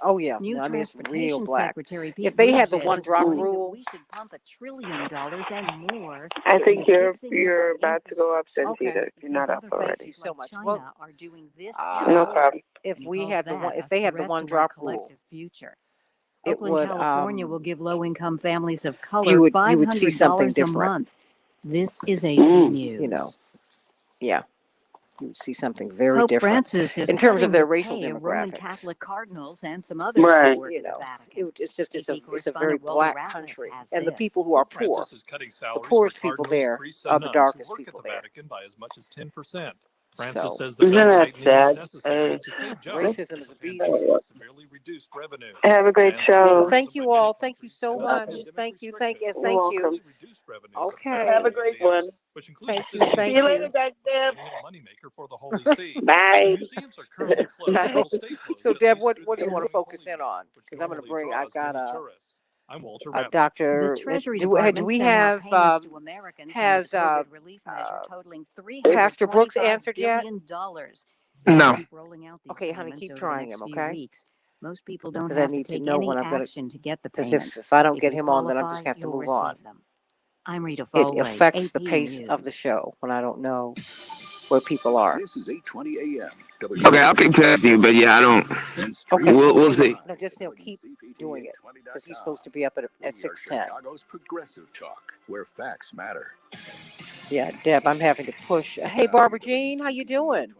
Oh yeah, New no, I mean it's real Transportation black. Secretary Pete If they had the Buttigieg one drop warned that rule, we should pump $1 trillion and more I think into fixing you're our about to go up, infrastructure. okay. Santita. You're He not says up other Thank already. you countries so like much. China Well, are doing this and No more, problem. if and he we calls had the one, that if a they had the threat one to our drop rule, collective future. it Oakland, would California will give low-income families of you color would see something $500 a different. month. This is AP News. You know, yeah, you would see something very Pope different Francis is in terms of cutting their the racial pay of Roman demographics. Catholic cardinals and some others Right. who work You at the know, Vatican. it's just AP it's a very correspondent Walter black Ratliff country, has and the this. people who are Pope poor, Francis is cutting the salaries for poorest people cardinals, there priests, are and the nuns who darkest work at people the there. Vatican by as much as 10%. Francis So says the Isn't belt that tightening is sad? necessary to save jobs racism as is the a beast. pandemic has severely reduced revenue. Have a great Bans on Well, show. tourism thank by you many all. Thank you countries so and other much. pandemic Thank you. restrictions You're Thank you. welcome. severely reduced revenues of Okay. Have a Vatican great museums, one. which include Thank the you. See system's Thank you you. later, a Deb. perennial moneymaker for the Holy See. The Bye. museums are currently closed and Bye. will stay closed So at Deb, least through what the do you want to upcoming focus Holy in Week, on? which Because I'm going to normally bring. I've draws got many tourists. I'm Walter a Ratliff. doctor. The Treasury Do Department we sent out have payments to Americans in has its COVID relief measure totaling Pastor Brooks $325 answered yet? billion. No. Keep rolling out these Okay, honey, payments keep over the trying next him, few okay? weeks. Most people don't Because I have to need to take know any when I'm going to. action to get the Because payments. if I don't If get you him on, then I'm just qualify, going to have to you'll move on. receive them. I'm Rita It Foley, affects the AP pace of the News. show when I don't know where people are. This is 8:20 a.m. Okay, I can text you, but yeah, I don't. Okay, We'll see. No, just keep doing it because he's supposed to be up at 6:10. Chicago's progressive talk, where facts matter. Yeah, Deb, I'm having to push. Hey, Barbara Jean, how you doing?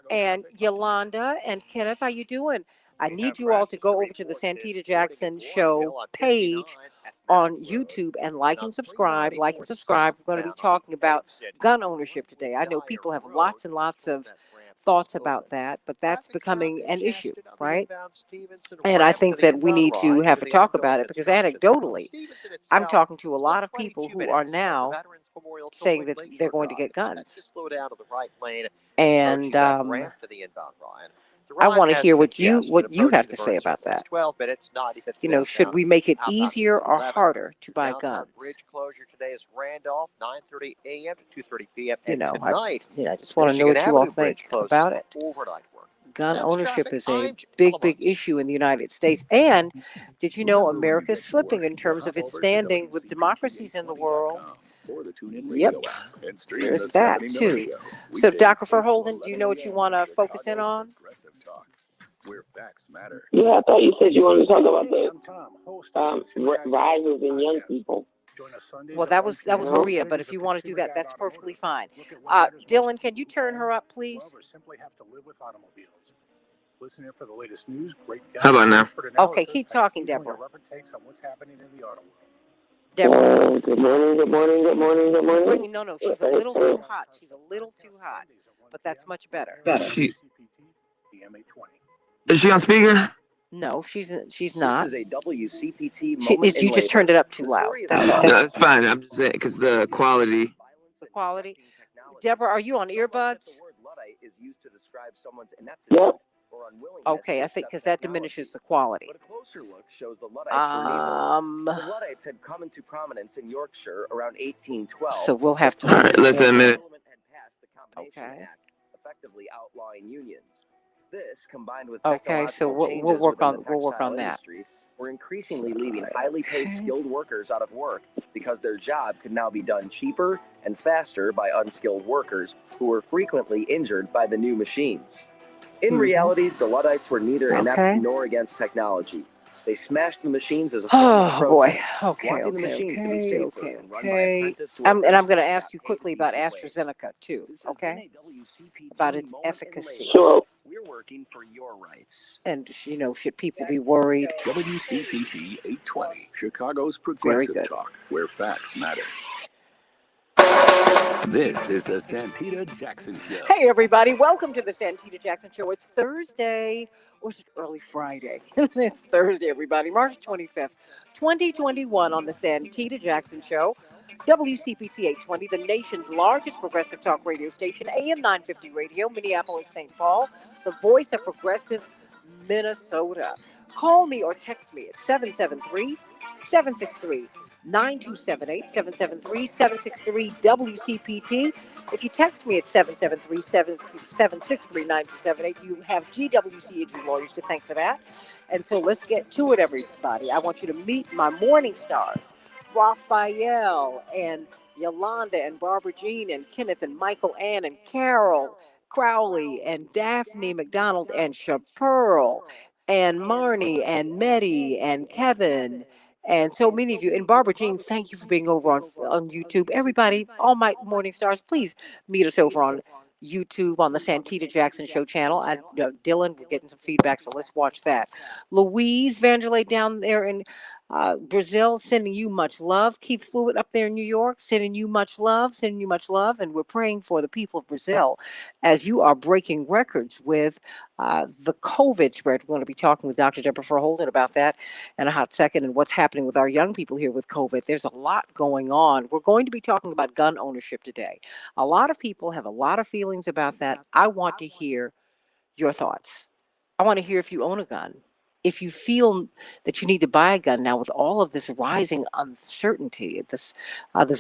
And Yolanda and Kenneth, how you doing? I need you all to go over to the Santita Jackson Show page on YouTube and like and subscribe. Like and subscribe. We're going to be talking about gun ownership today. I know people have lots and lots of thoughts about that, but that's becoming an issue, right? And I think that we need to have a talk about it because anecdotally, I'm talking to a lot of people who are now saying that they're going to get guns. And I want to hear what you have to say about that. You know, should we make it easier or harder to buy guns? You know, I just want to know what you all think about it. Gun ownership is a big issue in the United States. And did you know America is slipping in terms of its standing with democracies in the world? Yep, there's that too. So, Dr. Verholden, do you know what you want to focus in on? Yeah, I thought you said you wanted to talk about the rises in young people. Well, that was Maria, but if you want to do that, that's perfectly fine. Dylan, can you turn her up, please? How about now? Okay, keep talking, Deborah. Deborah. Good morning, good morning, good morning, good morning. No, she's a little too hot. She's a little too hot, but that's much better. Is she on speaker? No, she's not. This is a WCPT moment You just turned it up too loud. That's all. No, it's fine. I'm just saying because the quality. The quality. Deborah, are you on earbuds? Yep. Okay, I think because that diminishes the quality. But a closer look shows the Luddites were evil. The Luddites had come into prominence in Yorkshire around 1812. So we'll have to. All right, listen a minute. Okay. Effectively outlawing unions. This, combined with okay, so we'll work on that. Industry, we're increasingly leaving highly paid, skilled workers out of work because their job could now be done cheaper and faster by unskilled workers who were frequently injured by the new machines. In reality, the Luddites were neither inept nor against technology. They smashed the machines as a form of protest, wanting the machines to be safer and run by apprentice workers. And I'm going to ask you quickly about AstraZeneca too, okay? About its efficacy. Sure. We're working for your rights. And, you know, should people be worried? WCPT 820, Chicago's progressive talk, where facts matter. This is the Santita Jackson Show. Hey, everybody. Welcome to the Santita Jackson Show. It's Thursday. Or is it early Friday? It's Thursday, everybody. March 25th, 2021 on the Santita Jackson Show. WCPT 820, the nation's largest progressive talk radio station, AM 950 Radio, Minneapolis, St. Paul, the voice of progressive Minnesota. Call me or text me at 773-763-1037. 9278-773-763-WCPT. If you text me at 773-763-9278, you have GWC Agent Lawyers to thank for that. And so let's get to it, everybody. I want you to meet my morning stars, Raphael and Yolanda and Barbara Jean and Kenneth and Michael Ann and Carol Crowley and Daphne McDonald and Chapearl and Marnie and Meddy and Kevin and so many of you. And Barbara Jean, thank you for being over on YouTube. Everybody, all my morning stars, please meet us over on YouTube on the Santita Jackson Show channel. Dylan, we're getting some feedback, so let's watch that. Louise Vanderlei down there in Brazil, sending you much love. Keith Fluid up there in New York, sending you much love, and we're praying for the people of Brazil as you are breaking records with the COVID spread. We're going to be talking with Dr. Deborah Verholden about that in a hot second and what's happening with our young people here with COVID. There's a lot going on. We're going to be talking about gun ownership today. A lot of people have a lot of feelings about that. I want to hear your thoughts. I want to hear if you own a gun. If you feel that you need to buy a gun now with all of this rising uncertainty, this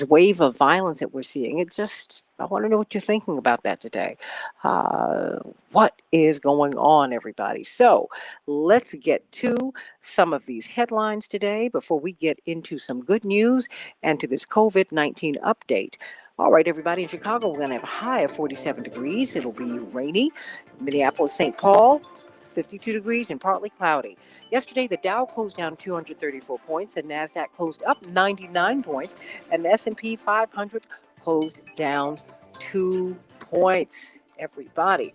wave of violence that we're seeing, I want to know what you're thinking about that today. What is going on, everybody? So let's get to some of these headlines today before we get into some good news and to this COVID-19 update. All right, everybody, in Chicago, we're going to have a high of 47 degrees. It'll be rainy. Minneapolis, St. Paul, 52 degrees and partly cloudy. Yesterday, the Dow closed down 234 points, the NASDAQ closed up 99 points, and the S&P 500 closed down 2 points. Everybody,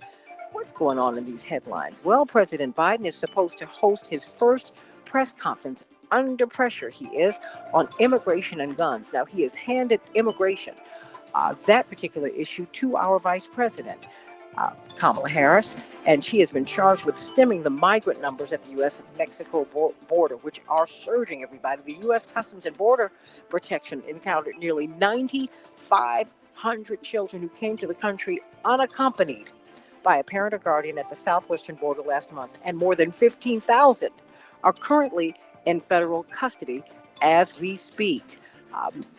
what's going on in these headlines? Well, President Biden is supposed to host his first press conference under pressure. He is on immigration and guns. Now, he has handed immigration, that particular issue, to our vice president, Kamala Harris, and she has been charged with stemming the migrant numbers at the U.S.-Mexico border, which are surging, everybody. The U.S. Customs and Border Protection encountered nearly 9,500 children who came to the country unaccompanied by a parent or guardian at the southwestern border last month, and more than 15,000 are currently in federal custody as we speak.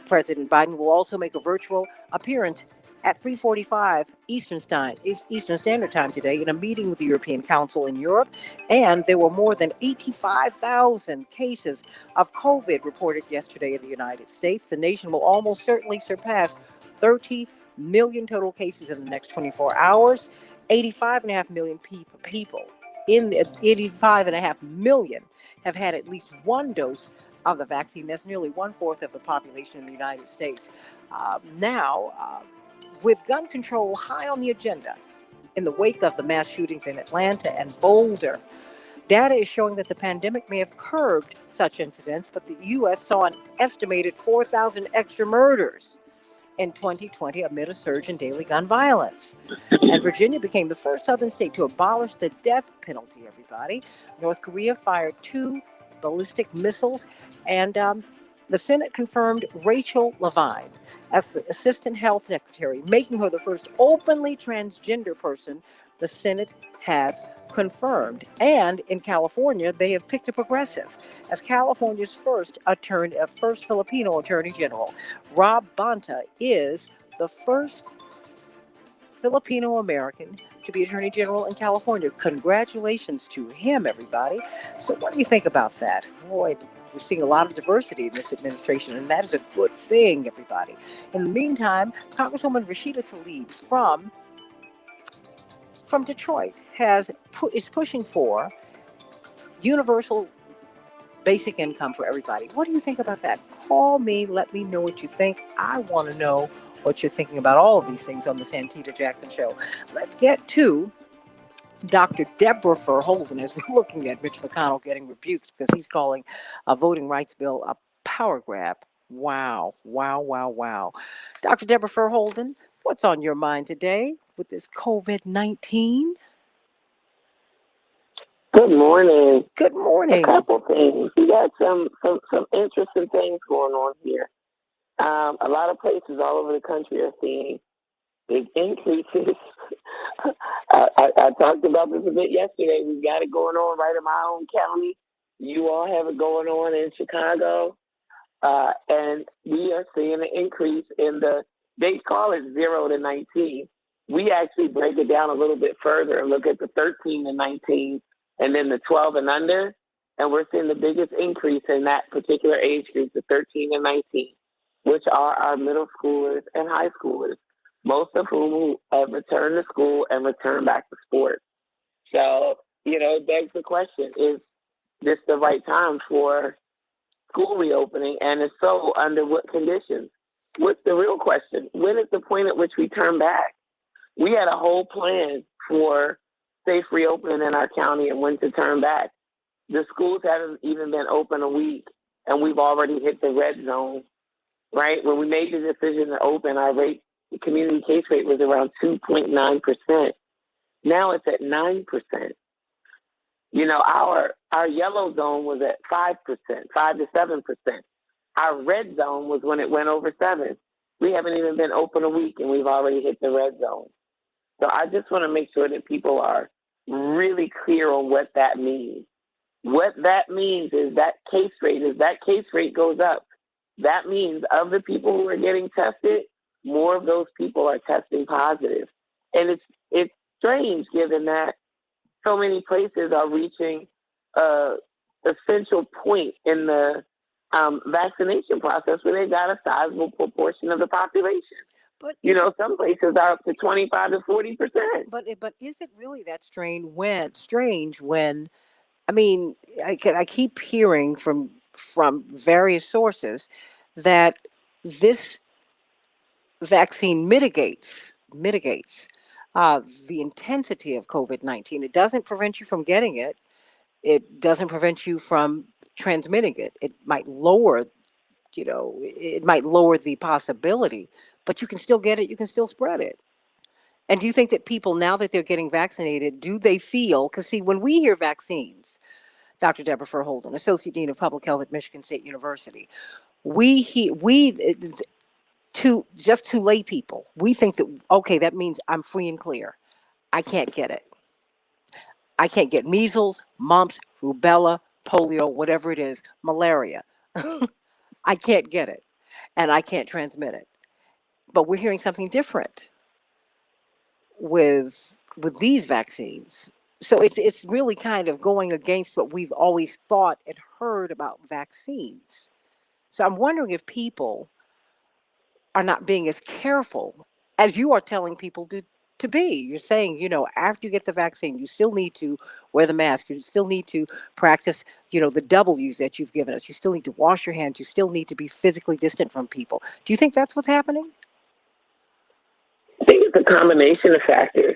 President Biden will also make a virtual appearance at 3:45 Eastern Standard Time today in a meeting with the European Council in Europe, and there were more than 85,000 cases of COVID reported yesterday in the United States. The nation will almost certainly surpass 30 million total cases in the next 24 hours. 85.5 million people in the 85.5 million have had at least one dose of the vaccine. That's nearly 1/4 of the population in the United States. With gun control high on the agenda in the wake of the mass shootings in Atlanta and Boulder, data is showing that the pandemic may have curbed such incidents, but the U.S. saw an estimated 4,000 extra murders in 2020 amid a surge in daily gun violence. And Virginia became the first southern state to abolish the death penalty, everybody. North Korea fired 2 ballistic missiles, and the Senate confirmed Rachel Levine as the Assistant Health Secretary, making her the first openly transgender person the Senate has confirmed. And in California, they have picked a progressive as California's first Filipino Attorney General. Rob Bonta is the first Filipino American to be Attorney General in California. Congratulations to him, everybody. So what do you think about that? Boy, we're seeing a lot of diversity in this administration, and that is a good thing, everybody. In the meantime, Congresswoman Rashida Tlaib from Detroit is pushing for universal basic income for everybody. What do you think about that? Call me. Let me know what you think. I want to know what you're thinking about all of these things on the Santita Jackson Show. Let's get to Dr. Deborah Verholden as we're looking at Mitch McConnell getting rebuked because he's calling a voting rights bill a power grab. Wow. Dr. Deborah Verholden, what's on your mind today with this COVID-19? Good morning. Good morning. A couple things. We got some interesting things going on here. A lot of places all over the country are seeing big increases. I talked about this a bit yesterday. We've got it going on right in my own county. You all have it going on in Chicago. And we are seeing an increase in they call it 0 to 19. We actually break it down a little bit further and look at the 13 to 19 and then the 12 and under. And we're seeing the biggest increase in that particular age group, the 13 and 19, which are our middle schoolers and high schoolers, most of whom have returned to school and returned back to sports. So, it begs the question, is this the right time for school reopening? And if so, under what conditions? What's the real question? When is the point at which we turn back? We had a whole plan for safe reopening in our county and when to turn back. The schools haven't even been open a week, and we've already hit the red zone, right? When we made the decision to open, the community case rate was around 2.9%. Now it's at 9%. Our yellow zone was at 5%, 5 to 7%. Our red zone was when it went over 7. We haven't even been open a week, and we've already hit the red zone. So I just want to make sure that people are really clear on what that means. What that means is that case rate, as that case rate goes up, that means of the people who are getting tested, more of those people are testing positive. And it's strange given that so many places are reaching a essential point in the vaccination process where they've got a sizable proportion of the population. But some places are up to 25 to 40%. but is it really that strange when I mean, I keep hearing from various sources that this vaccine mitigates the intensity of COVID-19. It doesn't prevent you from getting it. It doesn't prevent you from transmitting it. It might lower the possibility, but you can still get it. You can still spread it. And do you think that people, now that they're getting vaccinated, do they feel? Because see, when we hear vaccines, Dr. Deborah Furholden, Associate Dean of Public Health at Michigan State University, to lay people, we think that, okay, that means I'm free and clear. I can't get it. I can't get measles, mumps, rubella, polio, whatever it is, malaria. I can't get it, and I can't transmit it. But we're hearing something different with these vaccines. So it's really kind of going against what we've always thought and heard about vaccines. So I'm wondering if people are not being as careful as you are telling people to be. You're saying, after you get the vaccine, you still need to wear the mask. You still need to practice, the W's that you've given us. You still need to wash your hands. You still need to be physically distant from people. Do you think that's what's happening? I think it's a combination of factors.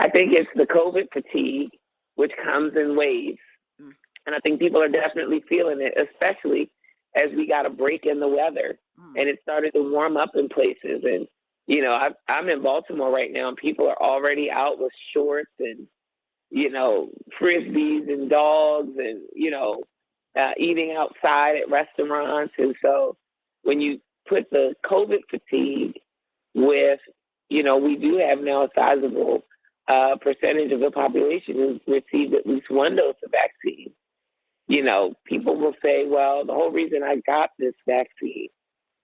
I think it's the COVID fatigue, which comes in waves. And I think people are definitely feeling it, especially as we got a break in the weather and it started to warm up in places. And, I'm in Baltimore right now, and people are already out with shorts and, frisbees and dogs and, eating outside at restaurants. And so when you put the COVID fatigue with, we do have now a sizable percentage of the population who received at least one dose of vaccine. People will say, well, the whole reason I got this vaccine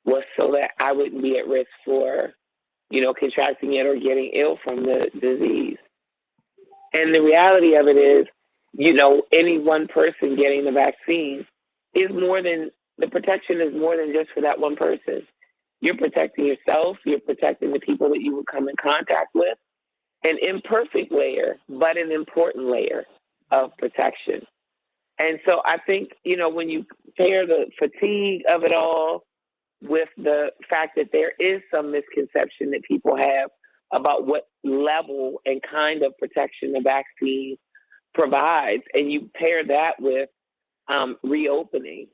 was so that I wouldn't be at risk for, contracting it or getting ill from the disease. And the reality of it is, any one person getting the vaccine the protection is more than just for that one person. You're protecting yourself, you're protecting the people that you will come in contact with. An imperfect layer, but an important layer of protection. And so I think, when you pair the fatigue of it all with the fact that there is some misconception that people have about what level and kind of protection the vaccine provides, and you pair that with reopening,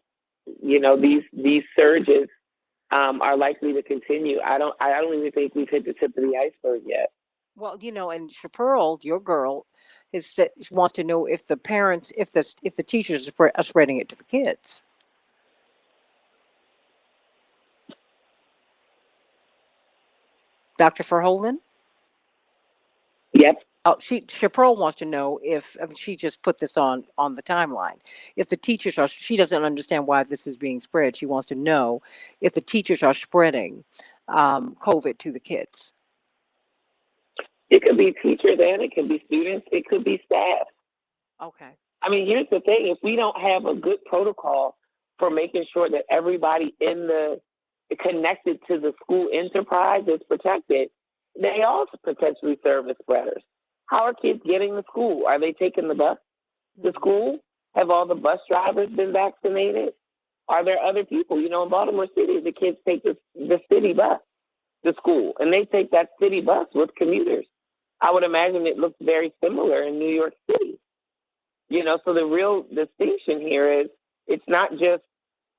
these surges are likely to continue. I don't even think we've hit the tip of the iceberg yet. Well, and Chaparral, your girl, wants to know if the parents, if the teachers are spreading it to the kids. Dr. Verholden? Yep. Oh, Chaparral wants to know if she just put this on the timeline. If the teachers are, she doesn't understand why this is being spread. She wants to know if the teachers are spreading COVID to the kids. It could be teachers and it could be students. It could be staff. Okay. I mean, here's the thing: if we don't have a good protocol for making sure that everybody in the connected to the school enterprise is protected, they also potentially serve as spreaders. How are kids getting to school? Are they taking the bus to school? Have all the bus drivers been vaccinated? Are there other people? You know, in Baltimore City, the kids take the city bus to school, and they take that city bus with commuters. I would imagine it looks very similar in New York City. You know, so the real distinction here is it's not just,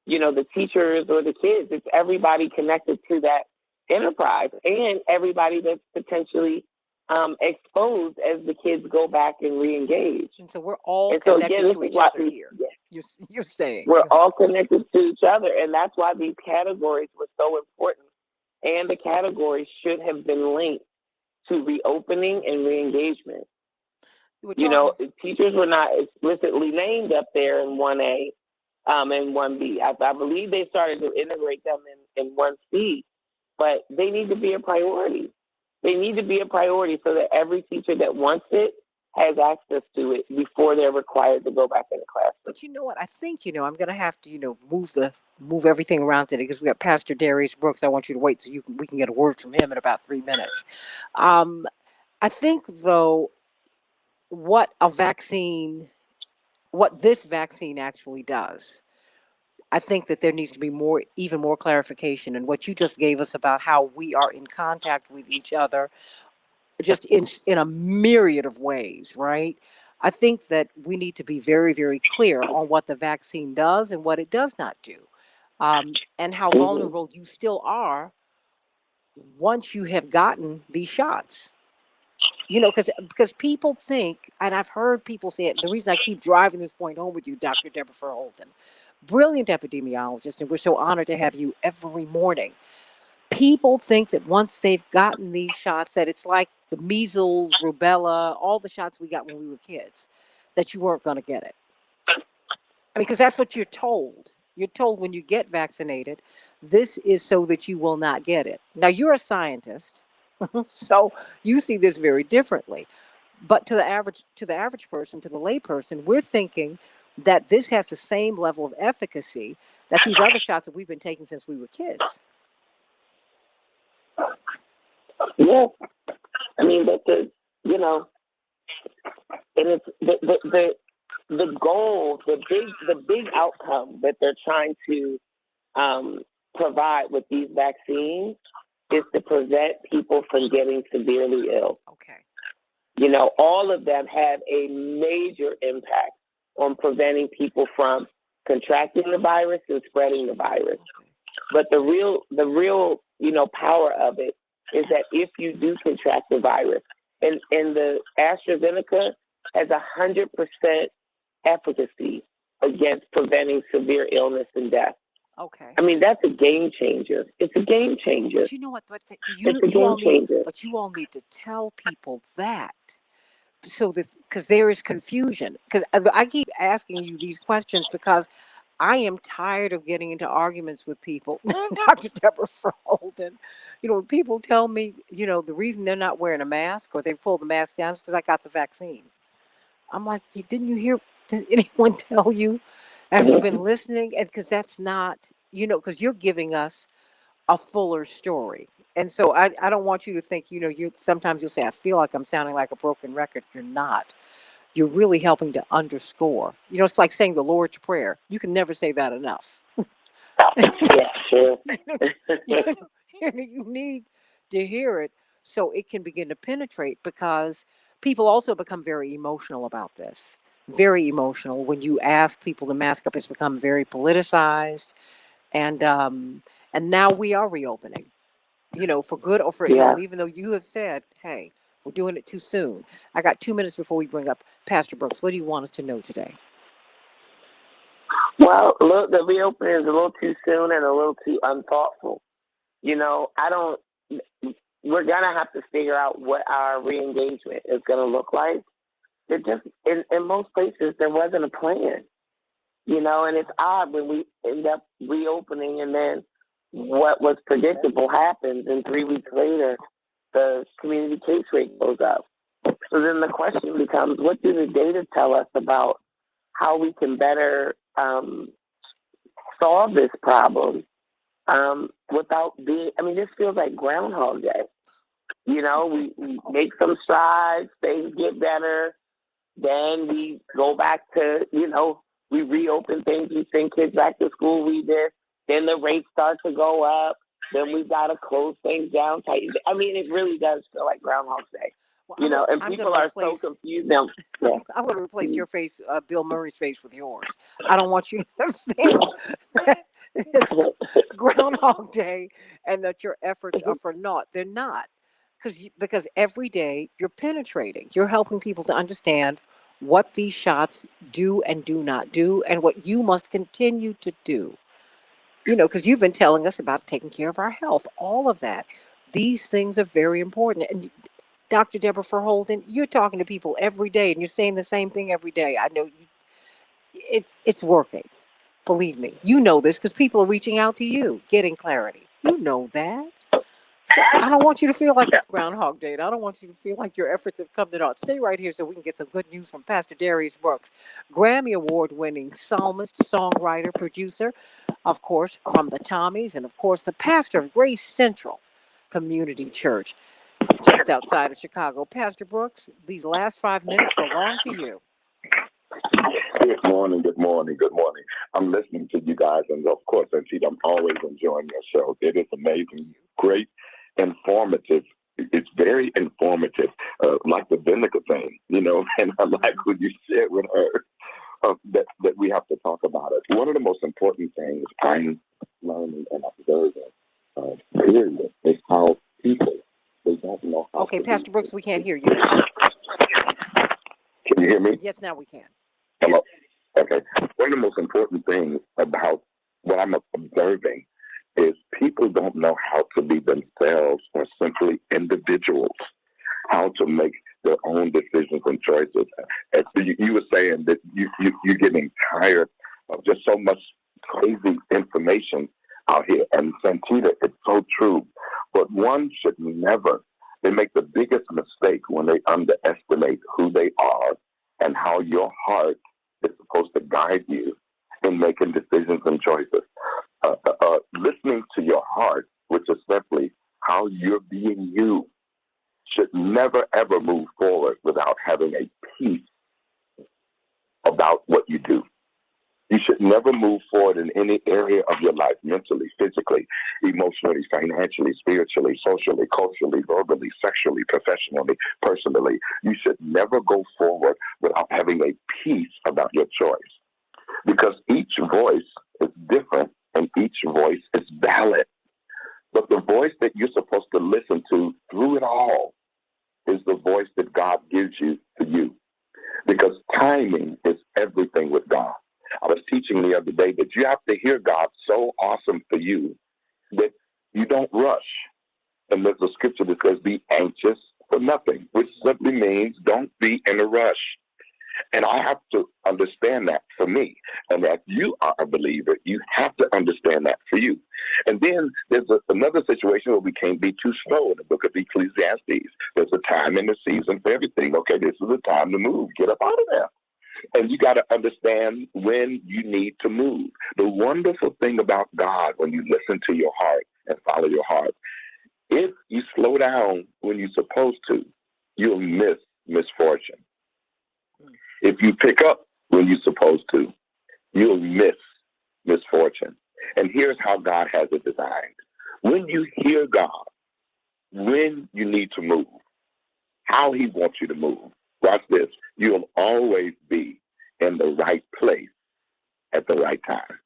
you know, the teachers or the kids, it's everybody connected to that enterprise and everybody that's potentially exposed as the kids go back and re-engage. And so we're all And so connected again, this to is each why other here. You're saying. we're all connected to each other, and that's why these categories were so important. And the categories should have been linked to reopening and re-engagement. You know, teachers were not explicitly named up there in 1A and 1B. I believe they started to integrate them in 1C, but they need to be a priority. They need to be a priority so that every teacher that wants it has access to it before they're required to go back in the classroom. But you know what? I think, I'm going to have to, move everything around today because we got Pastor Darius Brooks. I want you to wait so we can get a word from him in about 3 minutes. I think, though, what this vaccine actually does, I think that there needs to be even more clarification. And what you just gave us about how we are in contact with each other, just in a myriad of ways, right? I think that we need to be very, very clear on what the vaccine does and what it does not do, and how vulnerable you still are once you have gotten these shots. Because people think, and I've heard people say it. The reason I keep driving this point home with you, Dr. Deborah Holden, brilliant epidemiologist, and we're so honored to have you every morning. People think that once they've gotten these shots, that it's like the measles, rubella, all the shots we got when we were kids, that you weren't going to get it. I mean, because that's what you're told. You're told when you get vaccinated, this is so that you will not get it. Now, you're a scientist, so you see this very differently. But to the average person, to the lay person, we're thinking that this has the same level of efficacy that these other shots that we've been taking since we were kids. Yeah, I mean, but and it's the goal, the big outcome that they're trying to provide with these vaccines is to prevent people from getting severely ill. Okay. You know, all of them have a major impact on preventing people from contracting the virus and spreading the virus. Okay. But the real, power of it is that if you do contract the virus, and the AstraZeneca has 100% efficacy against preventing severe illness and death. Okay. I mean, that's a game changer. It's a game changer. But you know what? You all need to tell people that, so that, because there is confusion. Because I keep asking you these questions because I am tired of getting into arguments with people. Dr. Deborah Holden, when people tell me, the reason they're not wearing a mask or they've pulled the mask down is because I got the vaccine. I'm like, didn't you hear? Did anyone tell you? Have you been listening? And because that's not, because you're giving us a fuller story. And so I don't want you to think, sometimes you'll say, I feel like I'm sounding like a broken record. You're not. You're really helping to underscore. It's like saying the Lord's Prayer. You can never say that enough. Yeah, sure. You need to hear it so it can begin to penetrate, because people also become very emotional about this. Very emotional. When you ask people to mask up, it's become very politicized. And now we are reopening, for good or for ill, even though you have said, hey, we're doing it too soon. I got 2 minutes before we bring up Pastor Brooks. What do you want us to know today? Well, look, the reopening is a little too soon and a little too unthoughtful. we're going to have to figure out what our re-engagement is going to look like. It just, in most places, there wasn't a plan, and it's odd when we end up reopening and then what was predictable happens, and 3 weeks later, the community case rate goes up. So then the question becomes, what do the data tell us about how we can better solve this problem without being, this feels like Groundhog Day. We make some strides, things get better, then we go back to, we reopen things, we send kids back to school, we did, then the rates start to go up, then we've got to close things down tight. It really does feel like Groundhog Day. Well, and people are so confused now. Yeah. I'm going to replace your face, Bill Murray's face, with yours. I don't want you to think that it's Groundhog Day and that your efforts are for naught. They're not. Because every day you're penetrating. You're helping people to understand what these shots do and do not do and what you must continue to do. Because you've been telling us about taking care of our health, all of that. These things are very important. And Dr. Deborah Verholden, you're talking to people every day and you're saying the same thing every day. I know it's working. Believe me. You know this because people are reaching out to you, getting clarity. You know that. So I don't want you to feel like it's Groundhog Day. I don't want you to feel like your efforts have come to naught. Stay right here so we can get some good news from Pastor Darius Brooks, Grammy Award-winning psalmist, songwriter, producer, of course, from the Tommies, and of course, the pastor of Grace Central Community Church, just outside of Chicago. Pastor Brooks, these last 5 minutes belong to you. Good morning, good morning, good morning. I'm listening to you guys, and of course, Santita, I'm always enjoying your show. It is amazing, great, informative. It's very informative, like the vinegar thing, and I like what you shared with her, that we have to talk about it. One of the most important things I'm learning and observing, period, is how people, they don't know how Okay, to Pastor do Brooks, it. we can't hear you now. Can you hear me? Yes, now we can. Hello? Okay. One of the most important things about what I'm observing is people don't know how to be themselves or simply individuals, how to make their own decisions and choices. As you were saying that you're getting tired of just so much crazy information out here. And Santita, it's so true. But one should never, they make the biggest mistake when they underestimate who they are and how your heart is supposed to guide you in making decisions and choices. Listening to your heart, which is simply how you're being you, should never, ever move forward without having a peace about what you do. You should never move forward in any area of your life, mentally, physically, emotionally, financially, spiritually, socially, culturally, verbally, sexually, professionally, personally. You should never go forward without having a peace about your choice. Because each voice is different and each voice is valid. But the voice that you're supposed to listen to through it all is the voice that God gives you to you. Because timing is everything with God. I was teaching the other day that you have to hear God so awesome for you that you don't rush. And there's a scripture that says, be anxious for nothing, which simply means don't be in a rush. And I have to understand that for me. And that you are a believer, you have to understand that for you. And then there's another situation where we can't be too slow in the book of Ecclesiastes. There's a time and a season for everything. Okay, this is the time to move. Get up out of there. And you got to understand when you need to move. The wonderful thing about God, when you listen to your heart and follow your heart, if you slow down when you're supposed to, you'll miss misfortune. If you pick up when you're supposed to, you'll miss misfortune. And here's how God has it designed. When you hear God, when you need to move, how he wants you to move, watch this, you'll always be in the right place at the right time.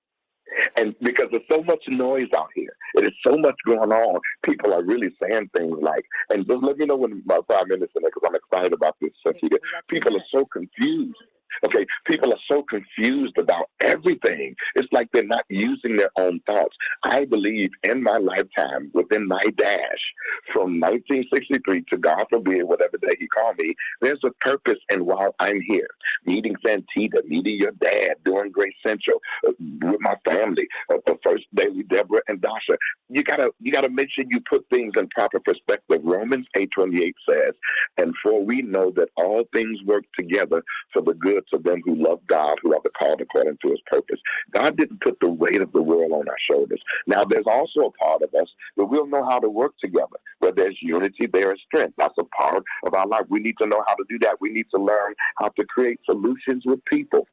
And because there's so much noise out here, there's so much going on, people are really saying things like, and just let me know when my 5 minutes in there, because I'm excited about this, Santita. People are so confused. Okay, people are so confused about everything. It's like they're not using their own thoughts. I believe in my lifetime, within my dash, from 1963 to God forbid, whatever day he called me, there's a purpose in why I'm here. Meeting Santita, meeting your dad, doing Grace Central, with my family, the first daily Deborah and Dasha. You gotta make sure you put things in proper perspective. Romans 8:28 says, "And for we know that all things work together for the good to them who love God, who are the called according to his purpose." God didn't put the weight of the world on our shoulders. Now, there's also a part of us that we'll know how to work together. Where there's unity, there is strength. That's a part of our life. We need to know how to do that. We need to learn how to create solutions with people.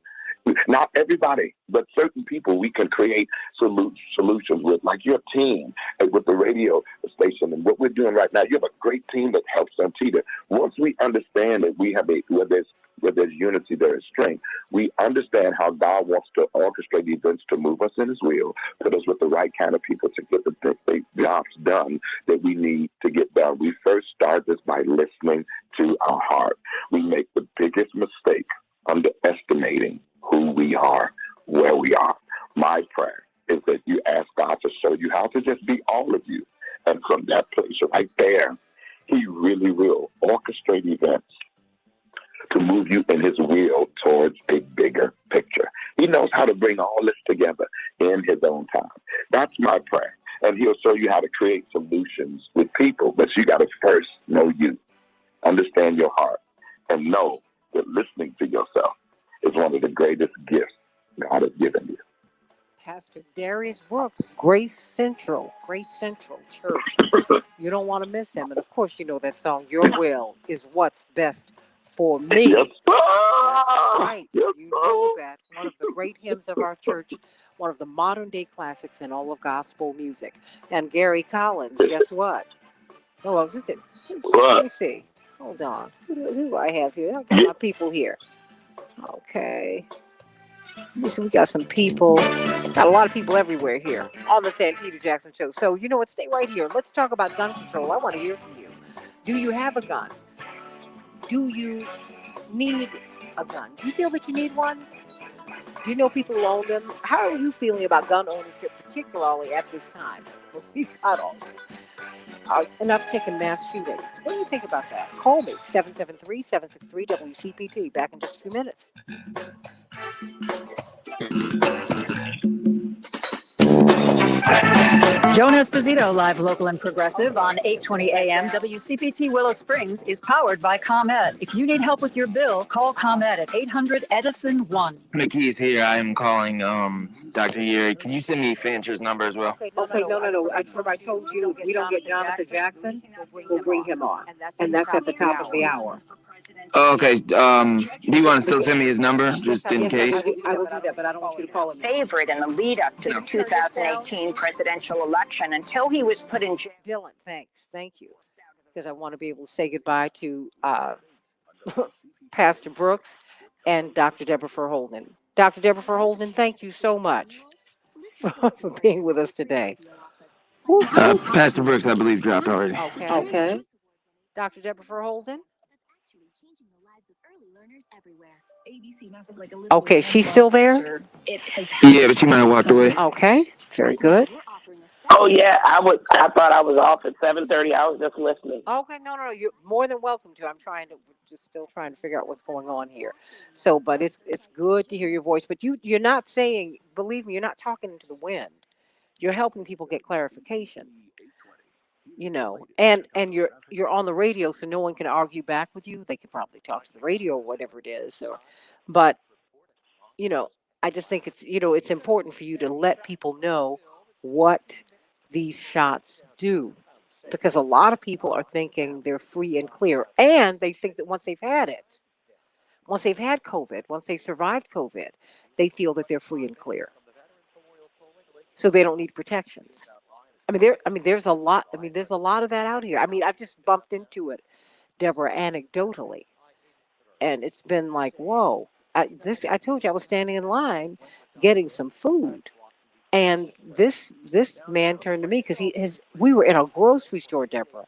Not everybody, but certain people we can create solutions with, like your team with the radio station and what we're doing right now. You have a great team that helps Santita. Once we understand that we have where there's unity, there is strength. We understand how God wants to orchestrate events to move us in his will, put us with the right kind of people to get the jobs done that we need to get done. We first start this by listening to our heart. We make the biggest mistake underestimating who we are, where we are. My prayer is that you ask God to show you how to just be all of you. And from that place right there, he really will orchestrate events to move you in his will towards a bigger picture. He knows how to bring all this together in his own time. That's my prayer. And he'll show you how to create solutions with people. But you got to first know you, understand your heart, and know that listening to yourself is one of the greatest gifts God has given you. Pastor Darius Brooks, Grace Central Church. You don't want to miss him. And of course, you know that song, Your Will is What's Best for Me. Yes, That's right. yes, You know that. One of the great hymns of our church, one of the modern day classics in all of gospel music. And Gary Collins, guess what? Oh, well, let me see. Hold on. Who do I have here? I got my people here. Okay. Listen, we got some people. Got a lot of people everywhere here on the Santita Jackson Show. So, you know what? Stay right here. Let's talk about gun control. I want to hear from you. Do you have a gun? Do you need a gun? Do you feel that you need one? Do you know people who own them? How are you feeling about gun ownership, particularly at this time? We've got an uptick in mass shootings. What do you think about that? Call me, 773-763-WCPT. Back in just a few minutes. Joan Esposito, live, local, and progressive on 820 AM. WCPT Willow Springs is powered by ComEd. If you need help with your bill, call ComEd at 800-Edison-1. Mickey is here. I am calling Dr. Yeri. Can you send me Fancher's number as well? Okay, no. I told you if we don't get Jonathan Jackson, we'll bring him on. And that's at the top of the hour. Oh, okay. Do you want to still send me his number just in case? I will do that, but I don't want you to call him. Favorite in the lead up to the 2018 presidential election until he was put in jail. Dylan, thanks. Thank you. Because I want to be able to say goodbye to Pastor Brooks and Dr. Deborah Verholden. Dr. Deborah Verholden, thank you so much for being with us today. Pastor Brooks, I believe, dropped already. Okay. Dr. Deborah Verholden? Okay, she's still there? Yeah, but she might have walked away. Okay, very good. Oh yeah, I thought I was off at 7:30. I was just listening. Okay, no. You're more than welcome to. Still trying to figure out what's going on here. So, but it's good to hear your voice. But you're not saying, believe me, you're not talking into the wind. You're helping people get clarification. You know, and you're on the radio, so no one can argue back with you. They could probably talk to the radio or whatever it is. But you know, I just think it's important for you to let people know what these shots do, because a lot of people are thinking they're free and clear, and they think that once they've had COVID, once they've survived COVID, they feel that they're free and clear, so they don't need protections. There's a lot. There's a lot of that out here. I've just bumped into it, Deborah, anecdotally, and it's been like, whoa. I told you I was standing in line getting some food, and this man turned to me because we were in a grocery store, Deborah,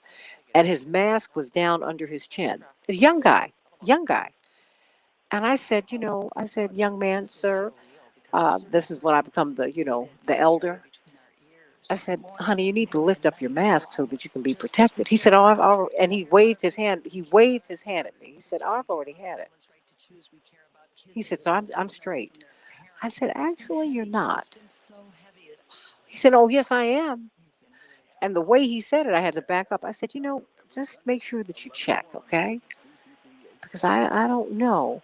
and his mask was down under his chin. A young guy, And I said, young man, sir, this is when I become the elder. I said, honey, you need to lift up your mask so that you can be protected. He said, oh, I've already, and he waved his hand. He waved his hand at me. He said, oh, I've already had it. He said, so I'm straight. I said, actually, you're not. He said, oh, yes, I am. And the way he said it, I had to back up. I said, just make sure that you check, okay? Because I don't know,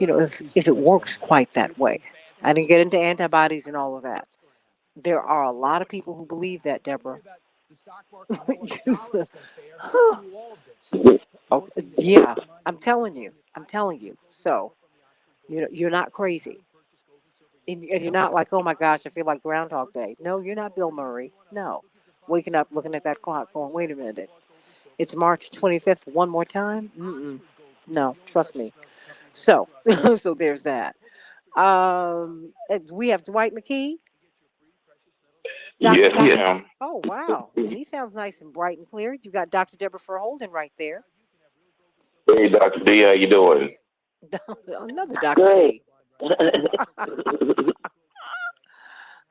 if it works quite that way. I didn't get into antibodies and all of that. There are a lot of people who believe that, Deborah. Oh, yeah, I'm telling you. I'm telling you. So, you're not crazy. And you're not like, oh my gosh, I feel like Groundhog Day. No, you're not Bill Murray. No. Waking up, looking at that clock, going, wait a minute. It's March 25th one more time? Mm-mm. No, trust me. So, so there's that. We have Dwight McKee. Yes, Dr. ma'am. Oh, wow. And he sounds nice and bright and clear. You got Dr. Deborah Holden right there. Hey, Dr. D, how you doing? Another Dr. Great. D.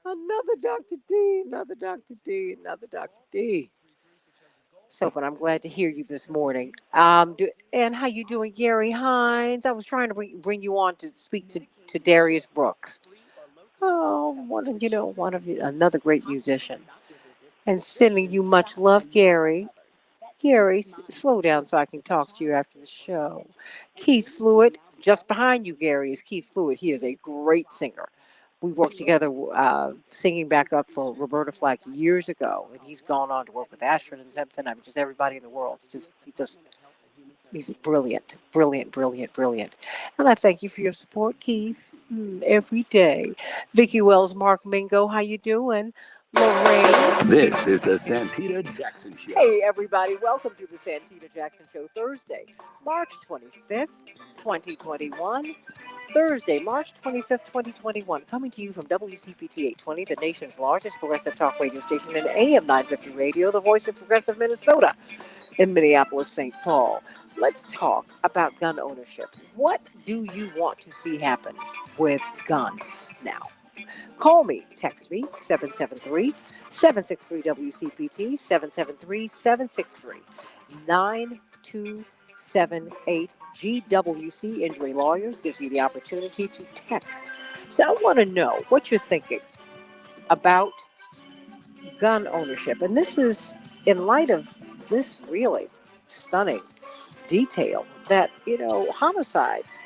Another Dr. D. Another Dr. D. Another Dr. D. So, but I'm glad to hear you this morning. And how you doing, Gary Hines? I was trying to bring you on to speak to Darius Brooks. Oh, one of you, another great musician. And sending you much love, Gary. Gary, slow down so I can talk to you after the show. Keith Fluid, just behind you, Gary, is Keith Fluid. He is a great singer. We worked together singing back up for Roberta Flack years ago, and he's gone on to work with Ashford and Simpson. I mean, just everybody in the world. He's brilliant, brilliant, brilliant, brilliant. And I thank you for your support, Keith, every day. Vicki Wells, Mark Mingo, how you doing? Lorraine. This is the Santita Jackson Show. Hey, everybody. Welcome to the Santita Jackson Show, Thursday, March 25th, 2021. Thursday, March 25th, 2021. Coming to you from WCPT 820, the nation's largest progressive talk radio station, and AM 950 radio, the voice of progressive Minnesota in Minneapolis, St. Paul. Let's talk about gun ownership. What do you want to see happen with guns now? Call me, text me, 773-763-WCPT, 773-763-9278. GWC Injury Lawyers gives you the opportunity to text. So I want to know what you're thinking about gun ownership. And this is in light of this really stunning detail that, homicides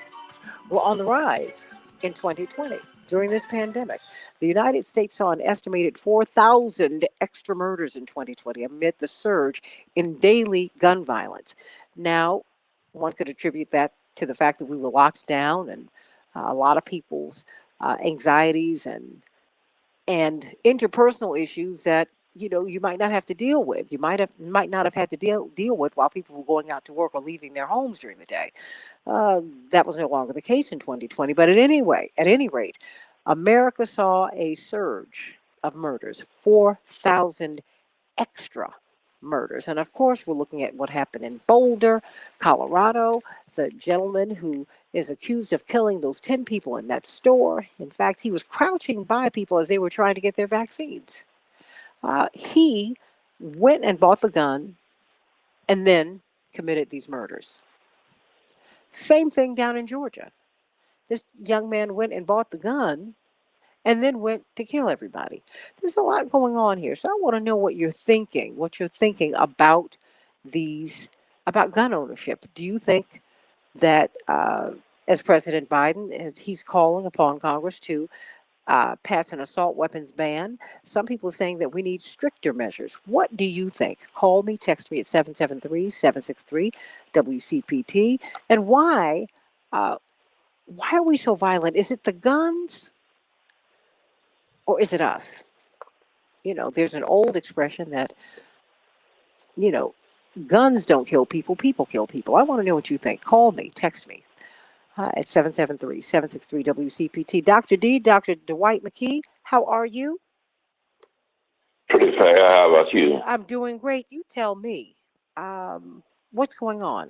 were on the rise in 2020 during this pandemic. The United States saw an estimated 4,000 extra murders in 2020 amid the surge in daily gun violence. Now, one could attribute that to the fact that we were locked down and a lot of people's anxieties and interpersonal issues that you might not have to deal with. You might not have had to deal with while people were going out to work or leaving their homes during the day. That was no longer the case in 2020. But at any rate, America saw a surge of murders, 4,000 extra murders. And of course, we're looking at what happened in Boulder, Colorado, the gentleman who is accused of killing those 10 people in that store. In fact, he was crouching by people as they were trying to get their vaccines. He went and bought the gun and then committed these murders. Same thing down in Georgia. This young man went and bought the gun and then went to kill everybody. There's a lot going on here. So I want to know what you're thinking about about gun ownership. Do you think that as President Biden, as he's calling upon Congress to pass an assault weapons ban, some people are saying that we need stricter measures. What do you think? Call me, text me at 773-763-WCPT. And why are we so violent? Is it the guns or is it us? There's an old expression that, guns don't kill people, people kill people. I want to know what you think. Call me, text me at 773-763-WCPT. Dr. D, Dr. Dwight McKee, how are you? Pretty fair. How about you? I'm doing great. You tell me. What's going on?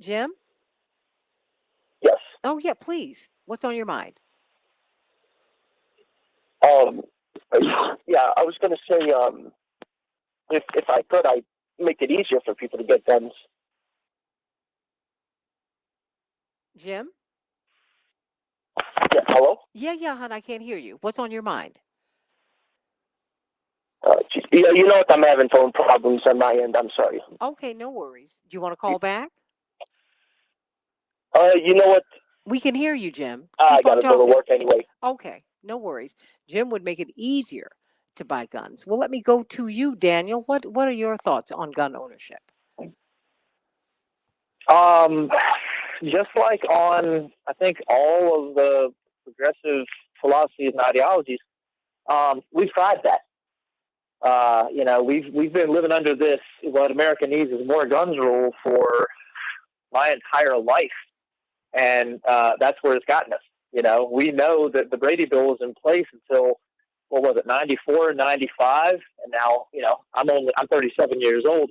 Jim? Yes. Oh, yeah, please. What's on your mind? Um, yeah, I was going to say, if I could, I'd make it easier for people to get guns. Jim? Yeah, hello? Yeah, hon, I can't hear you. What's on your mind? Yeah, you know what? I'm having phone problems on my end. I'm sorry. Okay, no worries. Do you want to call back? You know what? We can hear you, Jim. I Keep got on to go to talking. work anyway. Okay, no worries. Jim would make it easier to buy guns. Well, let me go to you, Daniel. What are your thoughts on gun ownership? Just like on, I think, all of the progressive philosophies and ideologies, we've tried that. We've been living under this, what America needs is more guns rule for my entire life. And that's where it's gotten us. We know that the Brady Bill was in place until, what was it, 94, 95? And now, I'm 37 years old.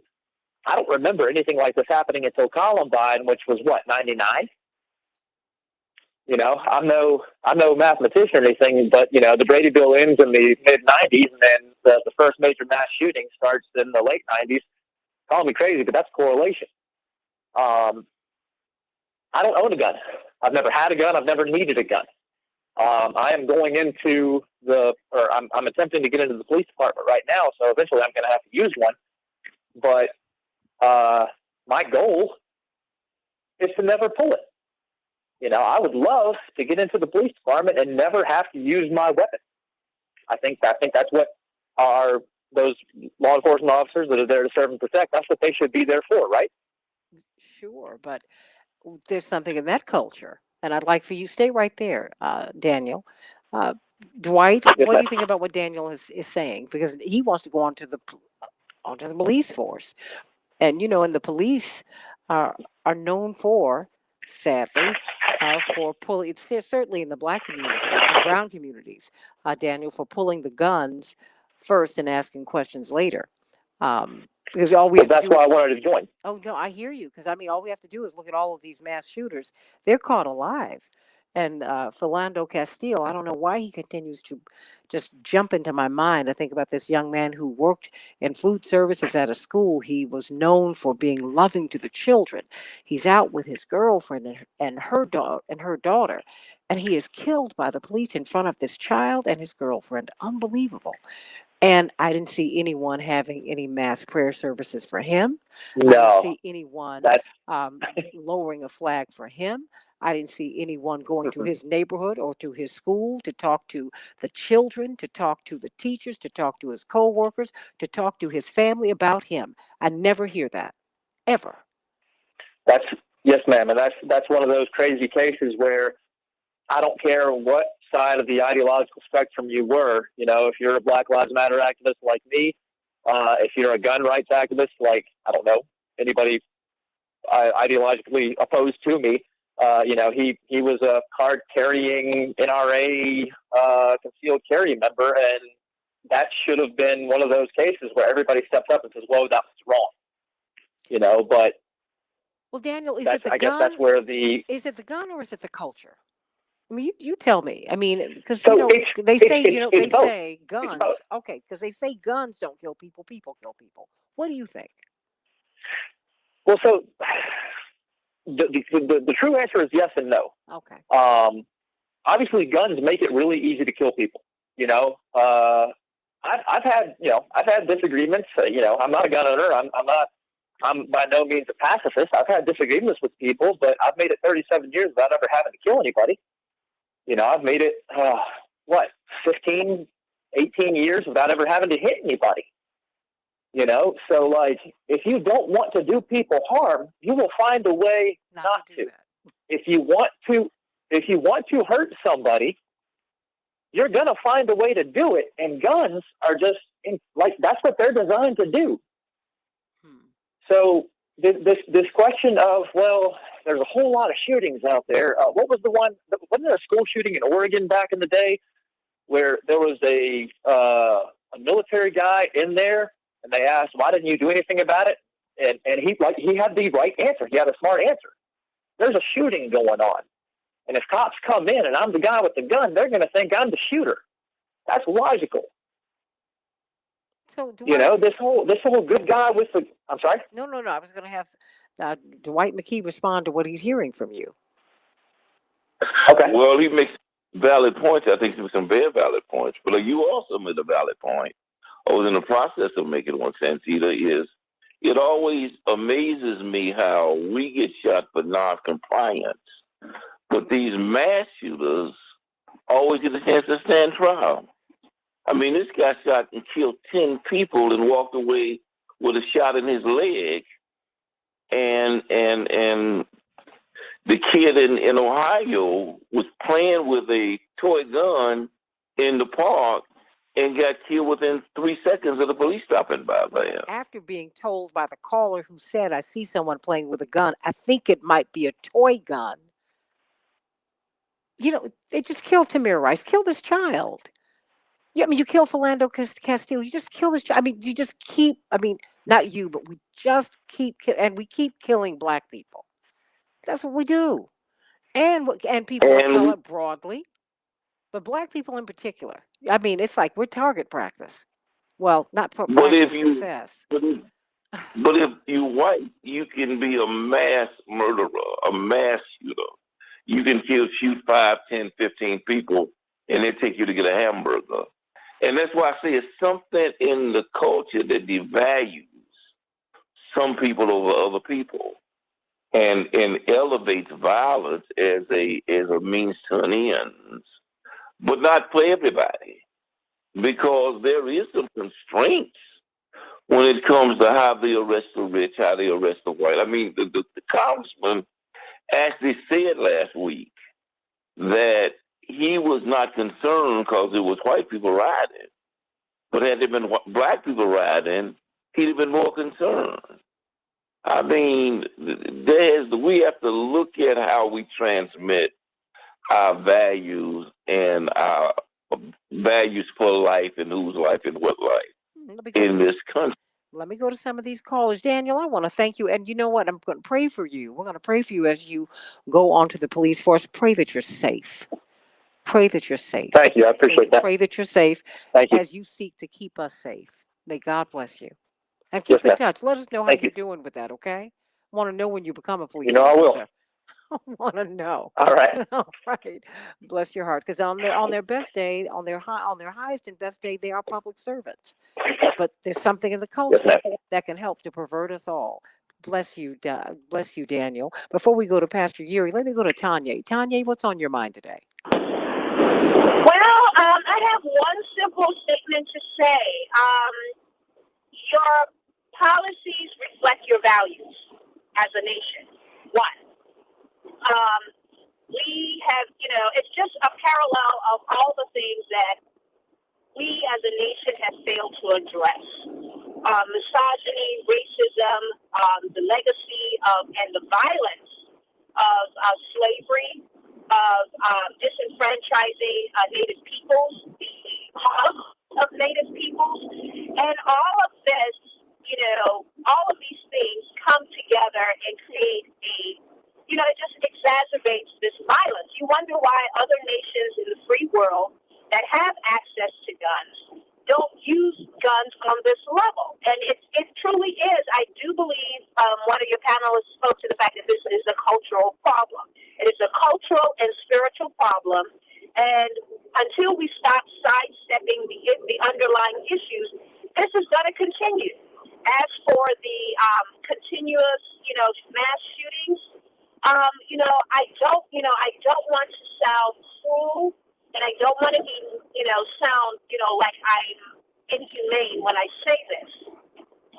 I don't remember anything like this happening until Columbine, which was what, 99? I'm no mathematician or anything, but the Brady Bill ends in the mid 90s, and then the first major mass shooting starts in the late 90s. Call me crazy, but that's correlation. I don't own a gun. I've never had a gun. I've never needed a gun. I am going into I'm attempting to get into the police department right now, so eventually I'm going to have to use one. But my goal is to never pull it. I would love to get into the police department and never have to use my weapon. I think that's what those law enforcement officers that are there to serve and protect. That's what they should be there for, right? Sure, but there's something in that culture, and I'd like for you to stay right there, Daniel. Uh, Dwight, what do you think about what Daniel is saying? Because he wants to go onto the police force, and and the police are known for, sadly, for pulling. It's certainly in the black communities and brown communities, Daniel, for pulling the guns first and asking questions later. Because all we have to do that's why I wanted to join. Oh, no, I hear you. Because, I mean, all we have to do is look at all of these mass shooters. They're caught alive. And Philando Castile, I don't know why he continues to just jump into my mind. I think about this young man who worked in food services at a school. He was known for being loving to the children. He's out with his girlfriend and her daughter, and he is killed by the police in front of this child and his girlfriend. Unbelievable. And I didn't see anyone having any mass prayer services for him. I didn't see anyone lowering a flag for him. I didn't see anyone going to his neighborhood or to his school to talk to the children, to talk to the teachers, to talk to his coworkers, to talk to his family about him. I never hear that, ever. Yes, ma'am, and that's one of those crazy cases where I don't care what side of the ideological spectrum you were. If you're a Black Lives Matter activist like me, if you're a gun rights activist like, I don't know, anybody ideologically opposed to me, he was a card-carrying NRA concealed carry member, and that should have been one of those cases where everybody stepped up and says, whoa, that was wrong. But well, Daniel, is it the gun? I guess that's where is it the gun or is it the culture? I mean, you tell me. I mean, because they say guns. Okay, because they say guns don't kill people. People kill people. What do you think? Well, so the true answer is yes and no. Okay. Obviously, guns make it really easy to kill people. I've had disagreements. I'm not a gun owner. I'm by no means a pacifist. I've had disagreements with people, but I've made it 37 years without ever having to kill anybody. I've made it, 15, 18 years without ever having to hit anybody. So like, if you don't want to do people harm, you will find a way not to. If you want to hurt somebody, you're going to find a way to do it. And guns are just that's what they're designed to do. So this question of, well, there's a whole lot of shootings out there. What was the one? Wasn't there a school shooting in Oregon back in the day where there was a military guy in there, and they asked, why didn't you do anything about it? And he had the right answer. He had a smart answer. there's a shooting going on. And if cops come in and I'm the guy with the gun, they're going to think I'm the shooter. That's logical. So this whole good guy with the. I'm sorry. No. I was going to have Dwight McKee respond to what he's hearing from you. Okay. Well, he makes valid points. I think he makes some very valid points. But you also made a valid point. I was in the process of making one, Santita, is it always amazes me how we get shot for non-compliance, but these mass shooters always get a chance to stand trial. I mean, this guy shot and killed 10 people and walked away with a shot in his leg, and the kid in Ohio was playing with a toy gun in the park and got killed within 3 seconds of the police stopping by there. After being told by the caller who said, I see someone playing with a gun, I think it might be a toy gun. They just killed Tamir Rice, killed this child. Yeah, I mean, you kill Philando Castile, you just kill this child. I mean, you just keep, not you, but we just keep, and we keep killing Black people. That's what we do. And people of color broadly, but Black people in particular. I mean, it's like we're target practice. Well, not for practice success. But if you white, you can be a mass murderer, a mass shooter. You can shoot 5, 10, 15 people, and they take you to get a hamburger. And that's why I say it's something in the culture that devalues some people over other people, and elevates violence as a means to an end, but not for everybody, because there is some constraints when it comes to how they arrest the rich, how they arrest the white. I mean, the congressman actually said last week that he was not concerned because it was white people riding. But had there been Black people riding, he'd have been more concerned. I mean, we have to look at how we transmit our values and our values for life and whose life and what life in this country. Let me go to some of these callers. Daniel, I want to thank you. And you know what? I'm going to pray for you. We're going to pray for you as you go on to the police force. Pray that you're safe. Pray that you're safe. Thank you. I appreciate that. Pray that you're safe as you seek to keep us safe. May God bless you. And keep in touch. Let us know how you're doing with that, okay? I want to know when you become a police officer. I want to know. All right. All right. Bless your heart. Because on their best day, on their highest and best day, they are public servants. But there's something in the culture that can help to pervert us all. Bless you, Daniel. Before we go to Pastor Yuri, let me go to Tanya. Tanya, what's on your mind today? Well, I have one simple statement to say. Your policies reflect your values as a nation. One. We have, it's just a parallel of all the things that we as a nation have failed to address. Misogyny, racism, the legacy and the violence of slavery, of disenfranchising Native peoples, the cause of Native peoples, and all of this, all of these things come together and create it just exacerbates this violence. You wonder why other nations in the free world that have access to guns don't use guns on this level. And it truly is. I do believe one of your panelists spoke to the fact that this is a cultural problem. It is a cultural and spiritual problem. And until we stop sidestepping the underlying issues, this is going to continue. As for the continuous, mass shootings, I don't want to sound cruel, and I don't want to be, sound, like I'm inhumane when I say this.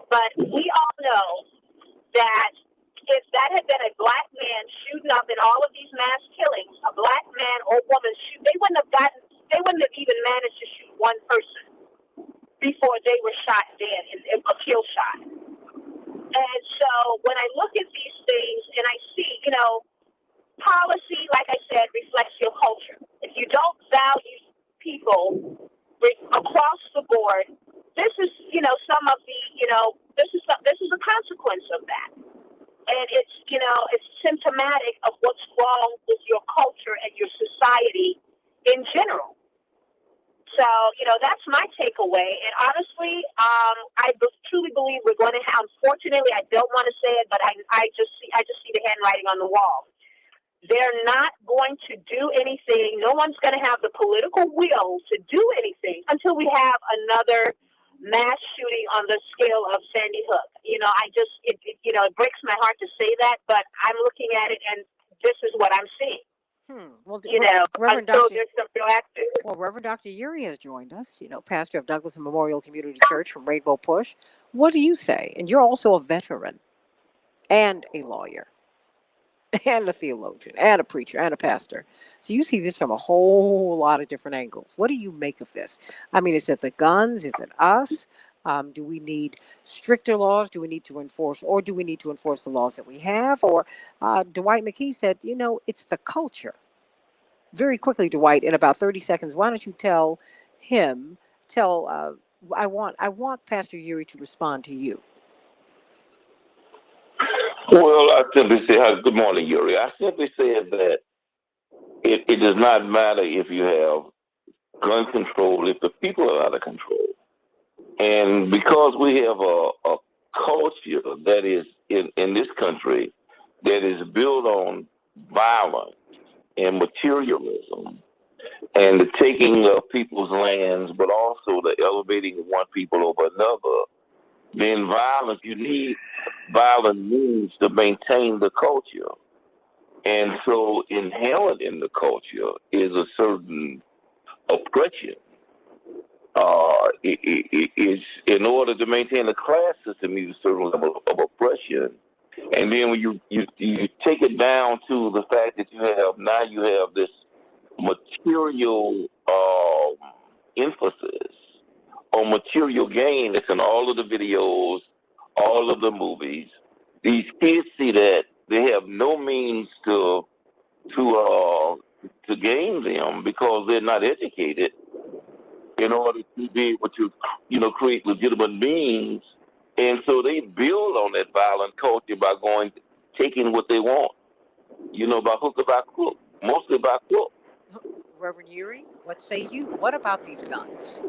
But we all know that if that had been a Black man shooting up in all of these mass killings, a Black man or woman they wouldn't have even managed to shoot one person before they were shot dead in a kill shot. And so when I look at these things and I see, policy, like I said, reflects your culture. If you don't value people across the board, this is, some of the, this is a consequence of that. and it's, it's symptomatic of what's wrong with your culture and your society in general. So, that's my takeaway. And honestly, I truly believe we're going to have, unfortunately, I don't want to say it, but I just see the handwriting on the wall. They're not going to do anything. No one's going to have the political will to do anything until we have another mass shooting on the scale of Sandy Hook. It breaks my heart to say that, but I'm looking at it, and this is what I'm seeing. Well, Reverend Dr. There's some real action. Well, Reverend Dr. Uri has joined us, pastor of Douglas Memorial Community Church from Rainbow Push. What do you say? And you're also a veteran and a lawyer and a theologian and a preacher and a pastor. So you see this from a whole lot of different angles. What do you make of this? I mean, is it the guns? Is it us? Do we need stricter laws? Do we need to enforce, or do we need to enforce the laws that we have? Or Dwight McKee said, it's the culture. Very quickly, Dwight, in about 30 seconds, why don't you tell I want Pastor Uri to respond to you. Well, I simply say, good morning, Uri. I simply said that it does not matter if you have gun control, if the people are out of control. And because we have a culture that is in this country that is built on violence and materialism and the taking of people's lands, but also the elevating of one people over another, then violence, you need violent means to maintain the culture. And so inherent in the culture is a certain oppression. It is in order to maintain a class system, you use a certain level of oppression. And then when you take it down to the fact that you have this material emphasis on material gain. It's in all of the videos, all of the movies. These kids see that they have no means to gain them because they're not educated in order to be able to, create legitimate means. And so they build on that violent culture by taking what they want, by hook or by crook, mostly by crook. Reverend Uri, what say you? What about these guns?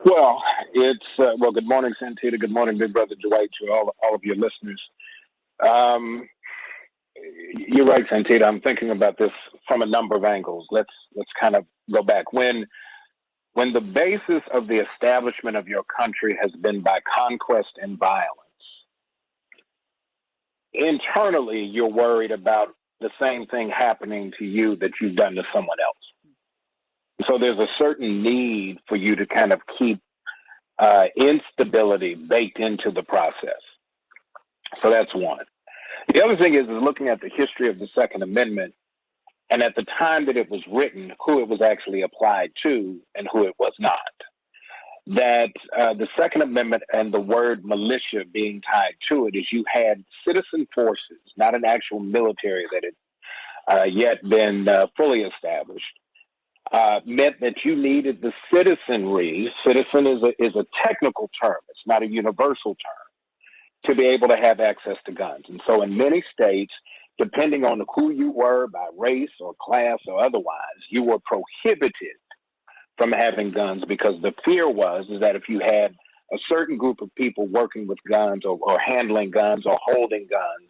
Well, it's good morning, Santita. Good morning, Big Brother Dwight, to all of your listeners. You're right, Santita. I'm thinking about this from a number of angles. Let's kind of go back. When the basis of the establishment of your country has been by conquest and violence, internally you're worried about the same thing happening to you that you've done to someone else. So there's a certain need for you to kind of keep instability baked into the process. So that's one. The other thing is looking at the history of the Second Amendment, and at the time that it was written, who it was actually applied to and who it was not. That the Second Amendment and the word militia being tied to it is you had citizen forces, not an actual military that had yet been fully established, meant that you needed the citizenry. Citizen is a technical term. It's not a universal term, to be able to have access to guns. And so in many states, depending on who you were by race or class or otherwise, you were prohibited from having guns because the fear was that if you had a certain group of people working with guns or handling guns or holding guns,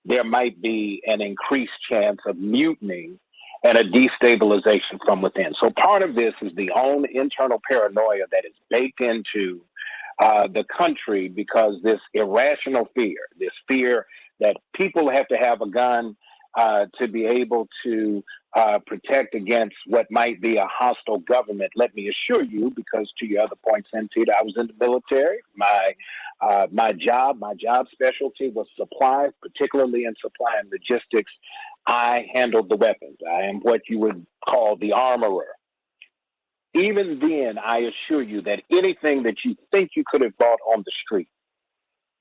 there might be an increased chance of mutiny and a destabilization from within. So part of this is the own internal paranoia that is baked into the country because this irrational fear, this fear that people have to have a gun to be able to protect against what might be a hostile government. Let me assure you, because to your other point, Santita, I was in the military. My job specialty was supply, particularly in supply and logistics. I handled the weapons. I am what you would call the armorer. Even then, I assure you that anything that you think you could have bought on the street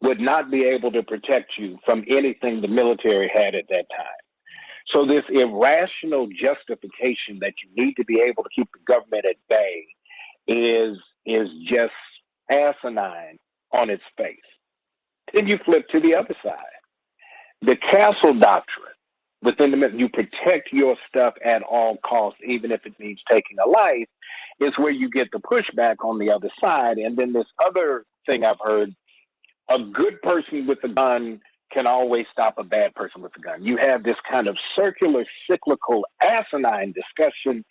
would not be able to protect you from anything the military had at that time. So this irrational justification that you need to be able to keep the government at bay is just asinine on its face. Then you flip to the other side. The castle doctrine. Within the you protect your stuff at all costs, even if it means taking a life, is where you get the pushback on the other side. And then this other thing I've heard, a good person with a gun can always stop a bad person with a gun. You have this kind of circular, cyclical, asinine discussion.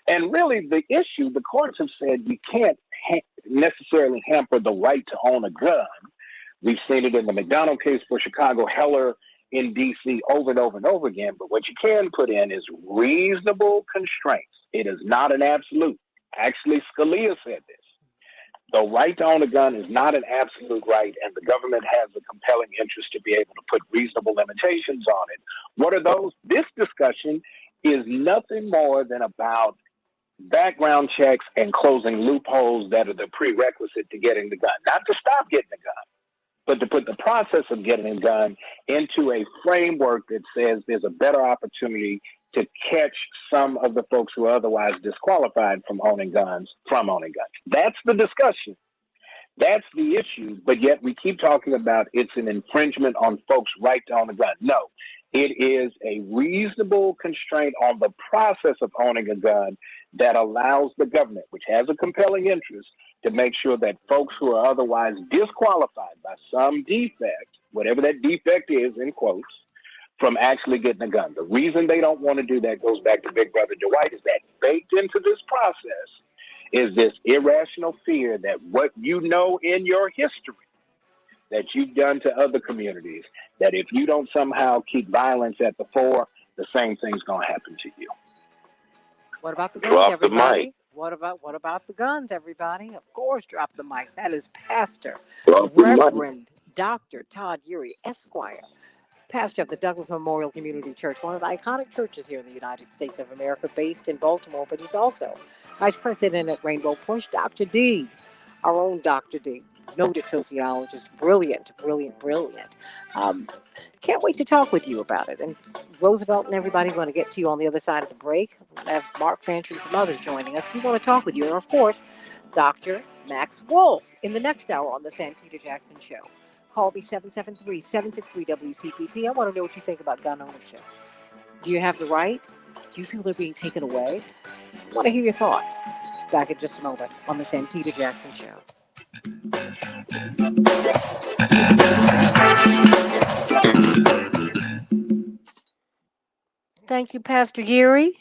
And really the issue, the courts have said you can't necessarily hamper the right to own a gun. We've seen it in the McDonald case for Chicago, Heller in D.C. over and over and over again. But what you can put in is reasonable constraints. It is not an absolute. Actually, Scalia said this. The right to own a gun is not an absolute right, and the government has a compelling interest to be able to put reasonable limitations on it. What are those? This discussion is nothing more than about background checks and closing loopholes that are the prerequisite to getting the gun. Not to stop getting the gun, but to put the process of getting a gun into a framework that says there's a better opportunity to catch some of the folks who are otherwise disqualified from owning guns. That's the discussion. That's the issue. But yet we keep talking about it's an infringement on folks' right to own a gun. No, it is a reasonable constraint on the process of owning a gun that allows the government, which has a compelling interest, to make sure that folks who are otherwise disqualified by some defect, whatever that defect is, in quotes, from actually getting a gun. The reason they don't want to do that goes back to Big Brother Dwight, is that baked into this process is this irrational fear that what you know in your history that you've done to other communities, that if you don't somehow keep violence at the fore, the same thing's going to happen to you. What about the guns, everybody? What about the guns, everybody? Of course, drop the mic. That is Pastor Reverend Dr. Todd Urey, Esquire, pastor of the Douglas Memorial Community Church, one of the iconic churches here in the United States of America, based in Baltimore, but he's also vice president at Rainbow Push. Dr. D, our own Dr. D, noted sociologist, brilliant. Can't wait to talk with you about it. And Roosevelt and everybody are going to get to you on the other side of the break. We'll have Mark Fancher and some others joining us. We want to talk with you. And of course, Dr. Max Wolf in the next hour on the Santita Jackson Show. Call me 773-763-WCPT. I want to know what you think about gun ownership. Do you have the right? Do you feel they're being taken away? I want to hear your thoughts. Back in just a moment on the Santita Jackson Show. Thank you, Pastor Urey.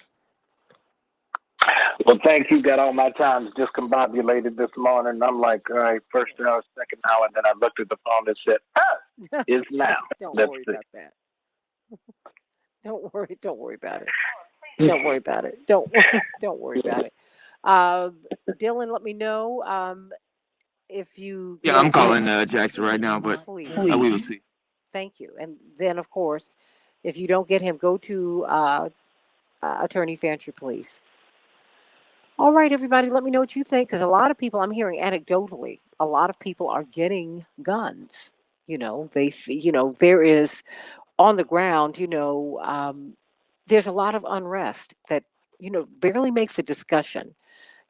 Well, thank you. Got all my times discombobulated this morning. I'm like, all right, first hour, second hour, and then I looked at the phone and said, it's now. Don't worry about that. Don't worry about it. Don't worry about it. Don't worry about it. Dylan, let me know if you... Yeah, I'm calling Jackson right now, but we will see. Thank you. And then, of course, if you don't get him, go to Attorney Fancher, please. All right, everybody, let me know what you think, because a lot of people, I'm hearing anecdotally, a lot of people are getting guns. There is on the ground, there's a lot of unrest that, barely makes a discussion,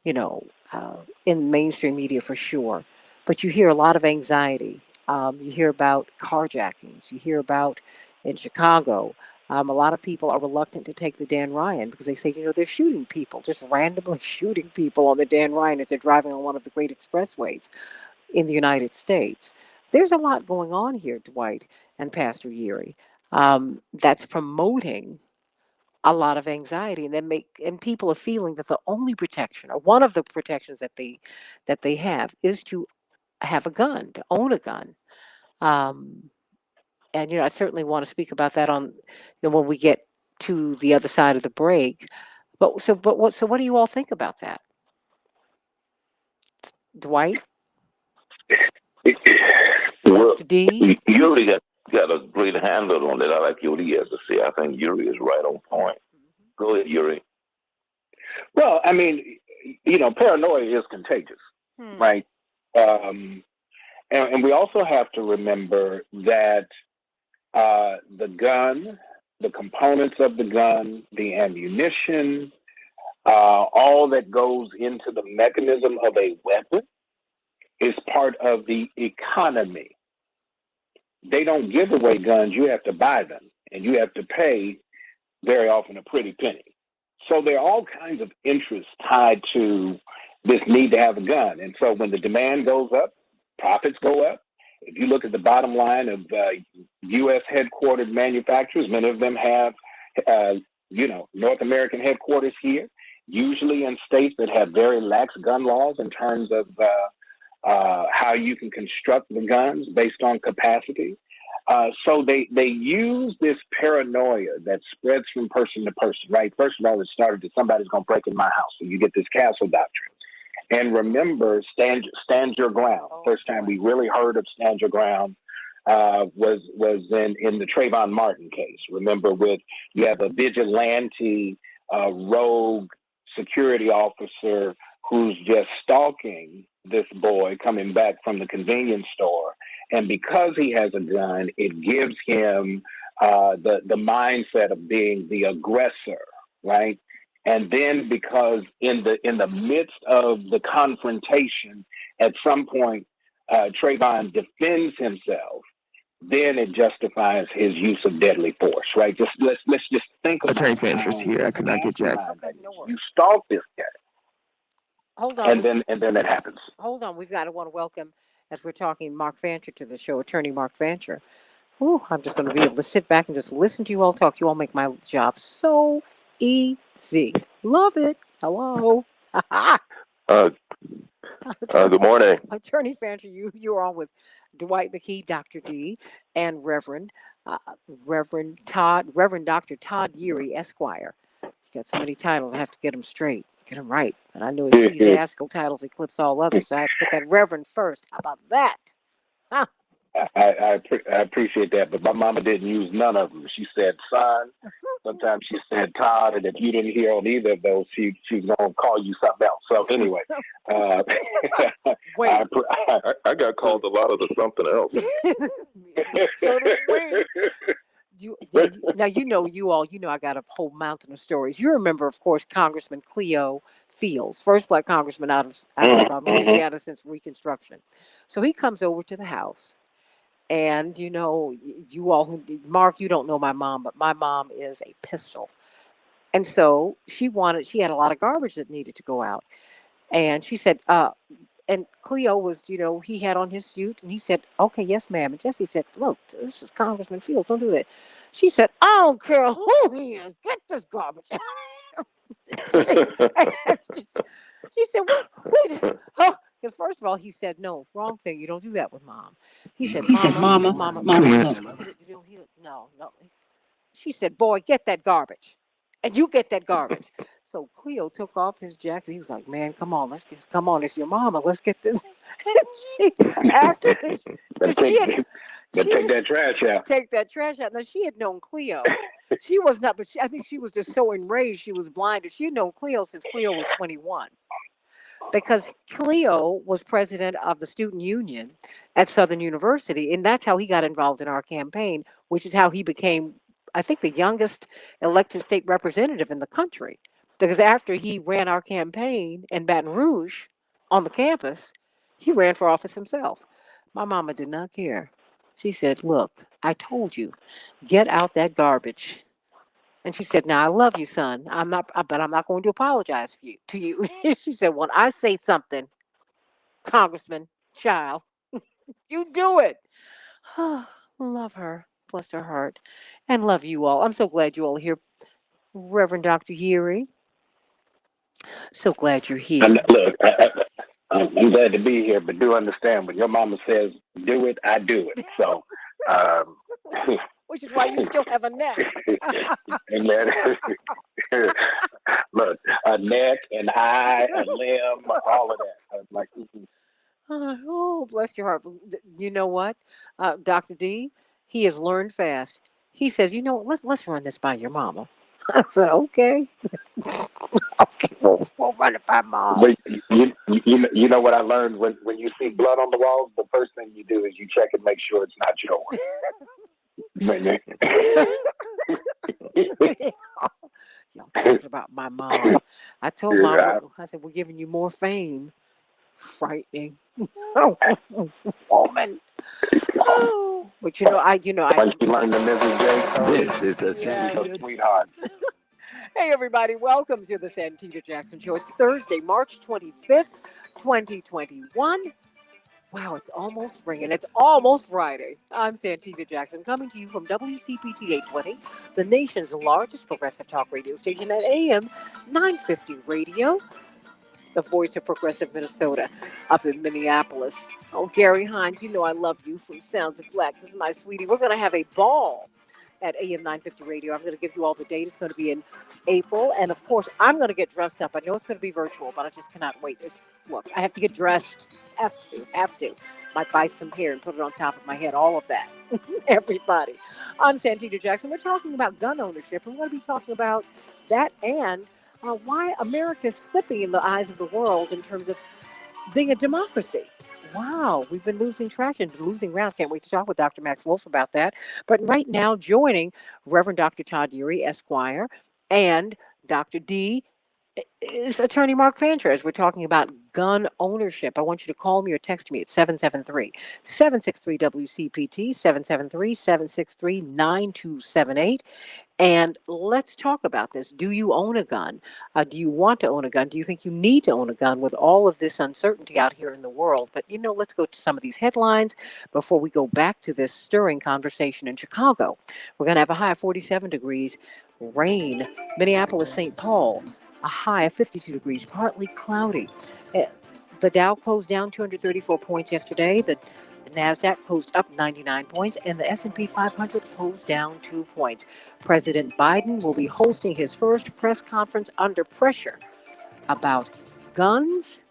in mainstream media for sure. But you hear a lot of anxiety. You hear about carjackings. You hear about in Chicago. A lot of people are reluctant to take the Dan Ryan because they say, they're shooting people, just randomly shooting people on the Dan Ryan as they're driving on one of the great expressways in the United States. There's a lot going on here, Dwight and Pastor Urey, that's promoting a lot of anxiety, and people are feeling that the only protection, or one of the protections that they have, is to have a gun, to own a gun. And I certainly want to speak about that on when we get to the other side of the break. What do you all think about that, Dwight? Well, Dr. D? Urey got a great handle on it. I like Urey has to say. I think Urey is right on point. Go ahead, Urey. Well, I mean, paranoia is contagious, right? And we also have to remember that the gun, the components of the gun, the ammunition, all that goes into the mechanism of a weapon is part of the economy they don't give away guns. You have to buy them, and you have to pay very often a pretty penny. So there are all kinds of interests tied to this need to have a gun. And so when the demand goes up, profits go up. If you look at the bottom line of U.S. headquartered manufacturers, many of them have, North American headquarters here, usually in states that have very lax gun laws in terms of how you can construct the guns based on capacity. So they use this paranoia that spreads from person to person, right? First of all, it started that somebody's going to break in my house, and you get this castle doctrine. And remember, stand your ground. First time we really heard of stand your ground was in the Trayvon Martin case. Remember, you have a vigilante rogue security officer who's just stalking this boy coming back from the convenience store. And because he has a gun, it gives him the mindset of being the aggressor, right? And then because in the midst of the confrontation, at some point, Trayvon defends himself, then it justifies his use of deadly force, right? Just let's just think about Attorney Fancher's here. I could not get Jack. Okay, no worries. You stalk this guy. Hold on. And then it happens. Hold on. I want to welcome, as we're talking, Mark Fancher to the show, Attorney Mark Fancher. Ooh, I'm just going to be able to sit back and just listen to you all talk. You all make my job so easy. Love it. Hello. Good morning. Attorney Fancher, you're on with Dwight McKee, Dr. D, and Reverend Dr. Todd Yeary, Esquire. He's got so many titles, I have to get them straight, get them right. And I know ecclesiastical titles eclipse all others, so I have to put that Reverend first. How about that? Huh? I appreciate that, but my mama didn't use none of them. She said son. Sometimes she said Todd, and if you didn't hear on either of those, she's gonna call you something else. So anyway, Wait. I got called a lot of the something else. So did we. Now I got a whole mountain of stories. You remember, of course, Congressman Cleo Fields, first black congressman out of Louisiana since Reconstruction. So he comes over to the house. And, you all, Mark, you don't know my mom, but my mom is a pistol. And so she had a lot of garbage that needed to go out. And she said, and Cleo was, he had on his suit and he said, okay, yes, ma'am. And Jessie said, look, this is Congressman Fields. Don't do that. She said, I don't care who he is. Get this garbage. She said, what? Oh, because first of all, he said, no, wrong thing. You don't do that with mom. He said, Mama. 2 minutes. No. She said, boy, get that garbage. And you get that garbage. So Cleo took off his jacket. He was like, man, come on, it's your mama. Let's get this. Take that trash out. Take that trash out. Now, she had known Cleo. She was not, but I think she was just so enraged she was blinded. She had known Cleo since Cleo was 21. Because Cleo was president of the student union at Southern University, and that's how he got involved in our campaign, which is how he became, I think, the youngest elected state representative in the country. Because after he ran our campaign in Baton Rouge on the campus, he ran for office himself. My mama did not care. She said, look, I told you, get out that garbage. And she said, now, I love you, son. But I'm not going to apologize to you. She said, when I say something, Congressman, child, you do it. Love her. Bless her heart. And love you all. I'm so glad you all are here. Reverend Dr. Yeary. So glad you're here. Look, I'm glad to be here, but do understand when your mama says do it, I do it. So, which is why you still have a neck. And look, a neck, an eye, a limb, all of that. I was like, oh, bless your heart. You know what, Dr. D? He has learned fast. He says, let's run this by your mama. I said, okay. Okay, we'll run it by mom. But you know what I learned when you see blood on the walls, the first thing you do is you check and make sure it's not yours. Y'all talking about my mom. I told mom, I said, we're giving you more fame frightening. Woman. Oh, but Once you learn the Mrs. J. This is the Yes. Santita. Sweetheart. Hey, everybody. Welcome to the Santita Jackson Show. It's Thursday, March 25th, 2021. Wow, it's almost spring and it's almost Friday. I'm Santita Jackson, coming to you from WCPT 820, the nation's largest progressive talk radio station at AM 950 Radio, the voice of progressive Minnesota, up in Minneapolis. Oh, Gary Hines, you know I love you from Sounds of Black. This is my sweetie. We're going to have a ball at AM 950 Radio. I'm going to give you all the date. It's going to be in April. And of course, I'm going to get dressed up. I know it's going to be virtual, but I just cannot wait. Look, I have to get dressed. Have to. Might buy some hair and put it on top of my head. All of that. Everybody. I'm Santita Jackson. We're talking about gun ownership. And we're going to be talking about that and why America is slipping in the eyes of the world in terms of being a democracy. Wow, we've been losing traction, losing ground. Can't wait to talk with Dr. Max Wolf about that. But right now, joining Reverend Dr. Todd Urey, Esquire, and Dr. D is attorney Mark Fancher as we're talking about gun ownership. I want you to call me or text me at 773-763-WCPT, 773-763-9278. And let's talk about this. Do you own a gun? Do you want to own a gun? Do you think you need to own a gun with all of this uncertainty out here in the world? But, let's go to some of these headlines before we go back to this stirring conversation in Chicago. We're going to have a high of 47 degrees, rain. Minneapolis, St. Paul, a high of 52 degrees, partly cloudy. The Dow closed down 234 points yesterday. The NASDAQ closed up 99 points, and the S&P 500 closed down 2 points. President Biden will be hosting his first press conference under pressure about guns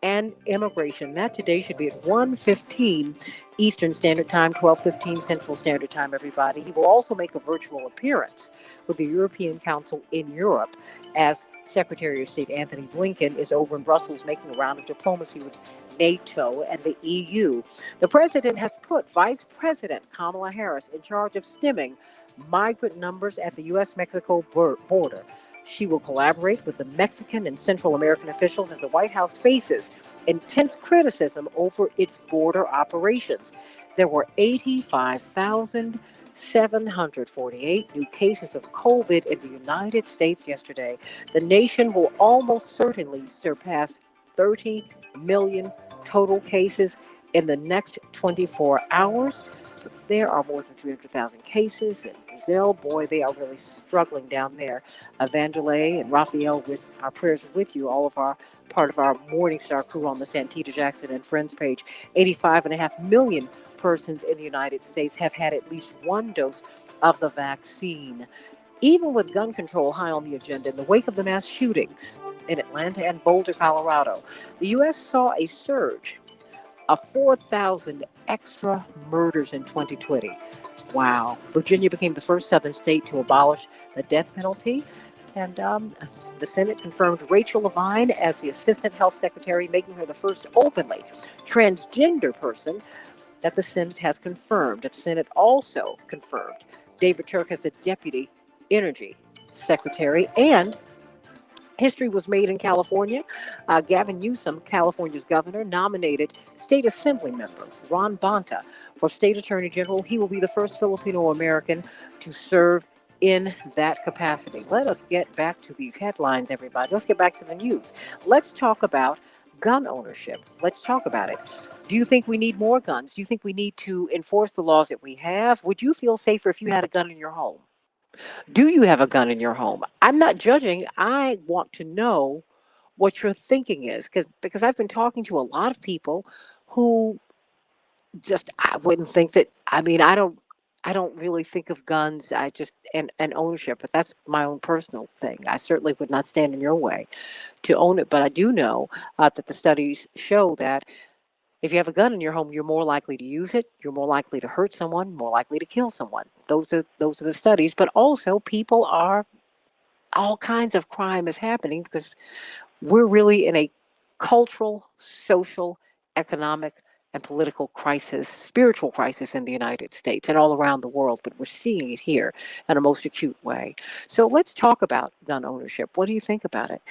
and immigration. That today should be at 1:15 Eastern Standard Time, 12:15 Central Standard Time, everybody. He will also make a virtual appearance with the European Council in Europe as Secretary of State Anthony Blinken is over in Brussels making a round of diplomacy with NATO and the EU. The president has put Vice President Kamala Harris in charge of stemming migrant numbers at the U.S.-Mexico border. She will collaborate with the Mexican and Central American officials as the White House faces intense criticism over its border operations. There were 85,748 new cases of COVID in the United States yesterday. The nation will almost certainly surpass 30 million total cases in the next 24 hours. There are more than 300,000 cases in Brazil. Boy, they are really struggling down there. Evangeline and Raphael, our prayers are with you. All of our part of our Morningstar crew on the Santita Jackson and Friends page. 85.5 million persons in the United States have had at least one dose of the vaccine. Even with gun control high on the agenda in the wake of the mass shootings in Atlanta and Boulder, Colorado, the U.S. saw a surge of 4,000 extra murders in 2020. Wow. Virginia became the first southern state to abolish the death penalty. And the Senate confirmed Rachel Levine as the Assistant Health Secretary, making her the first openly transgender person that the Senate has confirmed. The Senate also confirmed David Turk as the Deputy Energy Secretary. And history was made in California. Gavin Newsom, California's governor, nominated State Assembly member Ron Bonta for State Attorney General. He will be the first Filipino-American to serve in that capacity. Let us get back to these headlines, everybody. Let's get back to the news. Let's talk about gun ownership. Let's talk about it. Do you think we need more guns? Do you think we need to enforce the laws that we have? Would you feel safer if you had a gun in your home? Do you have a gun in your home? I'm not judging. I want to know what your thinking is because I've been talking to a lot of people who I wouldn't think that. I don't really think of guns. I just and ownership, but that's my own personal thing. I certainly would not stand in your way to own it, but I do know that the studies show that if you have a gun in your home, you're more likely to use it. You're more likely to hurt someone, more likely to kill someone. Those are the studies. But also, all kinds of crime is happening because we're really in a cultural, social, economic and political crisis, spiritual crisis in the United States and all around the world, but we're seeing it here in a most acute way. So let's talk about gun ownership. What do you think about it?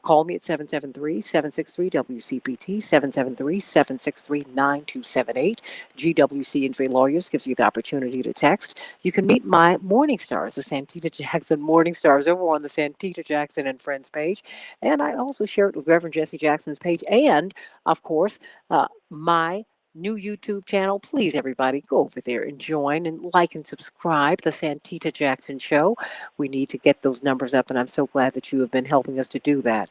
Call me at 773-763-WCPT, 773-763-9278. GWC Injury Lawyers gives you the opportunity to text. You can meet my Morning Stars, the Santita Jackson Morning Stars, over on the Santita Jackson and Friends page. And I also share it with Reverend Jesse Jackson's page and, of course, my new YouTube channel. Please, everybody, go over there and join and like and subscribe the Santita Jackson Show. We need to get those numbers up, and I'm so glad that you have been helping us to do that.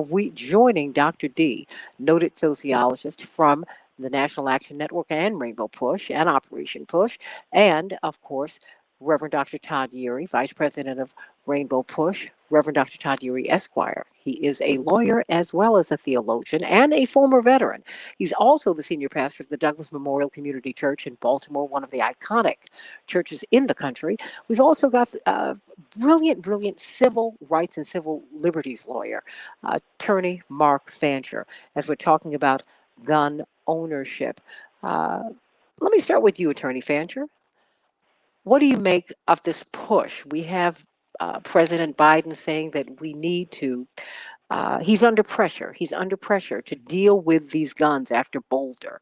We joining Dr. D, noted sociologist from the National Action Network and Rainbow Push and Operation Push, and of course, Reverend Dr. Todd Yeary, Vice President of Rainbow Push, Reverend Dr. Todd Yeary, Esquire. He is a lawyer as well as a theologian and a former veteran. He's also the senior pastor of the Douglas Memorial Community Church in Baltimore, one of the iconic churches in the country. We've also got a brilliant civil rights and civil liberties lawyer, attorney Mark Fancher, as we're talking about gun ownership. Let me start with you, Attorney Fancher. What do you make of this push? We have President Biden saying that we need to, he's under pressure. He's under pressure to deal with these guns after Boulder,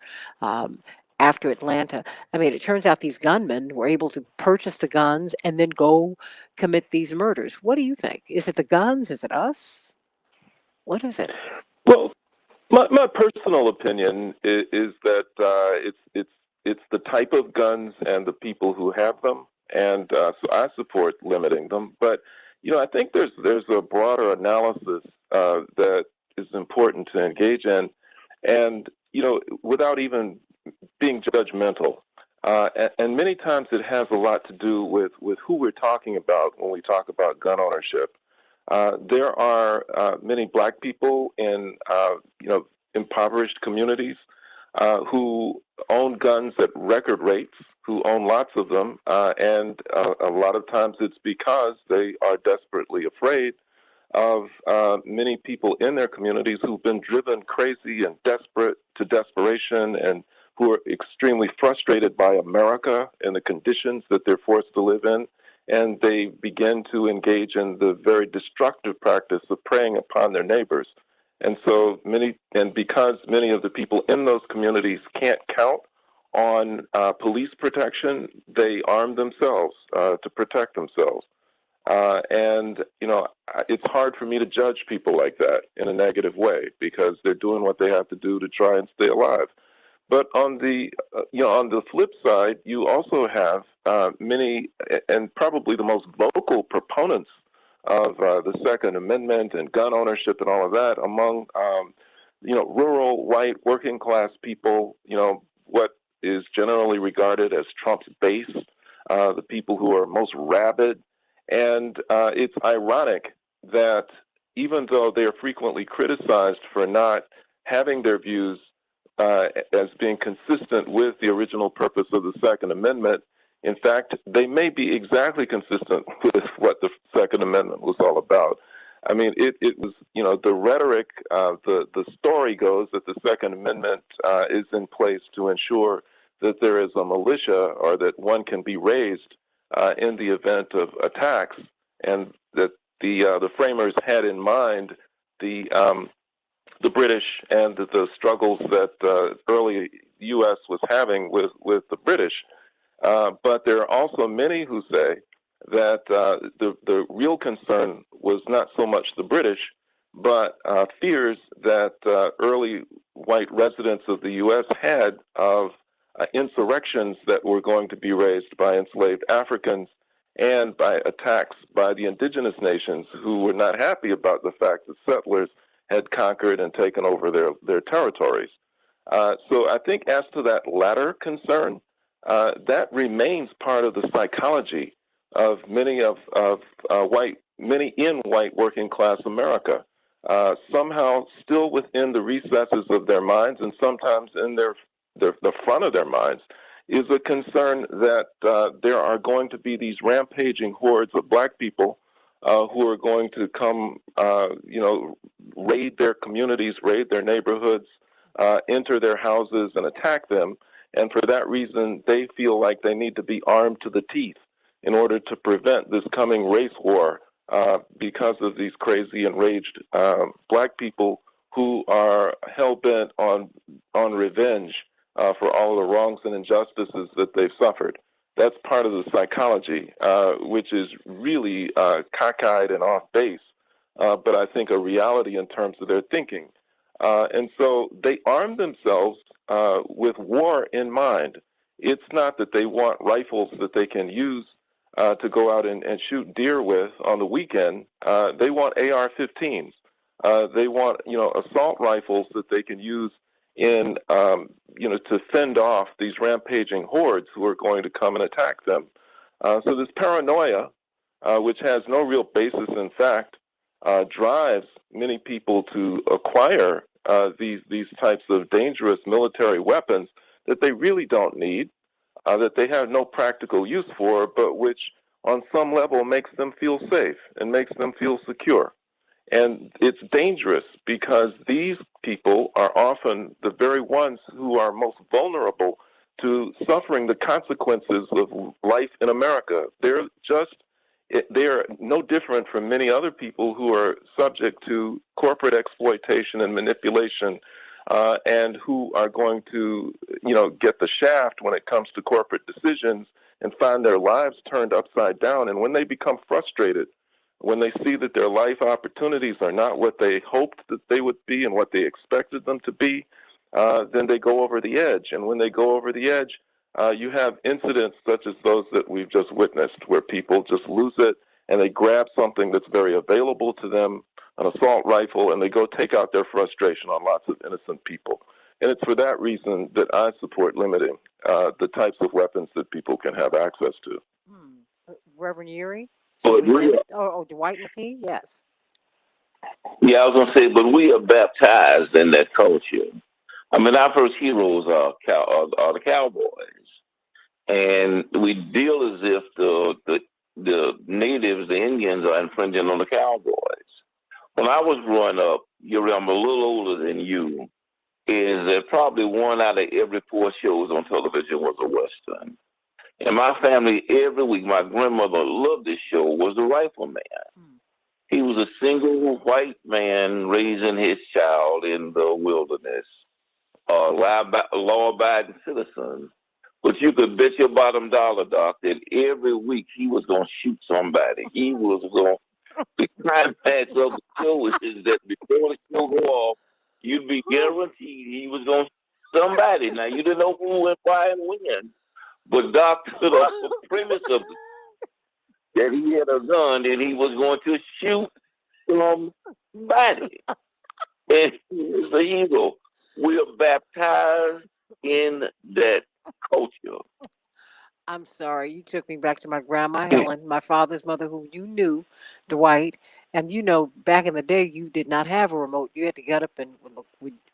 after Atlanta. I mean, it turns out these gunmen were able to purchase the guns and then go commit these murders. What do you think? Is it the guns? Is it us? What is it? Well, my personal opinion is that it's the type of guns and the people who have them, and so I support limiting them. But I think there's a broader analysis that is important to engage in, and without even being judgmental. And many times it has a lot to do with who we're talking about when we talk about gun ownership. There are many black people in impoverished communities who own guns at record rates, who own lots of them, and a lot of times it's because they are desperately afraid of many people in their communities who've been driven crazy and desperate to desperation, and who are extremely frustrated by America and the conditions that they're forced to live in. And they begin to engage in the very destructive practice of preying upon their neighbors. And so because many of the people in those communities can't count on police protection, they arm themselves to protect themselves. And it's hard for me to judge people like that in a negative way, because they're doing what they have to do to try and stay alive. But on the flip side, you also have many, and probably the most vocal proponents of the Second Amendment and gun ownership and all of that among rural, white, working class people. What is generally regarded as Trump's base, the people who are most rabid. And it's ironic that even though they are frequently criticized for not having their views as being consistent with the original purpose of the Second Amendment, in fact, they may be exactly consistent with what the Second Amendment was all about. I mean, it was, the rhetoric, the story goes that the Second Amendment is in place to ensure that there is a militia, or that one can be raised in the event of attacks, and that the framers had in mind the British and the struggles that early U.S. was having with the British. But there are also many who say that the real concern was not so much the British, but fears that early white residents of the U.S. had of insurrections that were going to be raised by enslaved Africans and by attacks by the indigenous nations, who were not happy about the fact that settlers had conquered and taken over their territories. So I think as to that latter concern, that remains part of the psychology of many many in white working class America. Somehow still within the recesses of their minds, and sometimes in the front of their minds, is a concern that there are going to be these rampaging hordes of black people who are going to come, raid their communities, raid their neighborhoods, enter their houses and attack them. And for that reason, they feel like they need to be armed to the teeth in order to prevent this coming race war because of these crazy enraged black people who are hell-bent on revenge for all the wrongs and injustices that they've suffered. That's part of the psychology, which is really cockeyed and off base, but I think a reality in terms of their thinking. And so they arm themselves with war in mind. It's not that they want rifles that they can use to go out and shoot deer with on the weekend. They want AR-15s. They want, assault rifles that they can use in, to fend off these rampaging hordes who are going to come and attack them. So this paranoia, which has no real basis in fact, drives many people to acquire these types of dangerous military weapons that they really don't need, that they have no practical use for, but which on some level makes them feel safe and makes them feel secure. And it's dangerous because these people are often the very ones who are most vulnerable to suffering the consequences of life in America. They're no different from many other people who are subject to corporate exploitation and manipulation, and who are going to, get the shaft when it comes to corporate decisions and find their lives turned upside down. And when they become frustrated, when they see that their life opportunities are not what they hoped that they would be and what they expected them to be, then they go over the edge. And when they go over the edge, you have incidents such as those that we've just witnessed, where people just lose it and they grab something that's very available to them, an assault rifle, and they go take out their frustration on lots of innocent people. And it's for that reason that I support limiting the types of weapons that people can have access to. Reverend Erie? Dwight McKee? Yes. Yeah, I was going to say, but we are baptized in that culture. I mean, our first heroes are the cowboys, and we deal as if the natives, the Indians, are infringing on the cowboys. When I was growing up, I'm a little older than you, is that probably one out of every 4 shows on television was a Western. In my family, every week, my grandmother loved this show, was The Rifleman. He was a single white man raising his child in the wilderness, law-abiding citizen. But you could bet your bottom dollar, Doc, that every week he was going to shoot somebody. He was going to, the climax of the show is that before the show go off, you'd be guaranteed he was going to shoot somebody. Now, you didn't know who and why and when. But Doc stood up the premise of that he had a gun and he was going to shoot somebody. And he was a hero. We are baptized in that culture. I'm sorry, you took me back to my grandma Helen, my father's mother, who you knew, Dwight. And back in the day, you did not have a remote. You had to get up and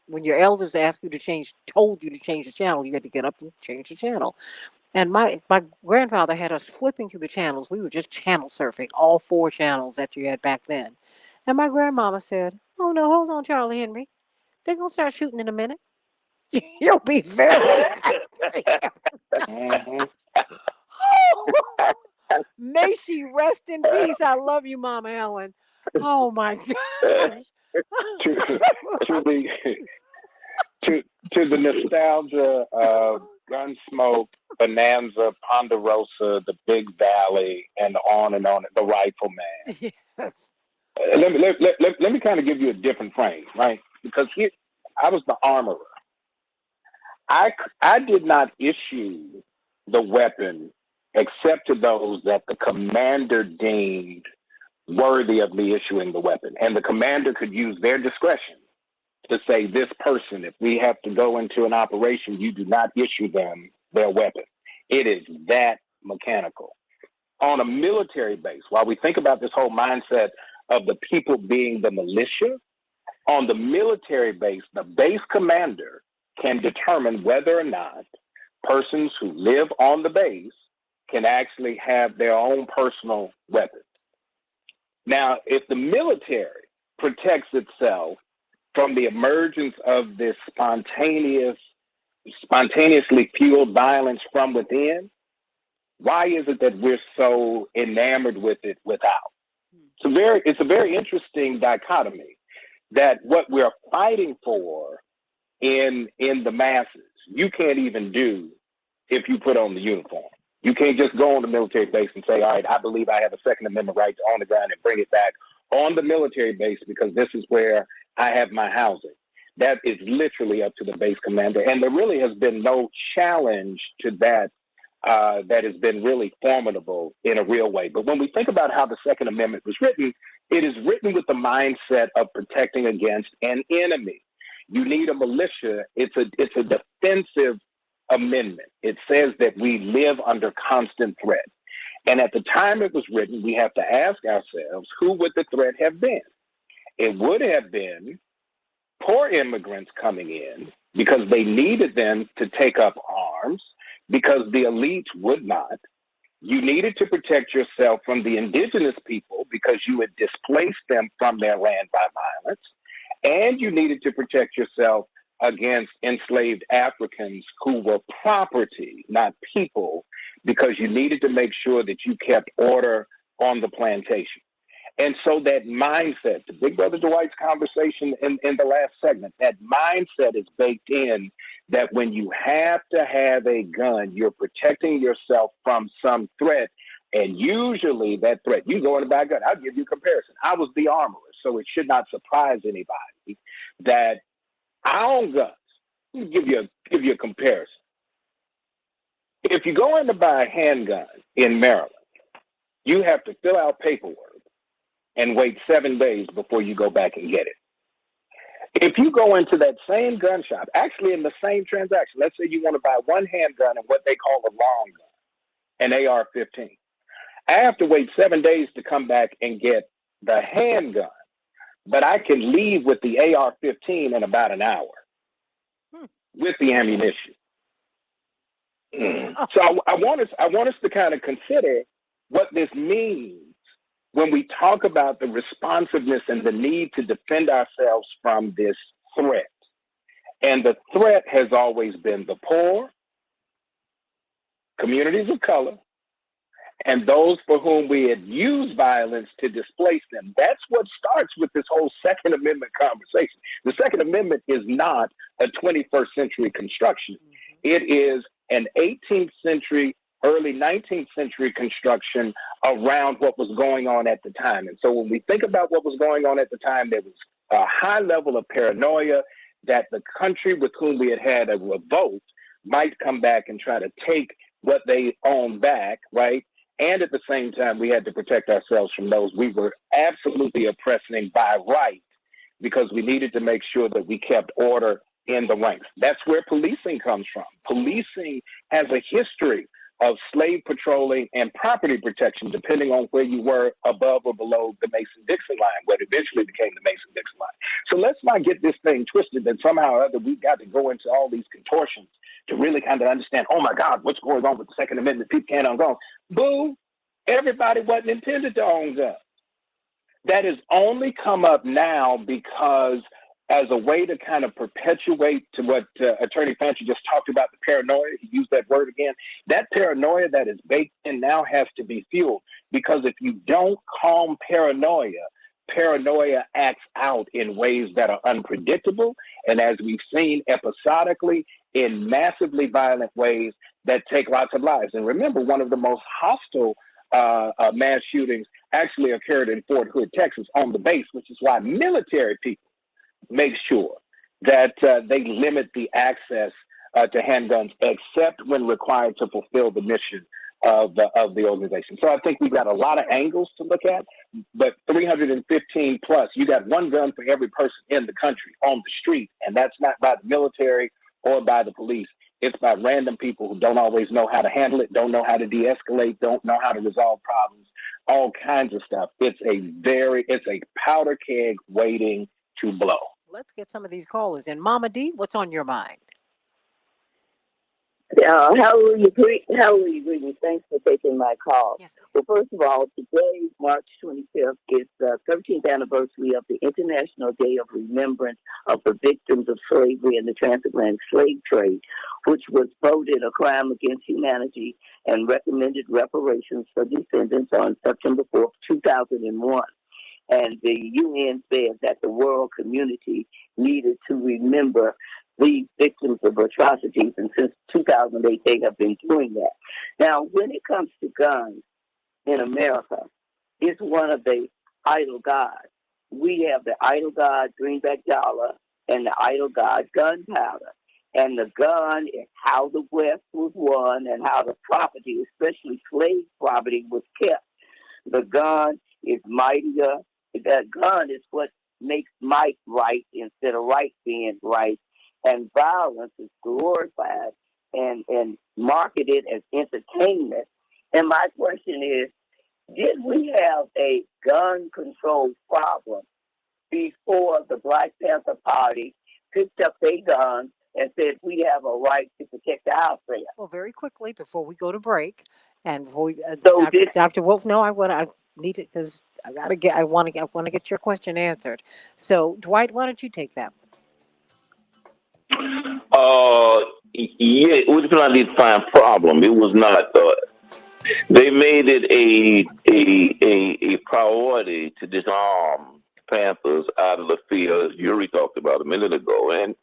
when your elders asked you to told you to change the channel, you had to get up and change the channel. And my grandfather had us flipping through the channels. We were just channel surfing, all 4 channels that you had back then. And my grandmama said, "Oh no, hold on, Charlie Henry. They're gonna start shooting in a minute. You'll be very happy." May she rest in peace. I love you, Mama Helen. Oh my gosh. to the nostalgia of Gunsmoke, Bonanza, Ponderosa, the Big Valley, and on, the Rifleman. Yes. Let me kind of give you a different frame, right? Because I was the armorer. I did not issue the weapon except to those that the commander deemed worthy of me issuing the weapon. And the commander could use their discretion to say, this person, if we have to go into an operation, you do not issue them their weapon. It is that mechanical. On a military base, while we think about this whole mindset of the people being the militia, on the military base, the base commander can determine whether or not persons who live on the base can actually have their own personal weapon. Now, if the military protects itself from the emergence of this spontaneously fueled violence from within, why is it that we're so enamored with it without? It's a very interesting dichotomy that what we're fighting for in the masses, you can't even do if you put on the uniform. You can't just go on the military base and say, all right, I believe I have a Second Amendment right to own the gun and bring it back on the military base because this is where I have my housing. That is literally up to the base commander. And there really has been no challenge to that that has been really formidable in a real way. But when we think about how the Second Amendment was written, it is written with the mindset of protecting against an enemy. You need a militia. It's a defensive amendment. It says that we live under constant threat. And at the time it was written, we have to ask ourselves, who would the threat have been? It would have been poor immigrants coming in because they needed them to take up arms because the elites would not. You needed to protect yourself from the indigenous people because you had displaced them from their land by violence. And you needed to protect yourself against enslaved Africans who were property, not people, because you needed to make sure that you kept order on the plantation. And so that mindset, the Big Brother Dwight's conversation in the last segment, that mindset is baked in that when you have to have a gun, you're protecting yourself from some threat. And usually that threat, you go in to buy a gun. I'll give you a comparison. I was the armorer, so it should not surprise anybody that I own guns. Let me give you a comparison. If you go in to buy a handgun in Maryland, you have to fill out paperwork and wait 7 days before you go back and get it. If you go into that same gun shop, actually in the same transaction, let's say you want to buy one handgun and what they call a long gun, an AR-15. I have to wait 7 days to come back and get the handgun, but I can leave with the AR-15 in about an hour with the ammunition. So I want us to kind of consider what this means when we talk about the responsiveness and the need to defend ourselves from this threat. And the threat has always been the poor, communities of color, and those for whom we had used violence to displace them. That's what starts with this whole Second Amendment conversation. The Second Amendment is not a 21st century construction. It is an 18th century, early 19th century construction around what was going on at the time. And so when we think about what was going on at the time, there was a high level of paranoia that the country with whom we had a revolt might come back and try to take what they own back, right? And at the same time, we had to protect ourselves from those we were absolutely oppressing by right, because we needed to make sure that we kept order in the ranks. That's where policing comes from. Policing has a history of slave patrolling and property protection, depending on where you were above or below the Mason-Dixon line, what eventually became the Mason-Dixon line. So let's not get this thing twisted that somehow or other we've got to go into all these contortions to really kind of understand, oh my God, what's going on with the Second Amendment? People can't own guns. Boo! Everybody wasn't intended to own guns. That has only come up now because as a way to kind of perpetuate to what Attorney Fancher just talked about, the paranoia, he used that word again, that paranoia that is baked in now has to be fueled, because if you don't calm paranoia, paranoia acts out in ways that are unpredictable, and as we've seen episodically, in massively violent ways that take lots of lives. And remember, one of the most hostile mass shootings actually occurred in Fort Hood, Texas, on the base, which is why military people make sure that they limit the access to handguns, except when required to fulfill the mission of the organization. So I think we've got a lot of angles to look at, but 315 plus, you got one gun for every person in the country on the street, and that's not by the military or by the police. It's by random people who don't always know how to handle it, don't know how to de-escalate, don't know how to resolve problems, all kinds of stuff. It's a powder keg waiting to blow. Let's get some of these callers in. Mama D, what's on your mind? Hallelujah, greetings. Thanks for taking my call. Yes. Well, first of all, today, March 25th, is the 13th anniversary of the International Day of Remembrance of the Victims of Slavery and the Transatlantic Slave Trade, which was voted a crime against humanity and recommended reparations for descendants on September 4th, 2001. And the UN said that the world community needed to remember these victims of atrocities, and since 2008, they have been doing that. Now, when it comes to guns in America, it's one of the idol gods. We have the idol god greenback dollar and the idol god gunpowder. And the gun is how the West was won and how the property, especially slave property, was kept. The gun is mightier. That gun is what makes might right instead of right being right. And violence is glorified and marketed as entertainment. And my question is, did we have a gun control problem before the Black Panther Party picked up their guns and said we have a right to protect ourselves? Well, very quickly before we go to break, and before we, So Dr. Wolf, no, I need to because I want to get your question answered. So, Dwight, why don't you take that? Yeah, it was not a defined problem. It was not. They made it a priority to disarm Panthers out of the fear Yuri talked about a minute ago, and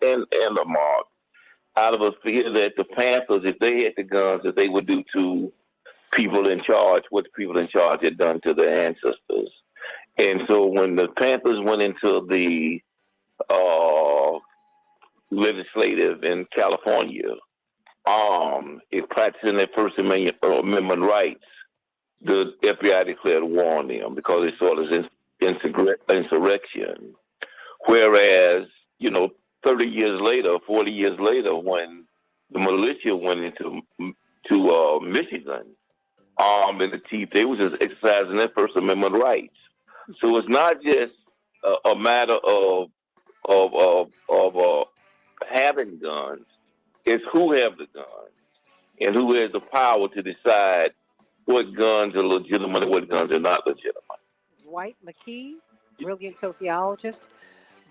Lamar, out of a fear that the Panthers, if they had the guns, that they would do to people in charge what the people in charge had done to their ancestors. And so when the Panthers went into the uh, legislative in California, in practicing their First Amendment rights, the FBI declared war on them because they saw it as insurrection. Whereas, 30 years later, 40 years later, when the militia went into Michigan, armed in the teeth, they were just exercising their First Amendment rights. So it's not just a matter of having guns. It's who have the guns and who has the power to decide what guns are legitimate and what guns are not legitimate. Dwight McKee, brilliant sociologist,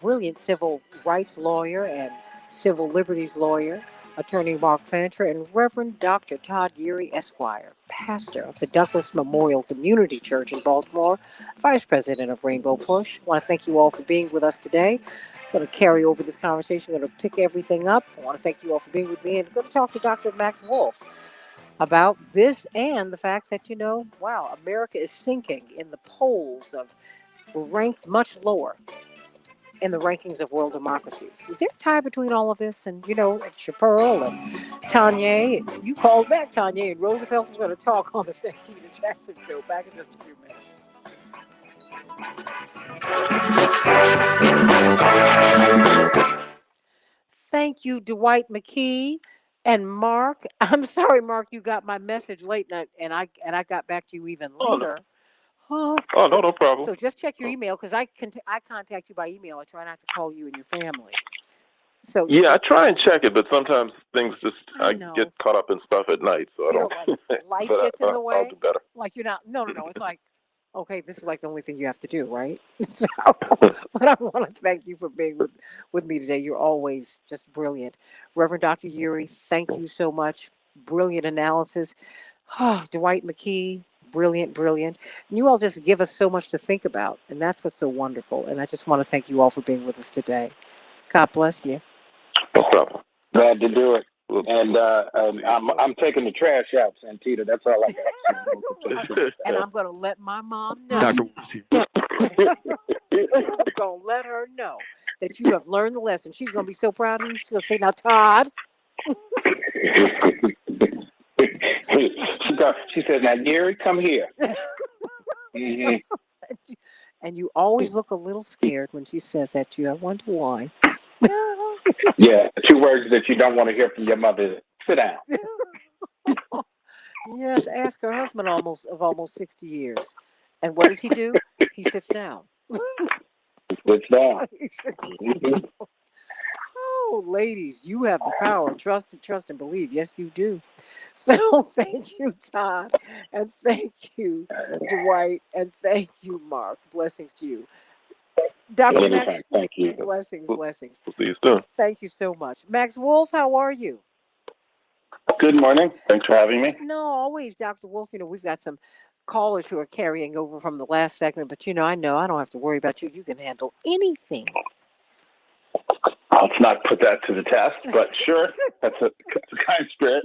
brilliant civil rights lawyer and civil liberties lawyer, attorney Mark Fancher, and Reverend Dr. Todd Urey, Esquire, pastor of the Douglas Memorial Community Church in Baltimore, vice president of Rainbow Push. I want to thank you all for being with us today. I'm going to carry over this conversation. I'm going to pick everything up. I want to thank you all for being with me, and I'm going to talk to Dr. Max Wolf about this and the fact that, wow, America is sinking in the polls of ranked much lower in the rankings of world democracies. Is there a tie between all of this? And, Chaparral and Tanya, you called back, Tanya, and Roosevelt. We're going to talk on the Santita Jackson Show. Back in just a few minutes. Thank you, Dwight McKee and Mark. I'm sorry, Mark, you got my message late night, and I got back to you even later. No problem. So just check your email because I contact you by email. I try not to call you and your family. So yeah, I try and check it, but sometimes things I get caught up in stuff at night, so I don't. Life gets in the way. I'll do better. Like you're not. No. It's like, okay, this is like the only thing you have to do, right? So, but I want to thank you for being with me today. You're always just brilliant, Reverend Dr. Urey. Thank you so much. Brilliant analysis. Dwight McKee. Brilliant. And you all just give us so much to think about. And that's what's so wonderful. And I just want to thank you all for being with us today. God bless you. No problem. Glad to do it. And I'm taking the trash out, Santita. That's all I got. And I'm going to let my mom know. I'm going to let her know that you have learned the lesson. She's going to be so proud of you. She's going to say, now, Todd. She said, now, Gary, come here. Mm-hmm. And you always look a little scared when she says that to you. I wonder why. Yeah, 2 words that you don't want to hear from your mother. Sit down. Yes, ask her husband of almost 60 years. And what does he do? He sits down. Sits down. He sits down. Oh, ladies, you have the power. Trust and believe. Yes, you do. So thank you, Todd, and thank you, Dwight, and thank you, Mark. Blessings to you. Dr. Max, thank you. Blessings. We'll see you soon. Thank you so much. Max Wolf, how are you? Good morning. Thanks for having me. No, always, Dr. Wolf. We've got some callers who are carrying over from the last segment, but I know I don't have to worry about you. You can handle anything. Let's not put that to the test, but sure, that's a kind spirit.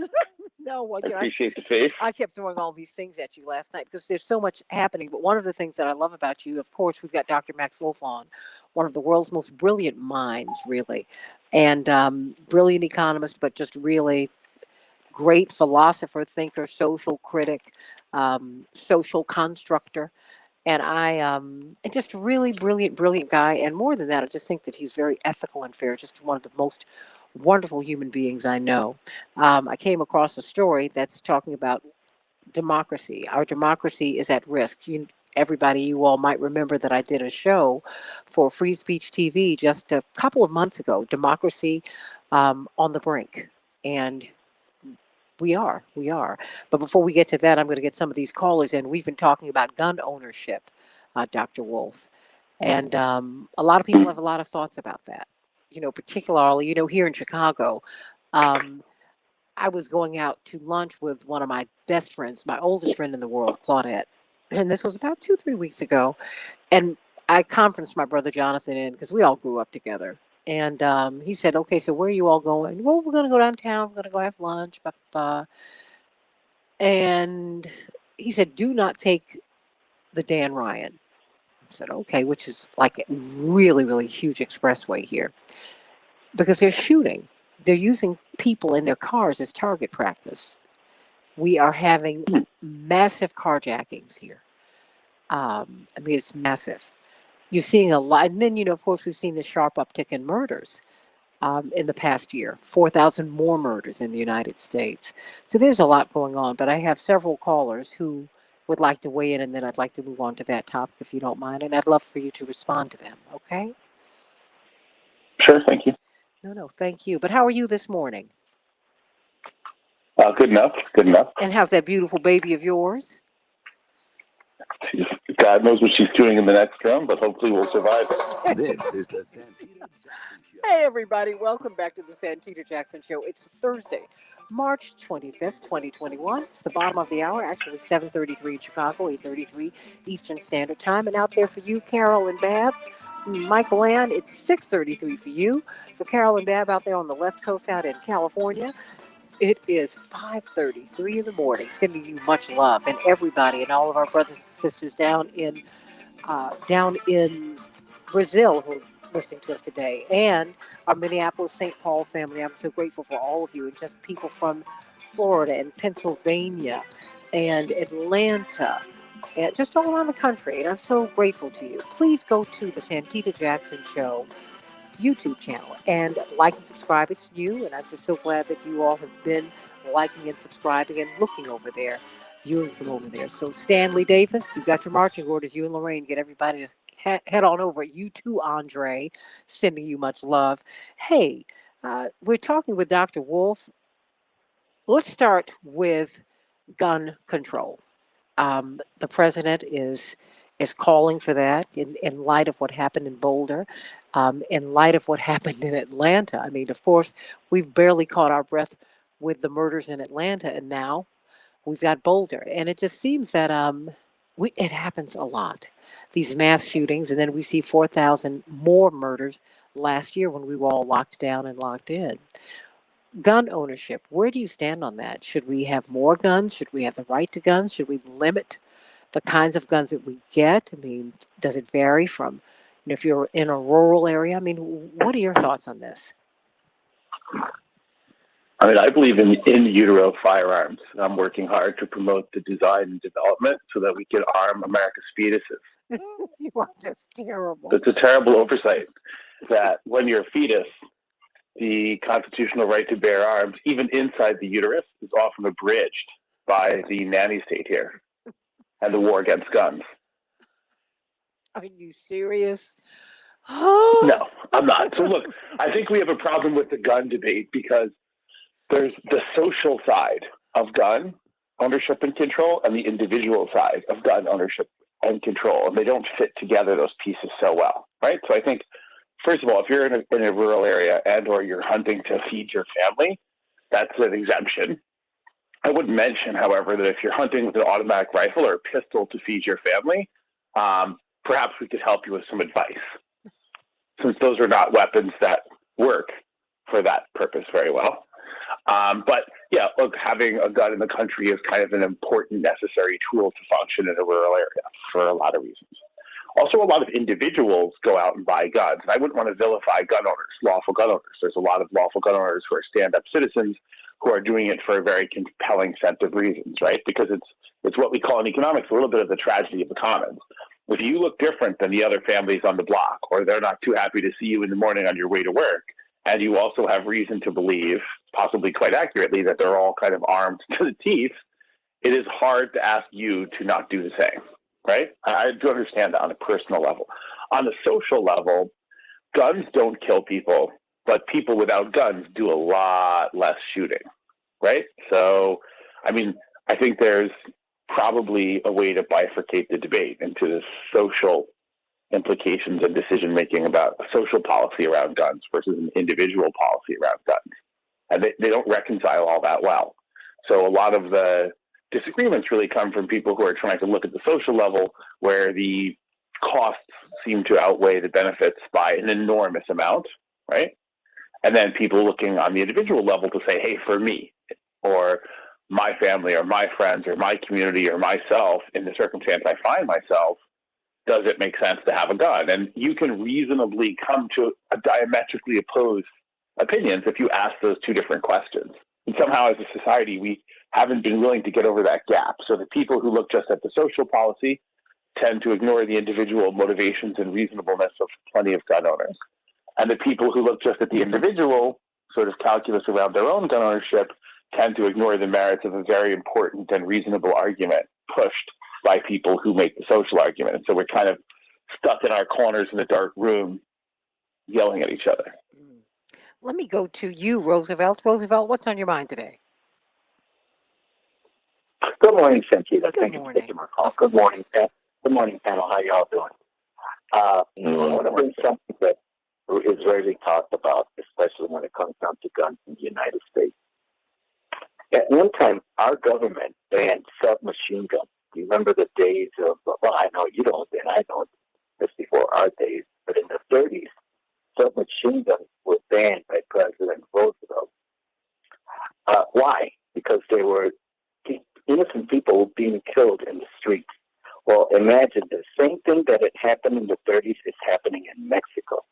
No, well, I appreciate the faith. I kept throwing all these things at you last night because there's so much happening. But one of the things that I love about you, of course, we've got Dr. Max Wolf on, one of the world's most brilliant minds, really, and brilliant economist, but just really great philosopher, thinker, social critic, social constructor. And just really brilliant guy. And more than that, I just think that he's very ethical and fair. Just one of the most wonderful human beings I know. I came across a story that's talking about democracy. Our democracy is at risk. Everybody, you all might remember that I did a show for Free Speech TV just a couple of months ago, Democracy on the Brink. And we are. But before we get to that, I'm going to get some of these callers in. We've been talking about gun ownership, Dr. Wolf. And a lot of people have a lot of thoughts about that. Particularly, here in Chicago, I was going out to lunch with one of my best friends, my oldest friend in the world, Claudette. And this was about 2-3 weeks ago. And I conferenced my brother Jonathan in because we all grew up together. And he said, okay, so where are you all going? Well, we're going to go downtown. We're going to go have lunch. Blah, blah, blah. And he said, do not take the Dan Ryan. I said, okay, which is like a really huge expressway here. Because they're shooting. They're using people in their cars as target practice. We are having massive carjackings here. It's massive. You're seeing a lot. And then, of course, we've seen the sharp uptick in murders in the past year. 4,000 more murders in the United States. So there's a lot going on. But I have several callers who would like to weigh in, and then I'd like to move on to that topic, if you don't mind. And I'd love for you to respond to them, okay? Sure, thank you. No, thank you. But how are you this morning? Good enough. And how's that beautiful baby of yours? God knows what she's doing in the next room, but hopefully we'll survive. This is the Santita Jackson Show. Hey, everybody. Welcome back to the Santita Jackson Show. It's Thursday, March 25th, 2021. It's the bottom of the hour, actually 7:33 in Chicago, 8:33 Eastern Standard Time. And out there for you, Carol and Bab, Michael Ann, it's 6:33 for you. For Carol and Bab out there on the left coast out in California, it is 5:33 in the morning. Sending you much love, and everybody and all of our brothers and sisters down in Brazil who are listening to us today, and our Minneapolis St. Paul family. I'm so grateful for all of you, and just people from Florida and Pennsylvania and Atlanta and just all around the country. And I'm so grateful to you. Please go to the Santita Jackson Show YouTube channel and like and subscribe. It's new, and I'm just so glad that you all have been liking and subscribing and looking over there, viewing from over there. So Stanley Davis, you've got your marching orders. You and Lorraine, get everybody to head on over. You too, Andre, sending you much love. Hey, we're talking with Dr. Wolf. Let's start with gun control. The president is calling for that in light of what happened in Boulder, in light of what happened in Atlanta. I mean, of course, we've barely caught our breath with the murders in Atlanta, and now we've got Boulder. And it just seems that it happens a lot, these mass shootings, and then we see 4,000 more murders last year when we were all locked down and locked in. Gun ownership, where do you stand on that? Should we have more guns? Should we have the right to guns? Should we limit the kinds of guns that we get? I mean, does it vary from, if you're in a rural area? I mean, what are your thoughts on this? I mean, I believe in utero firearms. I'm working hard to promote the design and development so that we can arm America's fetuses. You are just terrible. It's a terrible oversight that when you're a fetus, the constitutional right to bear arms, even inside the uterus, is often abridged by the nanny state here and the war against guns. Are you serious? No, I'm not. So look, I think we have a problem with the gun debate because there's the social side of gun ownership and control and the individual side of gun ownership and control, and they don't fit together, those pieces, so well, right? So I think, first of all, if you're in a rural area and or you're hunting to feed your family, that's an exemption. I would mention, however, that if you're hunting with an automatic rifle or a pistol to feed your family, perhaps we could help you with some advice, since those are not weapons that work for that purpose very well. But yeah, look, having a gun in the country is kind of an important, necessary tool to function in a rural area for a lot of reasons. Also, a lot of individuals go out and buy guns. And I wouldn't want to vilify gun owners, lawful gun owners. There's a lot of lawful gun owners who are stand-up citizens who are doing it for a very compelling set of reasons, right? Because it's what we call in economics a little bit of the tragedy of the commons. If you look different than the other families on the block, or they're not too happy to see you in the morning on your way to work, and you also have reason to believe, possibly quite accurately, that they're all kind of armed to the teeth, it is hard to ask you to not do the same, right? I do understand that on a personal level. On the social level, guns don't kill people, but people without guns do a lot less shooting, right? So, I mean, I think there's probably a way to bifurcate the debate into the social implications and decision making about a social policy around guns versus an individual policy around guns. And they don't reconcile all that well. So a lot of the disagreements really come from people who are trying to look at the social level where the costs seem to outweigh the benefits by an enormous amount, right? And then people looking on the individual level to say, hey, for me, or my family, or my friends, or my community, or myself, in the circumstance I find myself, does it make sense to have a gun? And you can reasonably come to a diametrically opposed opinions if you ask those two different questions. And somehow as a society, we haven't been willing to get over that gap. So the people who look just at the social policy tend to ignore the individual motivations and reasonableness of plenty of gun owners. And the people who look just at the individual sort of calculus around their own gun ownership tend to ignore the merits of a very important and reasonable argument pushed by people who make the social argument. And so we're kind of stuck in our corners in a dark room yelling at each other. Let me go to you, Roosevelt. Roosevelt, what's on your mind today? Good morning, Santita. Good Thank morning. you for taking my call. Good morning, Pat. Good morning, panel. How y'all doing? I want to bring something that is rarely talked about, especially when it comes down to guns in the United States. At one time, our government banned submachine guns. You remember the days of, well, I know you don't, and I don't, it's before our days, but in the 30s, submachine guns were banned by President Roosevelt. Why? Because they were innocent people being killed in the streets. Well, imagine the same thing that had happened in the 30s is happening in Mexico.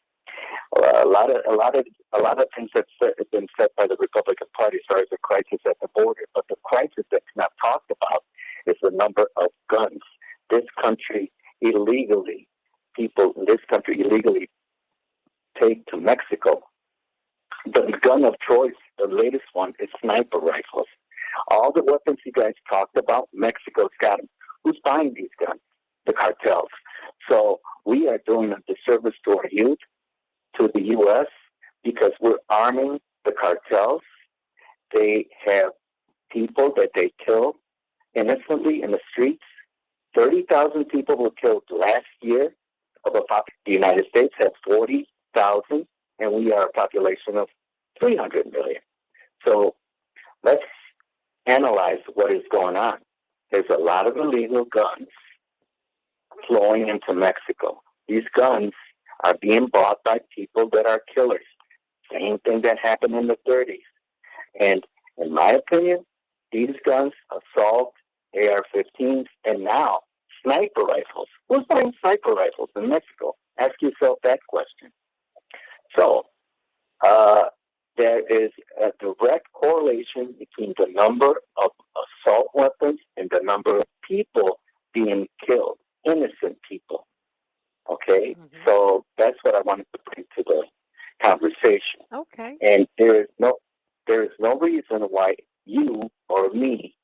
A lot of things have been said by the Republican Party as far as the crisis at the border, but the crisis that's not talked about is the number of guns. This country illegally, people in this country illegally take to Mexico. The gun of choice, the latest one, is sniper rifles. All the weapons you guys talked about, Mexico's got them. Who's buying these guns? The cartels. So we are doing a disservice to our youth, to the U.S., because we're arming the cartels. They have people that they kill innocently in the streets. 30,000 people were killed last year. The United States has 40,000, and we are a population of 300 million. So let's analyze what is going on. There's a lot of illegal guns flowing into Mexico. These guns are being bought by people that are killers. Same thing that happened in the 30s. And in my opinion, these guns, assault, AR-15s, and now sniper rifles. Who's buying sniper rifles in Mexico? Ask yourself that question. So, there is a direct correlation between the number of assault weapons and the number of people being killed, innocent people. Okay? So that's what I wanted to bring to the conversation. Okay. And there is no reason why you or me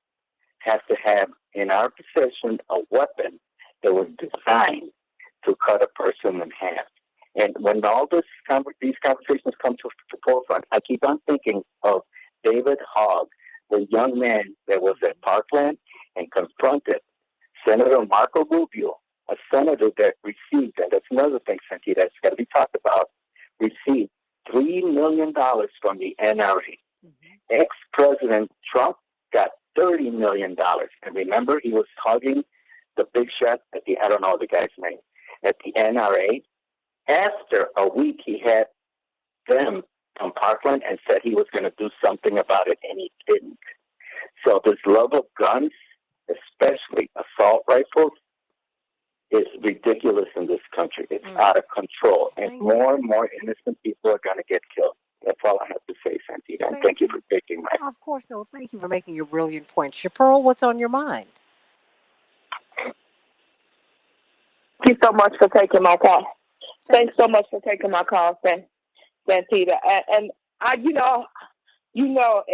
have to have in our possession a weapon that was designed to cut a person in half. And when all these conversations come to the forefront, I keep on thinking of David Hogg, the young man that was at Parkland and confronted Senator Marco Rubio, a senator that received, and that's another thing, Santita, that's got to be talked about, received $3 million from the NRA. Ex-President Trump got $30 million. And remember, he was hugging the big shot at the, I don't know the guy's name, at the NRA. After a week, he had them from Parkland and said he was going to do something about it, and he didn't. So this love of guns, especially assault rifles, is ridiculous in this country. It's out of control. And more innocent people are going to get killed. That's all I have to say, Santita. And thank you for taking my... Of course, no. Thank you for making your brilliant point. Chaparral, what's on your mind? Thank you so much for taking my call. Thanks so much for taking my call, Santita. And I,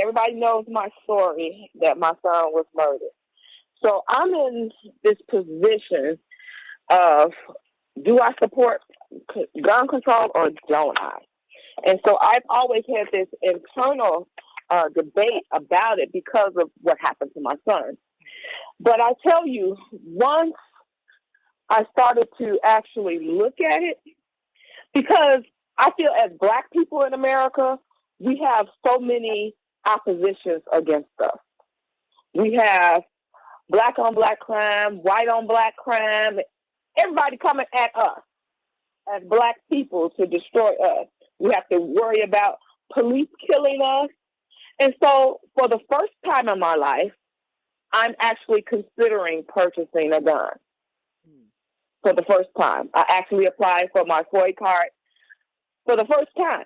everybody knows my story that my son was murdered. So I'm in this position of, do I support gun control or don't I? And so I've always had this internal debate about it because of what happened to my son. But I tell you, once I started to actually look at it, because I feel as Black people in America, we have so many oppositions against us. We have Black on Black crime, white on Black crime, everybody coming at us as Black people to destroy us. We have to worry about police killing us. And so for the first time in my life, I'm actually considering purchasing a gun. For the first time. I actually applied for my FOIA card for the first time.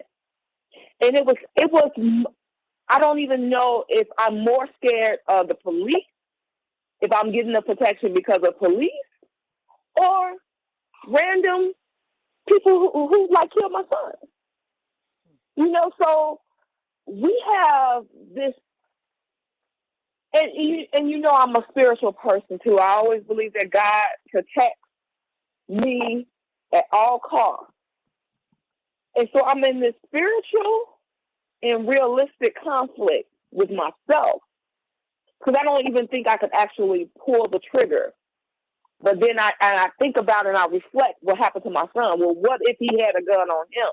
And it was, I don't even know if I'm more scared of the police, if I'm getting the protection because of police, or random people who like killed my son. So we have this, and I'm a spiritual person too. I always believe that God protects me at all costs. And so I'm in this spiritual and realistic conflict with myself because I don't even think I could actually pull the trigger. But then I think about it and I reflect what happened to my son. Well, what if he had a gun on him?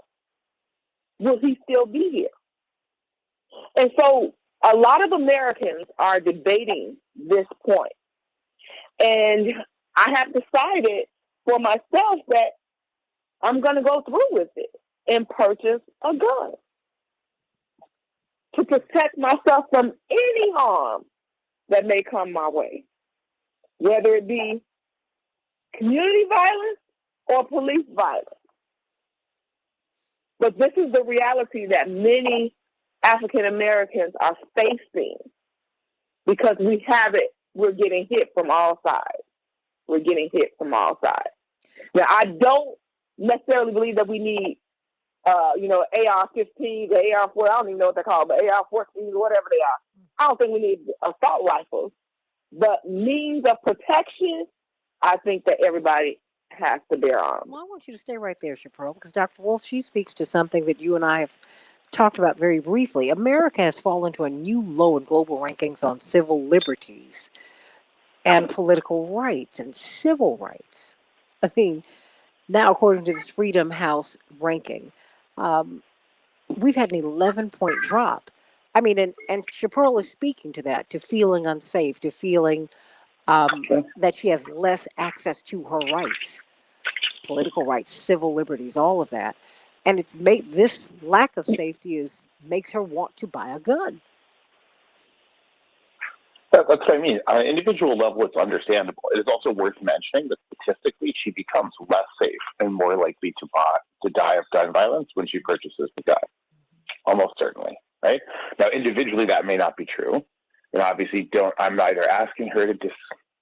Will he still be here? And so a lot of Americans are debating this point. And I have decided for myself that I'm going to go through with it and purchase a gun to protect myself from any harm that may come my way, whether it be community violence or police violence. But this is the reality that many African Americans are facing because we're getting hit from all sides. We're getting hit from all sides. Now, I don't necessarily believe that we need, AR-15s, the AR-4, I don't even know what they're called, but AR-14s, whatever they are. I don't think we need assault rifles. But means of protection, I think that everybody has to bear arms. Well, I want you to stay right there, Chaparral, because Dr. Wolf, she speaks to something that you and I have talked about very briefly. America has fallen to a new low in global rankings on civil liberties and political rights and civil rights. I mean, now, according to this Freedom House ranking, we've had an 11-point drop. I mean, and Chaparral is speaking to that, to feeling unsafe, to feeling that she has less access to her rights, political rights, civil liberties, all of that. And it's made this lack of safety makes her want to buy a gun. That's what I mean. On an individual level, it's understandable. It is also worth mentioning that statistically, she becomes less safe and more likely to die of gun violence when she purchases the gun. Almost certainly, right? Now, individually, that may not be true. Obviously, I'm neither asking her to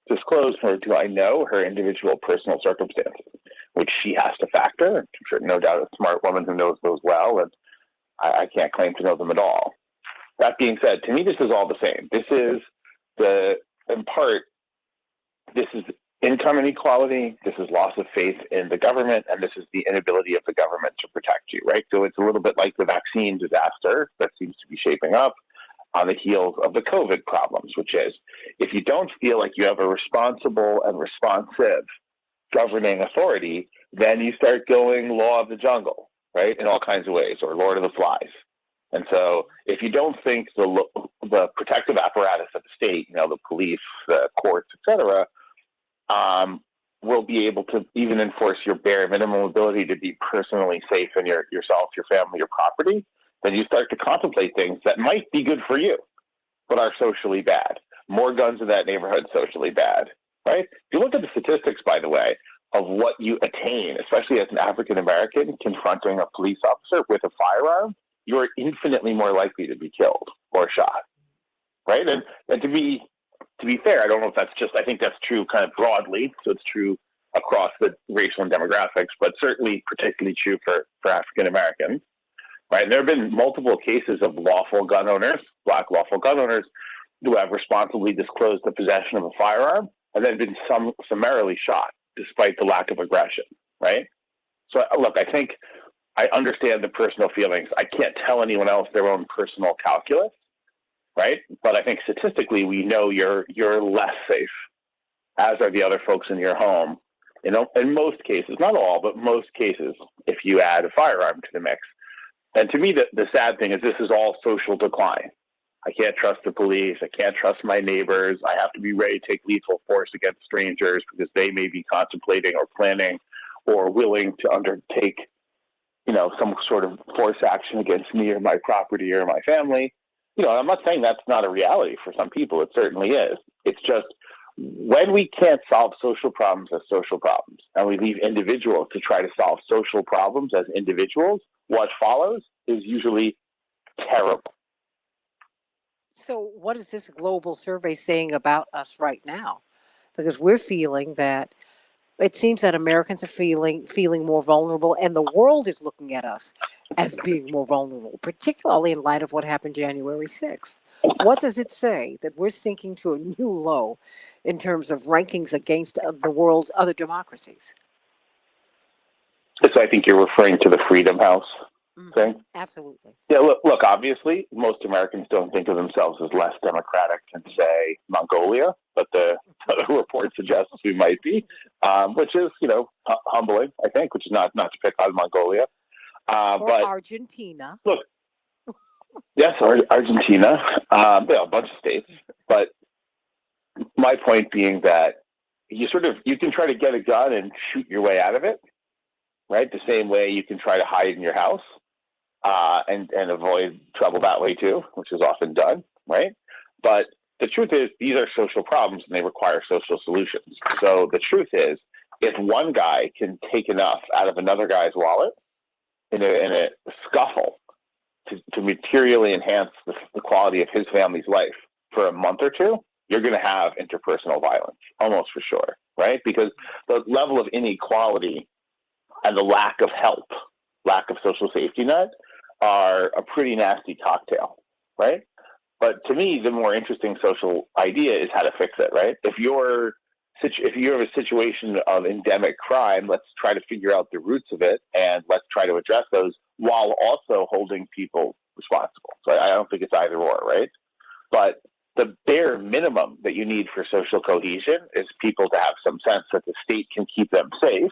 disclose, nor do I know her individual personal circumstances, which she has to factor. I'm sure, no doubt, a smart woman who knows those well, and I can't claim to know them at all. That being said, to me, this is all the same. This is income inequality, this is loss of faith in the government, and this is the inability of the government to protect you, right? So it's a little bit like the vaccine disaster that seems to be shaping up on the heels of the COVID problems, which is if you don't feel like you have a responsible and responsive governing authority, then you start going law of the jungle, right, in all kinds of ways, or Lord of the Flies. And so if you don't think the protective apparatus of the state, the police, the courts, etc., will be able to even enforce your bare minimum ability to be personally safe in yourself, your family, your property, then you start to contemplate things that might be good for you, but are socially bad. More guns in that neighborhood, socially bad, right? If you look at the statistics, by the way, of what you attain, especially as an African American confronting a police officer with a firearm, you're infinitely more likely to be killed or shot, right? And to be fair, I don't know if that's I think that's true kind of broadly, so it's true across the racial and demographics, but certainly particularly true for African Americans, right? And there have been multiple cases of lawful gun owners, black lawful gun owners, who have responsibly disclosed the possession of a firearm and then been summarily shot despite the lack of aggression, right? So look, I think I understand the personal feelings. I can't tell anyone else their own personal calculus, right? But I think statistically, we know you're less safe, as are the other folks in your home. In most cases, not all, but most cases, if you add a firearm to the mix. And to me, the sad thing is this is all social decline. I can't trust the police. I can't trust my neighbors. I have to be ready to take lethal force against strangers because they may be contemplating or planning or willing to undertake, some sort of force action against me or my property or my family. I'm not saying that's not a reality for some people. It certainly is. It's just when we can't solve social problems as social problems and we leave individuals to try to solve social problems as individuals, what follows is usually terrible. So, what is this global survey saying about us right now? Because we're feeling that it seems that Americans are feeling more vulnerable, and the world is looking at us as being more vulnerable, particularly in light of what happened January 6th. What does it say that we're sinking to a new low in terms of rankings against the world's other democracies? So I think you're referring to the Freedom House thing. Absolutely. Yeah, look, obviously, most Americans don't think of themselves as less democratic than, say, Mongolia, but the report suggests we might be, which is, humbling, I think, which is not to pick on Mongolia. But Argentina. Look, yes, Argentina, a bunch of states, but my point being that you can try to get a gun and shoot your way out of it, right? The same way you can try to hide in your house. And avoid trouble that way too, which is often done, right? But the truth is, these are social problems and they require social solutions. So the truth is, if one guy can take enough out of another guy's wallet in a scuffle to materially enhance the quality of his family's life for a month or two, you're going to have interpersonal violence, almost for sure, right? Because the level of inequality and the lack of help, lack of social safety net, are a pretty nasty cocktail, right? But to me, the more interesting social idea is how to fix it, right? If you have a situation of endemic crime, let's try to figure out the roots of it and let's try to address those while also holding people responsible. So I don't think it's either or, right? But the bare minimum that you need for social cohesion is people to have some sense that the state can keep them safe,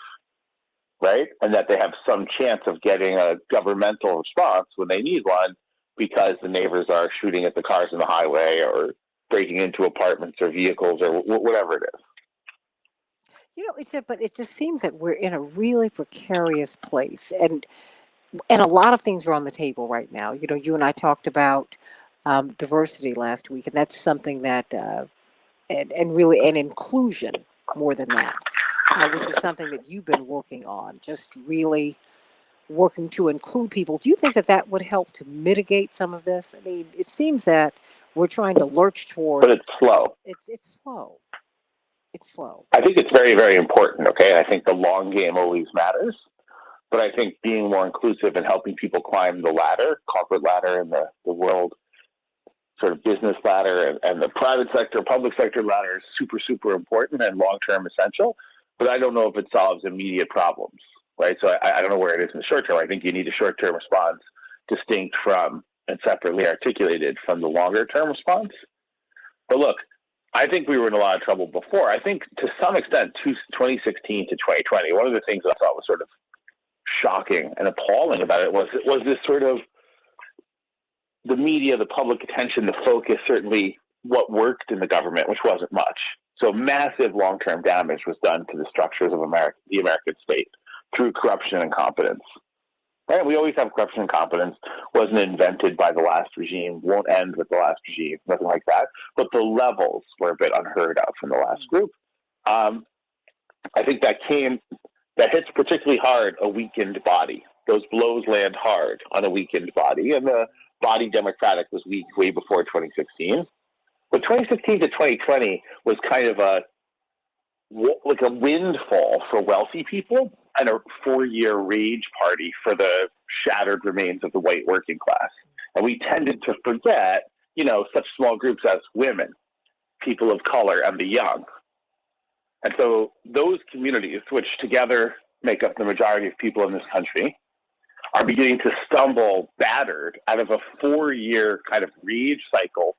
right? And that they have some chance of getting a governmental response when they need one because the neighbors are shooting at the cars on the highway or breaking into apartments or vehicles or whatever it is. But it just seems that we're in a really precarious place, and a lot of things are on the table right now. You and I talked about diversity last week, and that's something that and really an inclusion more than that, which is something that you've been working on, just really working to include people. Do you think that would help to mitigate some of this? I mean, it seems that we're trying to lurch toward. But it's slow. It's slow. It's slow. I think it's very, very important, okay? I think the long game always matters. But I think being more inclusive and helping people climb the ladder, corporate ladder in the world sort of business ladder and the private sector, public sector ladder is super, super important and long-term essential. But I don't know if it solves immediate problems, right? So I don't know where it is in the short term. I think you need a short-term response distinct from and separately articulated from the longer-term response. But look, I think we were in a lot of trouble before. I think to some extent, 2016 to 2020, one of the things I thought was sort of shocking and appalling about it was this sort of the media, the public attention, the focus, certainly what worked in the government, which wasn't much. So massive long-term damage was done to the structures of the American state through corruption and incompetence. Right? We always have corruption and incompetence. Wasn't invented by the last regime, won't end with the last regime, nothing like that. But the levels were a bit unheard of from the last group. I think that hits particularly hard a weakened body. Those blows land hard on a weakened body, and the body democratic was weak way before 2016. But 2016 to 2020 was kind of like a windfall for wealthy people and a 4-year rage party for the shattered remains of the white working class. And we tended to forget, such small groups as women, people of color, and the young. And so those communities, which together make up the majority of people in this country, are beginning to stumble battered out of a 4-year kind of rage cycle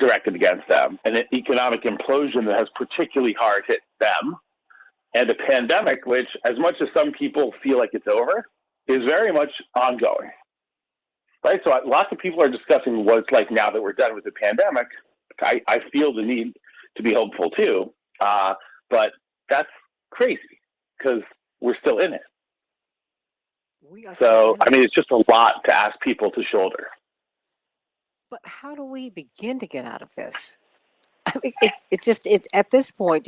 directed against them, and an economic implosion that has particularly hard hit them, and a pandemic which, as much as some people feel like it's over, is very much ongoing. Right? So lots of people are discussing what it's like now that we're done with the pandemic. I feel the need to be hopeful too, but that's crazy because we're still in it. So, it's just a lot to ask people to shoulder. But how do we begin to get out of this? I mean, at this point,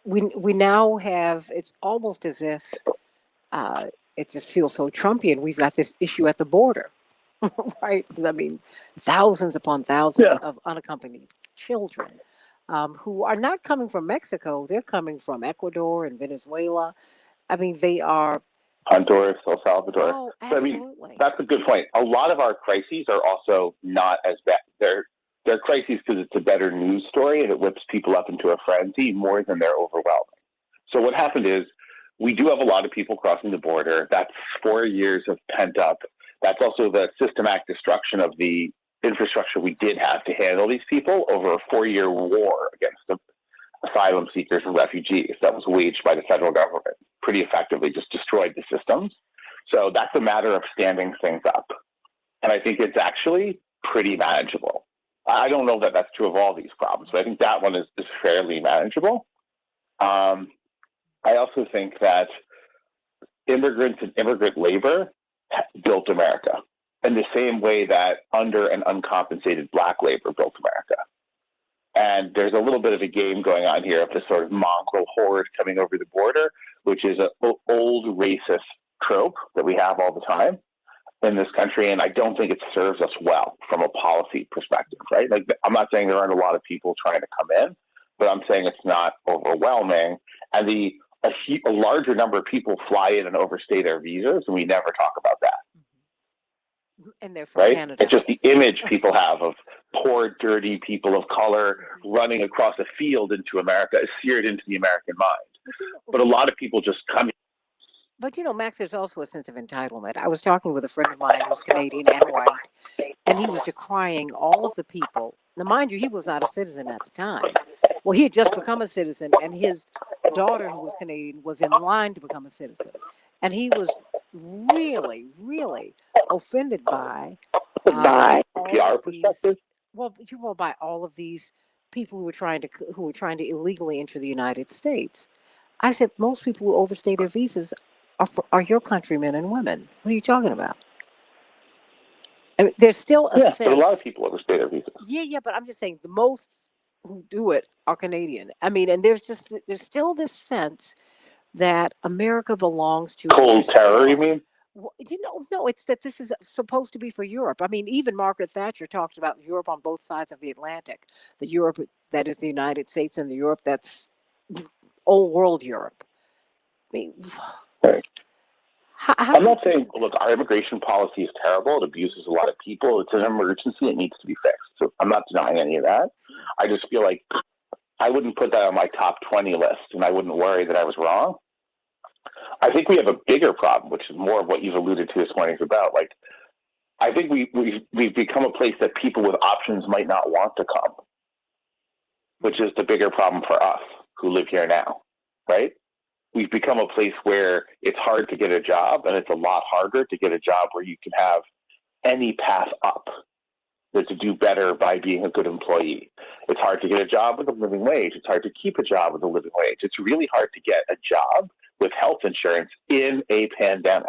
we now have. It's almost as if it just feels so Trumpian. We've got this issue at the border, right? I mean, thousands upon thousands of unaccompanied children who are not coming from Mexico. They're coming from Ecuador and Venezuela. I mean, they are. Honduras, El Salvador. Oh, absolutely. So, that's a good point. A lot of our crises are also not as bad. They're crises because it's a better news story and it whips people up into a frenzy more than they're overwhelming. So what happened is we do have a lot of people crossing the border. That's 4 years of pent up. That's also the systematic destruction of the infrastructure we did have to handle these people over a 4-year war against the asylum seekers and refugees that was waged by the federal government. Pretty effectively just destroyed the systems. So that's a matter of standing things up. And I think it's actually pretty manageable. I don't know that that's true of all these problems, but I think that one is fairly manageable. I also think that immigrants and immigrant labor built America in the same way that under and uncompensated black labor built America. And there's a little bit of a game going on here of this sort of mongrel horde coming over the border, which is an old racist trope that we have all the time in this country. And I don't think it serves us well from a policy perspective, right? Like, I'm not saying there aren't a lot of people trying to come in, but I'm saying it's not overwhelming. And a larger number of people fly in and overstay their visas, and we never talk about that. And they're from Canada. It's just the image people have of poor, dirty people of color running across a field into America is seared into the American mind. But a lot of people just come in. But, Max, there's also a sense of entitlement. I was talking with a friend of mine who's Canadian and white, and he was decrying all of the people. Now, mind you, he was not a citizen at the time. Well, he had just become a citizen, and his daughter, who was Canadian, was in line to become a citizen. And he was really, really offended by all of these. Well, by all of these people who were trying to illegally enter the United States. I said, most people who overstay their visas are your countrymen and women. What are you talking about? I mean, there's still a sense. But a lot of people overstay their visas. Yeah, but I'm just saying the most who do it are Canadian. I mean, and there's still this sense that America belongs to cold terror, you mean? Well, no, it's that this is supposed to be for Europe. I mean, even Margaret Thatcher talked about Europe on both sides of the Atlantic. The Europe that is the United States and the Europe that's old world Europe. I mean, I'm not saying, look, our immigration policy is terrible. It abuses a lot of people. It's an emergency. It needs to be fixed. So I'm not denying any of that. I just feel like I wouldn't put that on my top 20 list, and I wouldn't worry that I was wrong. I think we have a bigger problem, which is more of what you've alluded to this morning about. Like, I think we've become a place that people with options might not want to come, which is the bigger problem for us who live here now, right? We've become a place where it's hard to get a job, and it's a lot harder to get a job where you can have any path up, that to do better by being a good employee. It's hard to get a job with a living wage. It's hard to keep a job with a living wage. It's really hard to get a job with health insurance in a pandemic,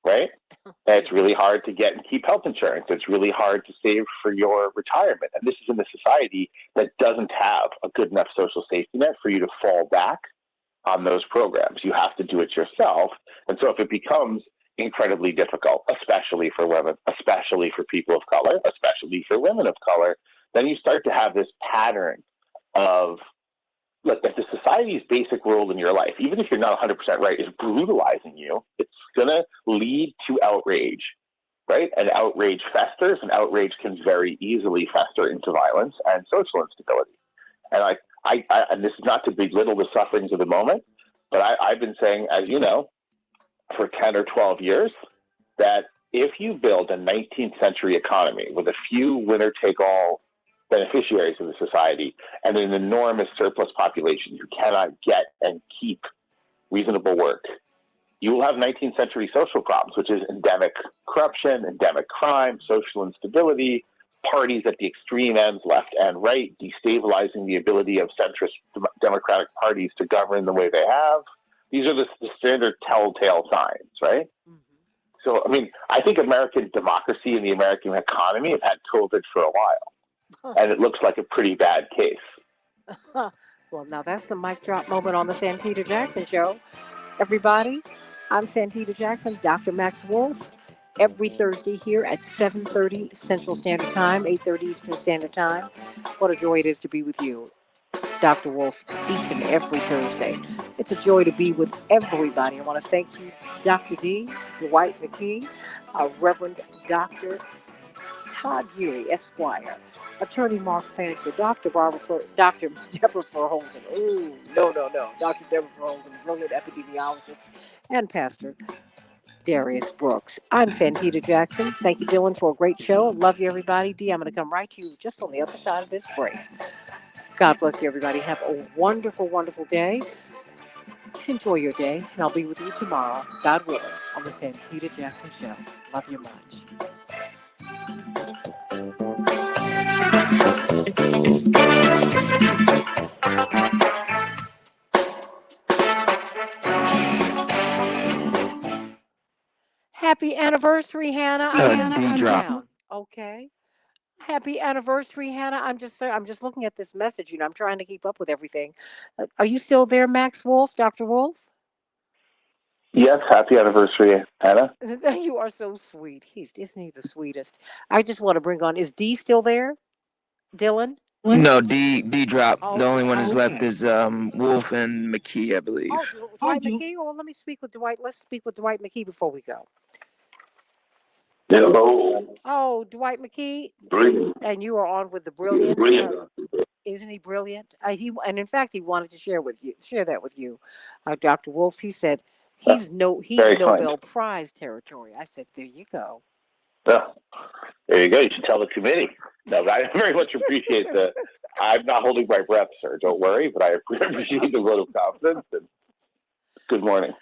right? And it's really hard to get and keep health insurance. It's really hard to save for your retirement. And this is in a society that doesn't have a good enough social safety net for you to fall back on those programs. You have to do it yourself. And so if it becomes incredibly difficult, especially for women, especially for people of color, especially for women of color, then you start to have this pattern of, look, if the society's basic role in your life, even if you're not 100% right, is brutalizing you, it's going to lead to outrage, right? And outrage festers, and outrage can very easily fester into violence and social instability. And and this is not to belittle the sufferings of the moment, but I've been saying, as you know, for 10 or 12 years, that if you build a 19th century economy with a few winner-take-all beneficiaries of the society and an enormous surplus population who cannot get and keep reasonable work, you will have 19th century social problems, which is endemic corruption, endemic crime, social instability, parties at the extreme ends, left and right, destabilizing the ability of centrist democratic parties to govern the way they have. These are the standard telltale signs, right? So, I mean, I think American democracy and the American economy have had COVID for a while, and it looks like a pretty bad case. Well, now that's the mic drop moment on the Santita Jackson Show. Everybody, I'm Santita Jackson, Dr. Max Wolf, every Thursday here at 7:30 Central Standard Time, 8:30 Eastern Standard Time. What a joy it is to be with you, Dr. Wolf, each and every Thursday. It's a joy to be with everybody. I want to thank you, Dr. D, Dwight McKee, Reverend Dr. Todd Huey, Esquire, Attorney Mark Fancher, Dr. Dr. Deborah Verholden. Ooh, no. Dr. Deborah Verholden, brilliant epidemiologist, and Pastor Darius Brooks. I'm Santita Jackson. Thank you, Dylan, for a great show. Love you, everybody. D, I'm going to come right to you just on the other side of this break. God bless you, everybody. Have a wonderful, wonderful day. Enjoy your day, and I'll be with you tomorrow, God willing, on the Santita Jackson Show. Love you much. Happy anniversary, Hannah. I'm down. Okay. Happy anniversary, Hannah. I'm just looking at this message. I'm trying to keep up with everything. Are you still there, Max Wolf, Dr. Wolf? Yes, happy anniversary, Hannah. You are so sweet. Isn't he the sweetest? I just want to bring on. Is D still there? Dylan? No, D dropped. Oh, the only one that's left is Wolf and McKee, I believe. Oh, Dwight McKee? Well, let me speak with Dwight. Let's speak with Dwight McKee before we go. Hello. Oh, Dwight McKee. Brilliant. And you are on with the brilliant. Isn't he brilliant? And in fact, he wanted to share that with you, Dr. Wolf. He said he's Nobel Prize territory. I said, there you go. Well, there you go. You should tell the committee. No, I very much appreciate I'm not holding my breath, sir. Don't worry, but I appreciate the vote of confidence. And good morning.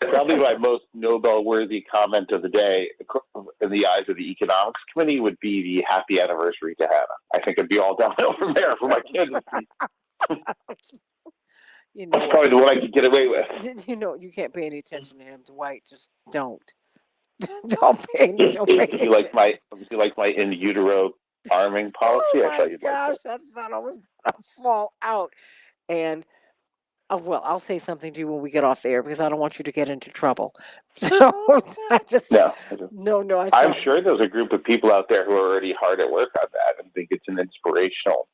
Probably my most Nobel-worthy comment of the day, in the eyes of the Economics Committee, would be the happy anniversary to Hannah. I think it'd be all downhill from there for my candidacy. That's probably the one I could get away with. You can't pay any attention to him, Dwight. Just don't. Don't pay attention. You like my in utero arming policy? Oh I thought you'd gosh, like that. I thought I was gonna fall out. And well, I'll say something to you when we get off the air because I don't want you to get into trouble. So I just no. I'm sure there's a group of people out there who are already hard at work on that and think it's an inspirational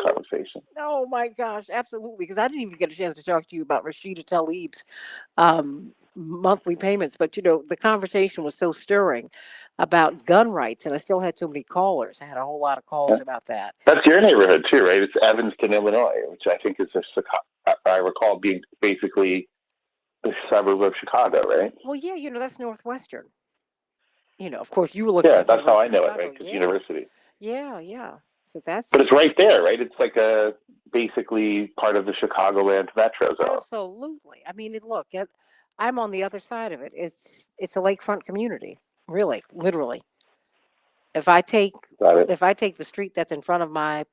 conversation. Oh my gosh, absolutely. Because I didn't even get a chance to talk to you about Rashida Tlaib's monthly payments, but the conversation was so stirring about gun rights, and I still had so many callers. I had a whole lot of calls about that. That's your neighborhood too, right? It's Evanston, Illinois, which I think is I recall being basically a suburb of Chicago, right? Well, yeah, that's Northwestern. Of course, you were looking at that's how I University of know it, Chicago. right? Because university. Yeah, yeah. So that's But it's right there, right? It's like basically part of the Chicagoland metro zone. absolutely. I mean, look, I'm on the other side of it. It's a lakefront community, really, literally. If I take the street that's in front of my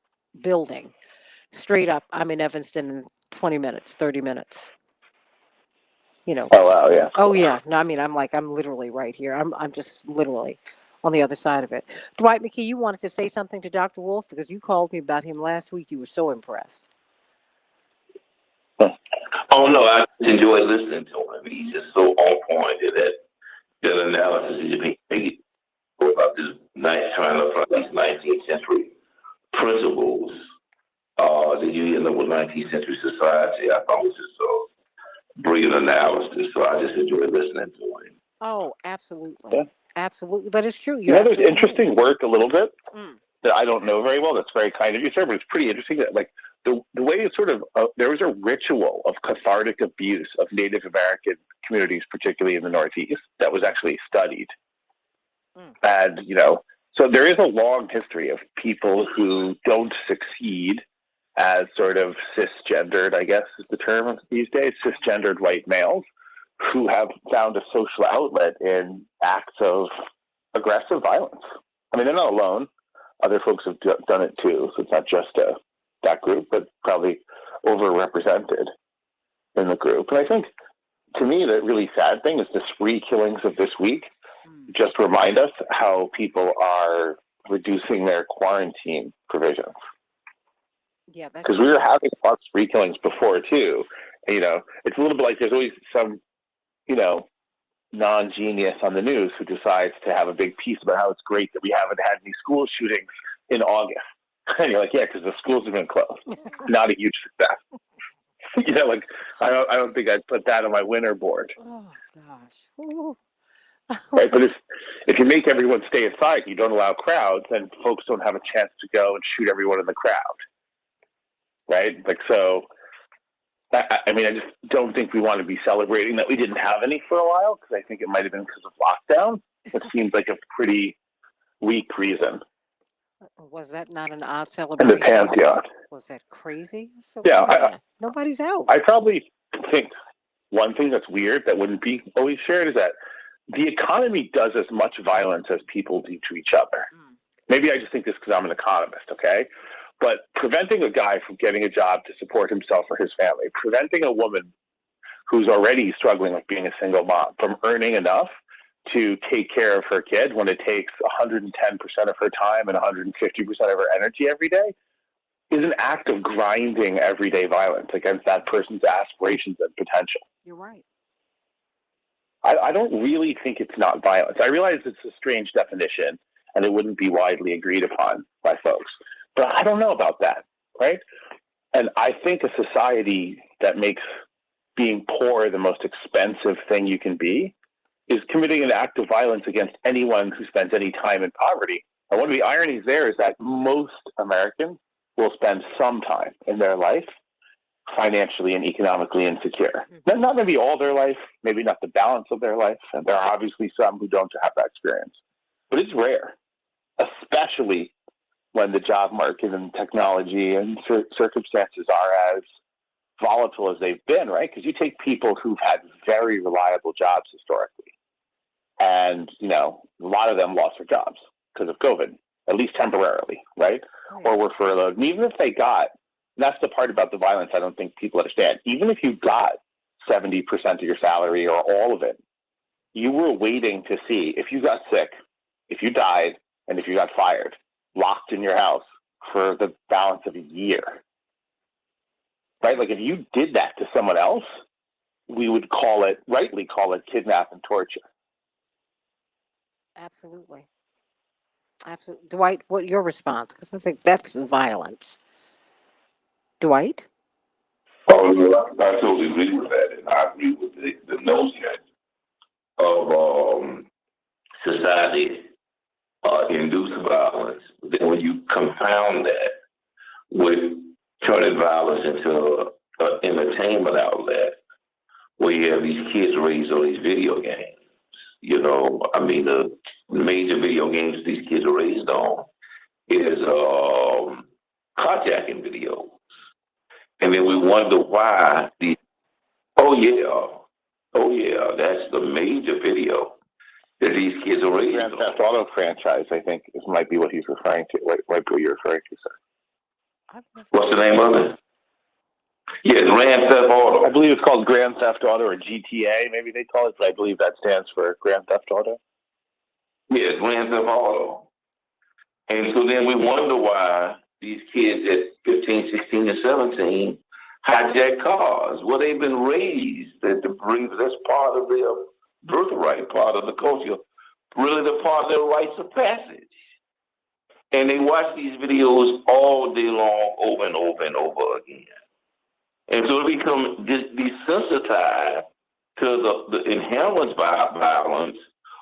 building straight up, I'm in Evanston in 20 minutes, 30 minutes. Oh wow, yeah. Oh yeah. No, I mean, I'm literally right here. I'm just literally on the other side of it. Dwight McKee, you wanted to say something to Dr. Wolf because you called me about him last week. You were so impressed. Oh no, I enjoy listening to him. He's just so on point in that analysis he made about this trying to apply these 19th century principles that you end up with 19th century society. I thought was just a brilliant analysis. So I just enjoy listening to him. Oh, absolutely. Yeah. Absolutely. But it's true. There's interesting work a little bit that I don't know very well. That's very kind of you, sir, but it's pretty interesting that the way it's sort of there was a ritual of cathartic abuse of Native American communities, particularly in the Northeast, that was actually studied. And so there is a long history of people who don't succeed as sort of cisgendered, I guess is the term these days, cisgendered white males who have found a social outlet in acts of aggressive violence. I mean, they're not alone. Other folks have done it too, so it's not just that group, but probably overrepresented in the group. And I think, to me, the really sad thing is the spree killings of this week just remind us how people are reducing their quarantine provisions. Yeah, that's because we were having lots of spree killings before too. And, it's a little bit like there's always some, non-genius on the news who decides to have a big piece about how it's great that we haven't had any school shootings in August. And you're like, yeah, because the schools have been closed. Not a huge success. I don't think I'd put that on my winner board. Oh gosh. Ooh. Right, but if you make everyone stay inside, you don't allow crowds, then folks don't have a chance to go and shoot everyone in the crowd. Right, so. I mean, I just don't think we want to be celebrating that we didn't have any for a while, because I think it might have been because of lockdown. It seems like a pretty weak reason. Was that not an odd celebration? And the Pantheon. Was that crazy? So yeah, nobody's out. I probably think one thing that's weird that wouldn't be always shared is that the economy does as much violence as people do to each other. Maybe I just think this because I'm an economist, okay? But preventing a guy from getting a job to support himself or his family, preventing a woman who's already struggling with being a single mom from earning enough to take care of her kid when it takes 110% of her time and 150% of her energy every day is an act of grinding everyday violence against that person's aspirations and potential. You're right. I don't really think it's not violence. I realize it's a strange definition and it wouldn't be widely agreed upon by folks. But I don't know about that, right? And I think a society that makes being poor the most expensive thing you can be is committing an act of violence against anyone who spends any time in poverty. And one of the ironies there is that most Americans will spend some time in their life financially and economically insecure. Not maybe all their life, maybe not the balance of their life, and there are obviously some who don't have that experience. But it's rare, especially when the job market and technology and circumstances are as volatile as they've been, right? Because you take people who've had very reliable jobs historically, and, a lot of them lost their jobs because of COVID, at least temporarily, right? Or were furloughed. And even if they got, and that's the part about the violence I don't think people understand, even if you got 70% of your salary or all of it, you were waiting to see if you got sick, if you died, and if you got fired, locked in your house for the balance of a year. Right? Like if you did that to someone else, we would rightly call it kidnap and torture. Absolutely. Absolutely. Dwight, what your response? Because I think that's violence. Dwight? Oh, no, I totally agree with that, and I agree with the notion of society induced violence. Then when you confound that with turning violence into an entertainment outlet, where you have these kids raised on these video games. I mean, the major video games these kids are raised on is carjacking videos. And then we wonder why oh yeah, that's the major video that these kids are raised Grand on. Theft Auto franchise, I think, might be what he's referring to. Might be what you're referring to, sir. What's the name of it? Yeah, Grand Theft Auto. I believe it's called Grand Theft Auto or GTA, maybe they call it, but I believe that stands for Grand Theft Auto. Yeah, Grand Theft Auto. And so then we wonder why these kids at 15, 16, and 17 hijack cars. Well, they've been raised that to believe that's part of their birthright, part of the culture, really the part of their rites of passage. And they watch these videos all day long, over and over and over again. And so they become desensitized to the inherent violence,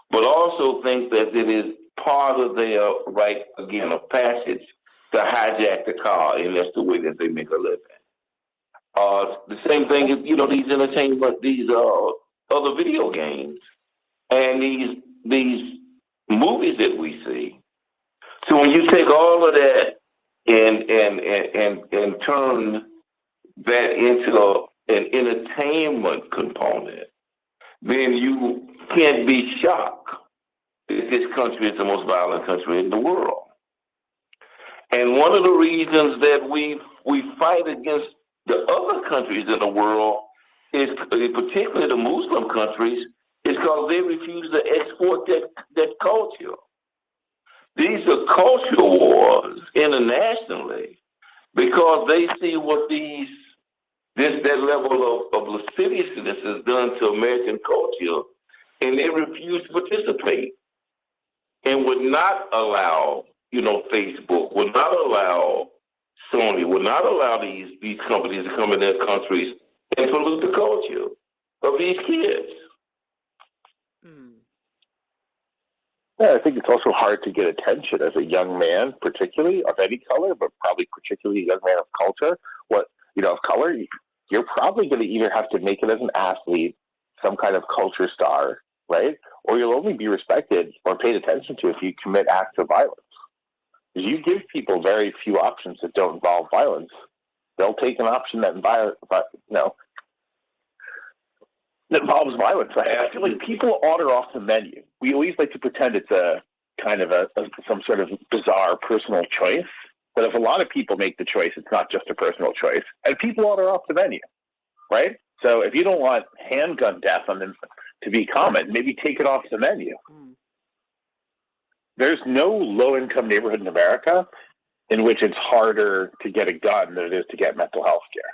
but also think that it is part of their right, again, of passage to hijack the car, and that's the way that they make a living. The same thing is, these entertainment, these other video games, and these movies that we see. So when you take all of that and turn that into an entertainment component, then you can't be shocked that this country is the most violent country in the world. And one of the reasons that we fight against the other countries in the world is, particularly the Muslim countries, is because they refuse to export that culture. These are cultural wars internationally because they see what that level of lasciviousness has done to American culture, and they refuse to participate and would not allow, Facebook, would not allow Sony, would not allow these companies to come in their countries and pollute the culture of these kids. Yeah, I think it's also hard to get attention as a young man, particularly of any color, but probably particularly a young man of culture. Of color, you're probably going to either have to make it as an athlete, some kind of culture star, right? Or you'll only be respected or paid attention to if you commit acts of violence. If you give people very few options that don't involve violence, they'll take an option that involves violence. I feel like people order off the menu. We always like to pretend it's a kind of some sort of bizarre personal choice. But if a lot of people make the choice, it's not just a personal choice. And people order off the menu, right? So if you don't want handgun death to be common, maybe take it off the menu. There's no low-income neighborhood in America in which it's harder to get a gun than it is to get mental health care.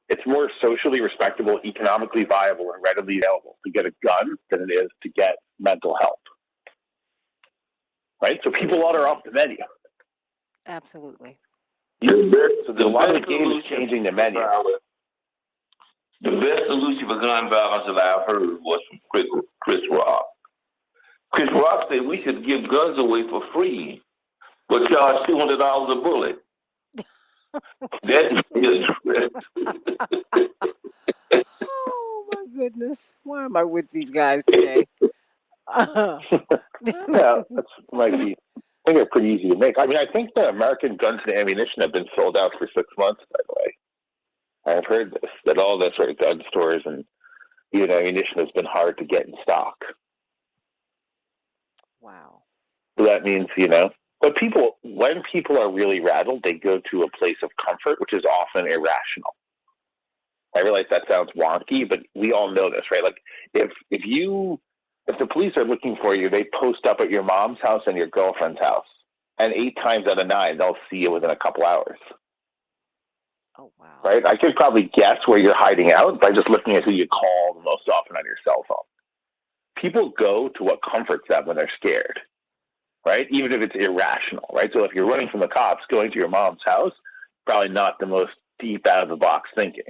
It's more socially respectable, economically viable, and readily available to get a gun than it is to get mental health. Right? So people order off the menu. Absolutely. So a lot of the game is changing the menu. The best solution for gun violence that I've heard was from Chris Rock. Chris Rock said we should give guns away for free, but charge $200 a bullet. That is Oh my goodness! Why am I with these guys today? Yeah, that might be. I think they're pretty easy to make. I mean, I think the American guns and ammunition have been sold out for 6 months, by the way. I've heard this, that all the sort of gun stores and even ammunition has been hard to get in stock. Wow. So that means, but when people are really rattled, they go to a place of comfort, which is often irrational. I realize that sounds wonky, but we all know this, right? Like, if the police are looking for you, they post up at your mom's house and your girlfriend's house. And 8 times out of 9, they'll see you within a couple hours. Oh, wow. Right? I could probably guess where you're hiding out by just looking at who you call the most often on your cell phone. People go to what comforts them when they're scared, right? Even if it's irrational, right? So if you're running from the cops, going to your mom's house, probably not the most deep out of the box thinking.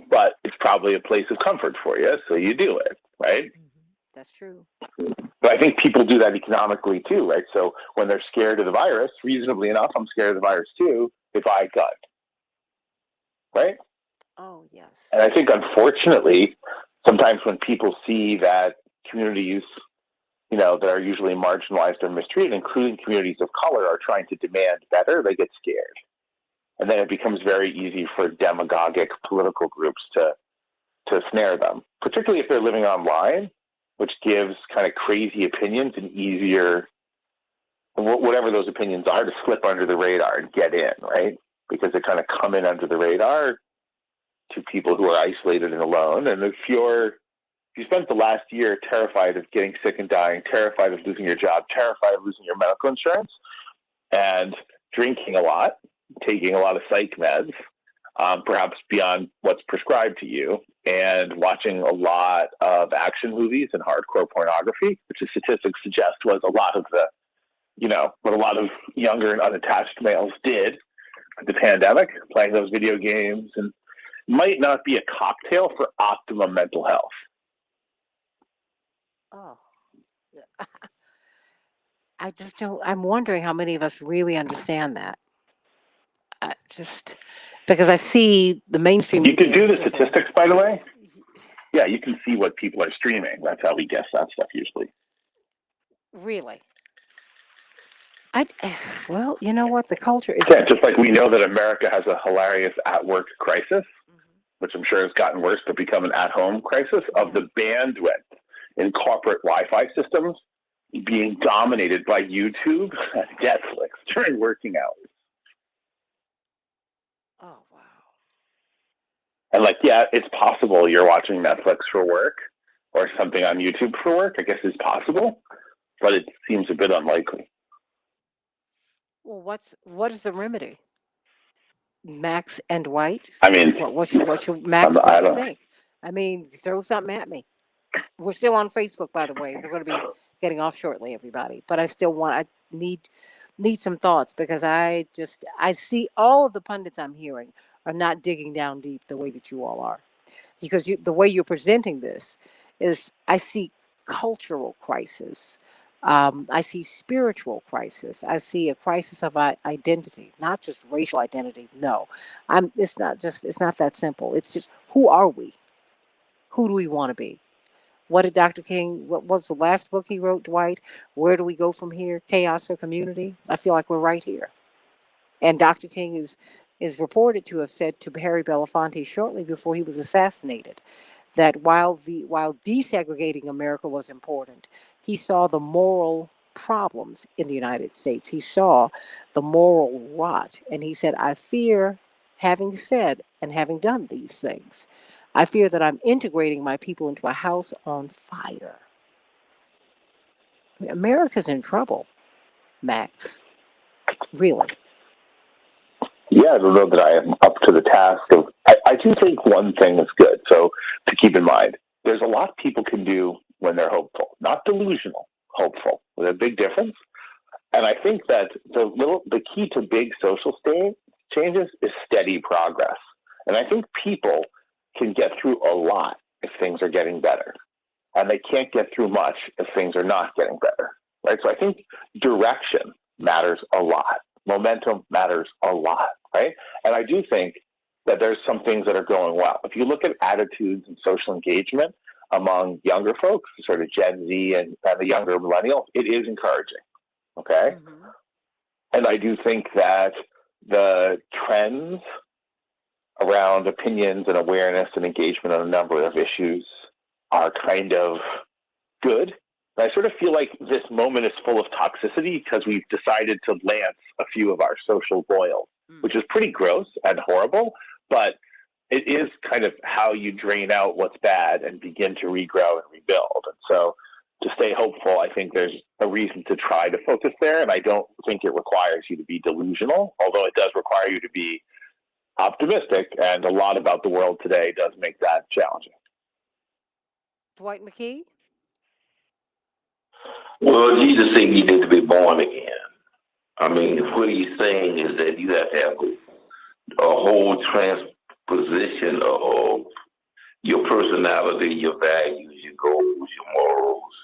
But it's probably a place of comfort for you, so you do it, right? That's true. But I think people do that economically too, right? So when they're scared of the virus, reasonably enough, I'm scared of the virus too, they buy a gun, right? Oh, yes. And I think, unfortunately, sometimes when people see that communities, that are usually marginalized or mistreated, including communities of color, are trying to demand better, they get scared. And then it becomes very easy for demagogic political groups to snare them, particularly if they're living online, which gives kind of crazy opinions and easier, whatever those opinions are, to slip under the radar and get in, right? Because they kind of come in under the radar to people who are isolated and alone. And if you spent the last year terrified of getting sick and dying, terrified of losing your job, terrified of losing your medical insurance, and drinking a lot, taking a lot of psych meds, perhaps beyond what's prescribed to you, and watching a lot of action movies and hardcore pornography, which the statistics suggest was a lot of what a lot of younger and unattached males did with the pandemic, playing those video games, and might not be a cocktail for optimum mental health. Oh. I just don't, I'm wondering how many of us really understand that. Because I see the mainstream. You can do the statistics, by the way. Yeah, you can see what people are streaming. That's how we guess that stuff usually. Really? Well, you know what? The culture is... Yeah, just like we know that America has a hilarious at-work crisis, which I'm sure has gotten worse to become an at-home crisis, of the bandwidth in corporate Wi-Fi systems being dominated by YouTube and Netflix during working hours. Oh, wow. And it's possible you're watching Netflix for work or something on YouTube for work. I guess it's possible, but it seems a bit unlikely. Well, what is the remedy? Max and White? I mean, what's your Max? What do you think? I mean, throw something at me. We're still on Facebook, by the way. We're going to be getting off shortly, everybody. But I need some thoughts, because I see all of the pundits I'm hearing are not digging down deep the way that you all are. Because the way you're presenting this is, I see cultural crisis. I see spiritual crisis. I see a crisis of identity, not just racial identity. No, it's not that simple. It's just, who are we? Who do we want to be? What did Dr. King, what was the last book he wrote, Dwight? Where do we go from here? Chaos or community? I feel like we're right here. And Dr. King is reported to have said to Harry Belafonte shortly before he was assassinated that while desegregating America was important, he saw the moral problems in the United States. He saw the moral rot. And he said, I fear, having said and having done these things, I fear that I'm integrating my people into a house on fire. I mean, America's in trouble, Max. Really. Yeah, I don't know that I am up to the task of... I do think one thing is good, so to keep in mind, there's a lot people can do when they're hopeful. Not delusional, hopeful. There's a big difference. And I think that the key to big social changes is steady progress. And I think people can get through a lot if things are getting better. And they can't get through much if things are not getting better. Right? So I think direction matters a lot. Momentum matters a lot, right? And I do think that there's some things that are going well. If you look at attitudes and social engagement among younger folks, sort of Gen Z and the younger millennials, it is encouraging, okay? Mm-hmm. And I do think that the trends around opinions and awareness and engagement on a number of issues are kind of good. And I sort of feel like this moment is full of toxicity because we've decided to lance a few of our social boils, which is pretty gross and horrible, but it is kind of how you drain out what's bad and begin to regrow and rebuild. And so to stay hopeful, I think there's a reason to try to focus there, and I don't think it requires you to be delusional, although it does require you to be optimistic, and a lot about the world today does make that challenging. Dwight McKee? Well, Jesus said you need to be born again. I mean, what he's saying is that you have to have hope. a whole transposition of your personality, your values, your goals, your morals,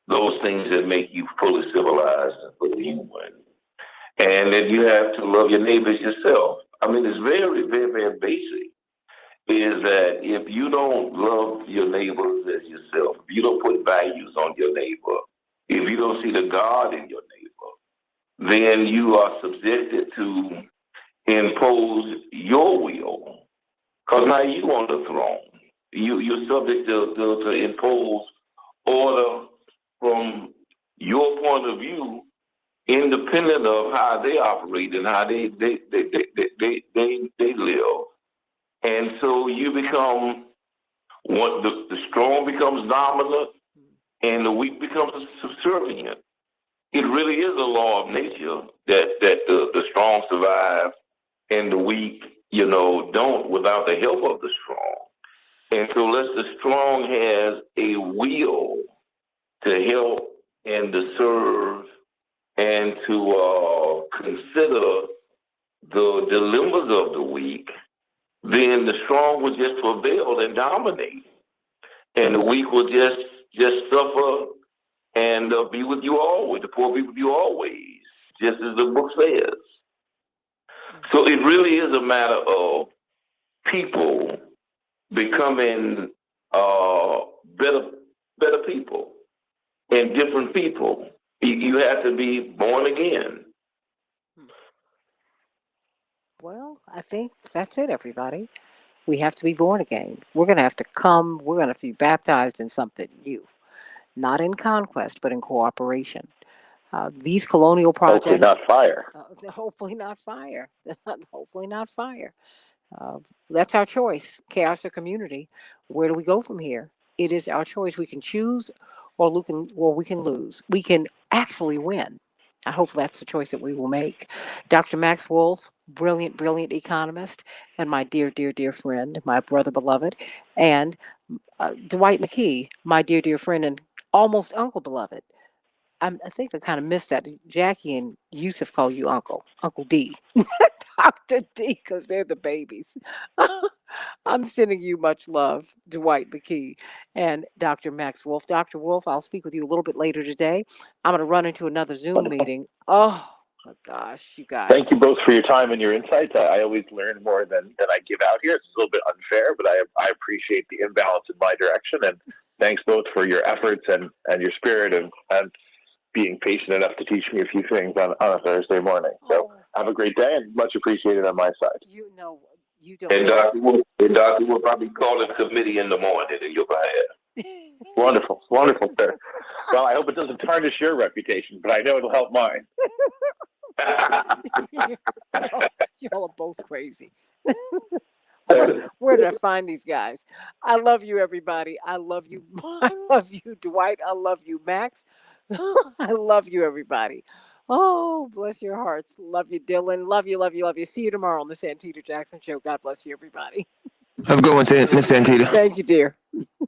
those things that make you fully civilized and fully human. And that you have to love your neighbors yourself. I mean, it's very, very, very basic. Is that if you don't love your neighbors as yourself, if you don't put values on your neighbor, if you don't see the God in your neighbor, then you are subjected to impose your will. Because now you on the throne. You're subject to impose order from your point of view, independent of how they operate and how they live. And so you become the strong becomes dominant and the weak becomes subservient. It really is a law of nature that the strong survive and the weak, don't without the help of the strong. And so unless the strong has a will to help and to serve and to consider the dilemmas of the weak, then the strong will just prevail and dominate, and the weak will just suffer and be with you always. The poor be with you always, just as the book says. So it really is a matter of people becoming better people and different people. You have to be born again. Well, I think that's it, everybody. We have to be born again. We're going to have to we're going to have to be baptized in something new, not in conquest, but in cooperation. These colonial projects. Hopefully not fire. Hopefully not fire. Hopefully not fire. That's our choice, chaos or community. Where do we go from here? It is our choice. We can choose or we can lose. We can actually win. I hope that's the choice that we will make. Dr. Max Wolf, brilliant, brilliant economist, and my dear, dear, dear friend, my brother beloved, and Dwight McKee, my dear, dear friend, and almost uncle beloved. I think I kind of missed that. Jackie and Yusuf call you Uncle D, Dr. D, because they're the babies. I'm sending you much love, Dwight McKee and Dr. Max Wolf. Dr. Wolf, I'll speak with you a little bit later today. I'm going to run into another Zoom meeting. Oh, my gosh, you guys. Thank you both for your time and your insights. I always learn more than I give out here. It's a little bit unfair, but I appreciate the imbalance in my direction. And thanks both for your efforts and your spirit and being patient enough to teach me a few things on a Thursday morning. So have a great day and much appreciated on my side. You don't. And Dr. will probably call a committee in the morning in your behalf. Wonderful, sir. Well, I hope it doesn't tarnish your reputation, but I know it'll help mine. Y'all are both crazy. Where did I find these guys? I love you, everybody. I love you. I love you, Dwight. I love you, Max. I love you, everybody. Oh, bless your hearts. Love you, Dylan. Love you, love you, love you. See you tomorrow on the Santita Jackson Show. God bless you, everybody. Have a good one, Miss Santita. Thank you, dear.